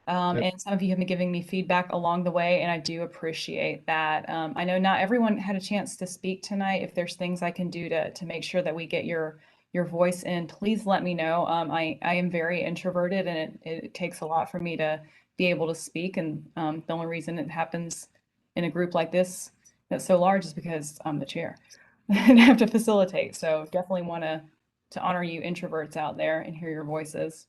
And some of you have been giving me feedback along the way, and I do appreciate that. I know not everyone had a chance to speak tonight. If there's things I can do to make sure that we get your voice in, please let me know. I am very introverted, and it takes a lot for me to be able to speak. And the only reason it happens in a group like this that's so large is because I'm the chair and have to facilitate. So definitely want to honor you introverts out there and hear your voices.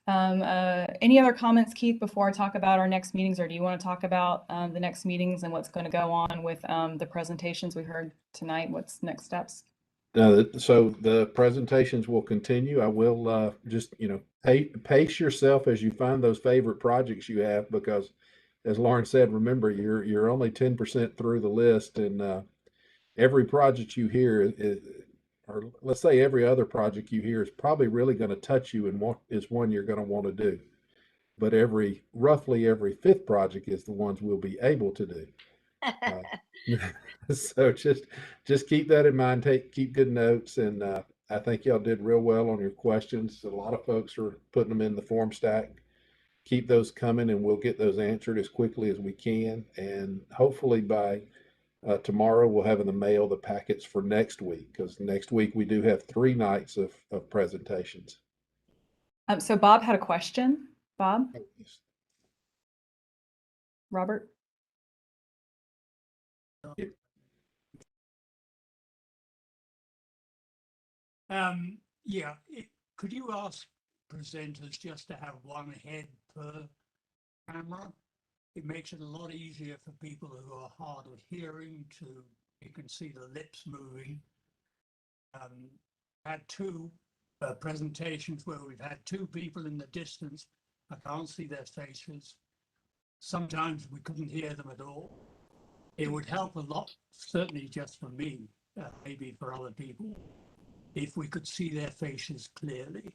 Any other comments, Keith, before I talk about our next meetings, or do you want to talk about the next meetings and what's going to go on with the presentations we heard tonight? What's next steps?
So the presentations will continue. I will just, pace yourself as you find those favorite projects you have, because as Lauren said, remember, you're only 10% through the list, and every project you hear or let's say every other project you hear is probably really going to touch you and is one you're going to want to do. But roughly every fifth project is the ones we'll be able to do. So just keep that in mind. Keep good notes, and I think y'all did real well on your questions. A lot of folks are putting them in the form stack. Keep those coming, and we'll get those answered as quickly as we can. And hopefully by Tomorrow we'll have in the mail the packets for next week, because next week we do have 3 nights of presentations.
So Bob had a question. Bob? Robert?
Yeah, could you ask presenters just to have one head per camera? It makes it a lot easier for people who are hard of hearing to, you can see the lips moving. Had 2 presentations where we've had 2 people in the distance. I can't see their faces. Sometimes we couldn't hear them at all. It would help a lot, certainly just for me, maybe for other people, if we could see their faces clearly.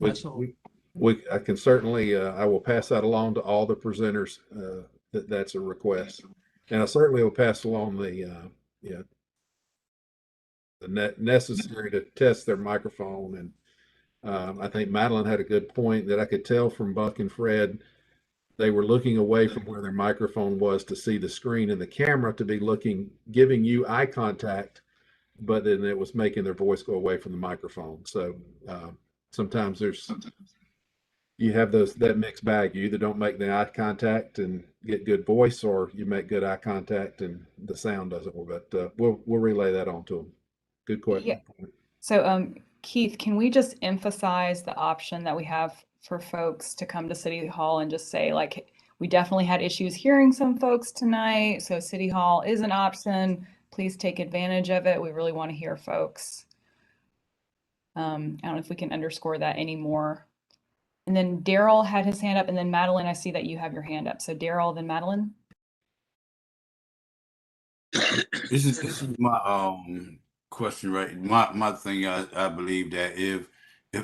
That's all.
I can certainly, I will pass that along to all the presenters, that's a request. And I certainly will pass along the necessary to test their microphone. And I think Madeline had a good point that I could tell from Buck and Fred. They were looking away from where their microphone was to see the screen, and the camera to be giving you eye contact, but then it was making their voice go away from the microphone. So sometimes you have that mixed bag. You either don't make the eye contact and get good voice, or you make good eye contact and the sound doesn't work. But we'll relay that on to them. Good question.
Yeah. So Keith, can we just emphasize the option that we have for folks to come to City Hall and just say, like, we definitely had issues hearing some folks tonight, so City Hall is an option. Please take advantage of it. We really want to hear folks. I don't know if we can underscore that anymore. And then Daryl had his hand up, and then Madeline, I see that you have your hand up. So Daryl, then Madeline.
This is my question, right? My thing, I believe that if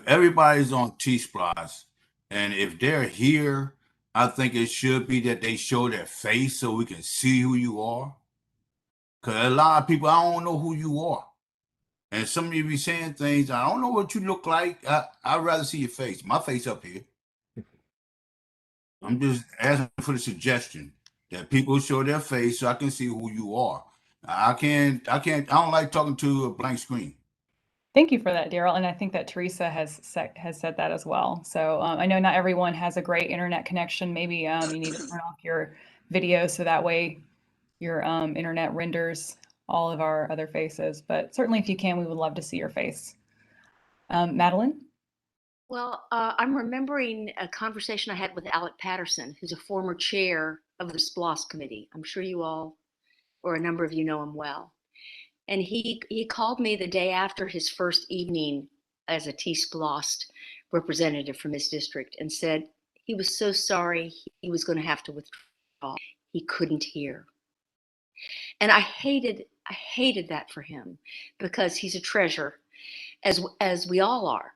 everybody's on TSPLOST and if they're here, I think it should be that they show their face so we can see who you are. Because a lot of people, I don't know who you are. And some of you be saying things, I don't know what you look like. I'd rather see your face. My face up here. I'm just asking for the suggestion that people show their face so I can see who you are. I don't like talking to a blank screen.
Thank you for that, Daryl. And I think that Teresa has said that as well. So I know not everyone has a great internet connection. Maybe you need to turn off your video so that way your internet renders all of our other faces. But certainly if you can, we would love to see your face. Madeline?
Well, I'm remembering a conversation I had with Alec Patterson, who's a former chair of the TSPLOST committee. I'm sure you all, or a number of you, know him well. And he called me the day after his first evening as a TSPLOST representative from his district and said he was so sorry he was going to have to withdraw. He couldn't hear. And I hated that for him, because he's a treasure, as we all are.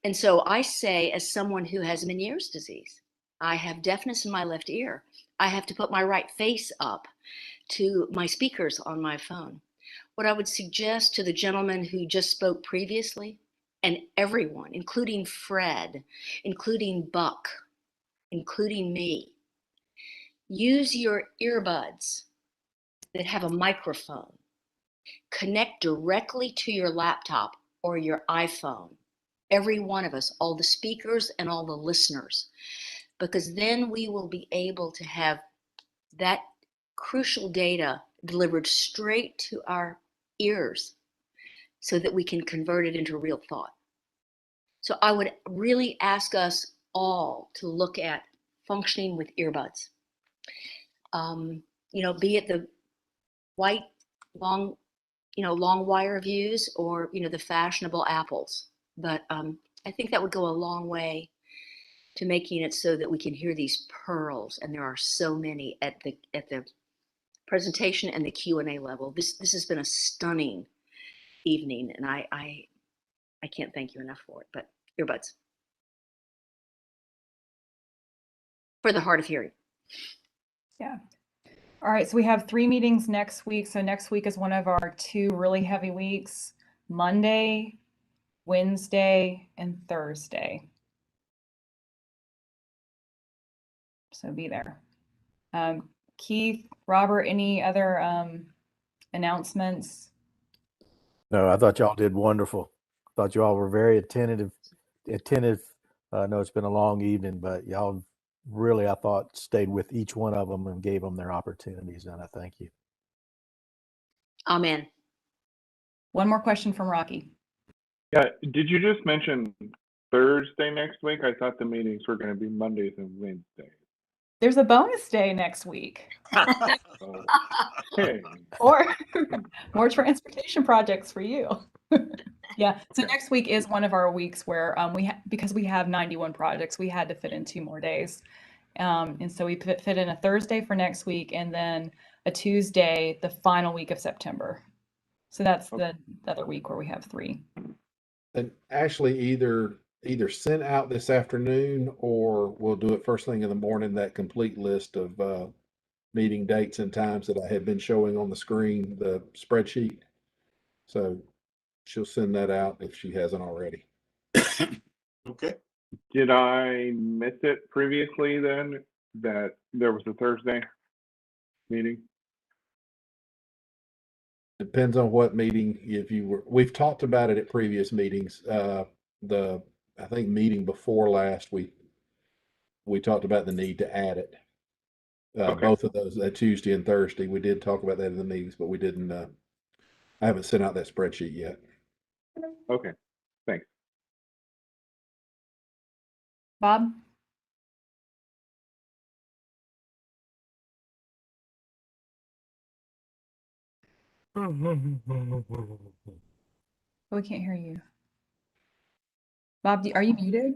And so I say, as someone who has Meniere's disease, I have deafness in my left ear. I have to put my right face up to my speakers on my phone. What I would suggest to the gentleman who just spoke previously, and everyone, including Fred, including Buck, including me, use your earbuds that have a microphone. Connect directly to your laptop or your iPhone. Every one of us, all the speakers and all the listeners, because then we will be able to have that crucial data delivered straight to our ears so that we can convert it into real thought. So I would really ask us all to look at functioning with earbuds. Be it the white, long wire views, or, the fashionable Apples. But I think that would go a long way to making it so that we can hear these pearls, and there are so many at the presentation and the Q&A level. This has been a stunning evening, and I can't thank you enough for it. But earbuds for the hard of hearing.
Yeah. All right, so we have 3 meetings next week. So next week is one of our 2 really heavy weeks: Monday, Wednesday, and Thursday. So be there. Keith, Robert, any other announcements?
No, I thought y'all did wonderful. I thought you all were very attentive. I know it's been a long evening, but y'all really, I thought, stayed with each one of them and gave them their opportunities, and I thank you.
Amen.
One more question from Rocky.
Yeah, did you just mention Thursday next week? I thought the meetings were going to be Mondays and Wednesdays.
There's a bonus day next week.
Okay.
Or more transportation projects for you. Yeah, so next week is one of our weeks where because we have 91 projects, we had to fit in 2 more days. And so we fit in a Thursday for next week and then a Tuesday, the final week of September. So that's the other week where we have 3.
And actually either send out this afternoon or we'll do it first thing in the morning, that complete list of meeting dates and times that I had been showing on the screen, the spreadsheet. So she'll send that out if she hasn't already.
Okay.
Did I miss it previously then that there was a Thursday meeting?
Depends on what meeting. We've talked about it at previous meetings. I think meeting before last, we talked about the need to add it.
Okay.
Both of those, that Tuesday and Thursday, we did talk about that in the meetings, but we didn't. I haven't sent out that spreadsheet yet.
Okay, thanks.
Bob? We can't hear you. Bob, are you muted?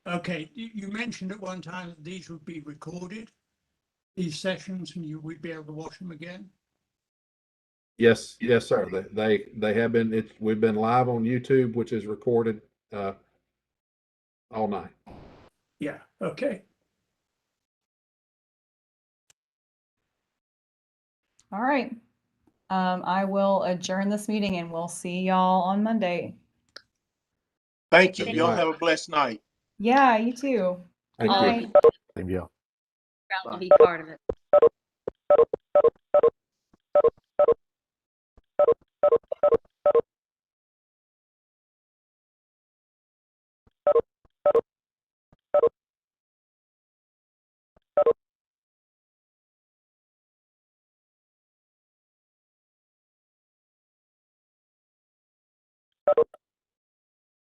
Okay, you mentioned at one time that these would be recorded, these sessions, and you would be able to watch them again.
Yes, sir. They have been. We've been live on YouTube, which is recorded all night.
Yeah, okay.
All right. I will adjourn this meeting and we'll see y'all on Monday.
Thank you. Y'all have a blessed night.
Yeah, you too. Good night.
Thank you.
Proud to be part of it.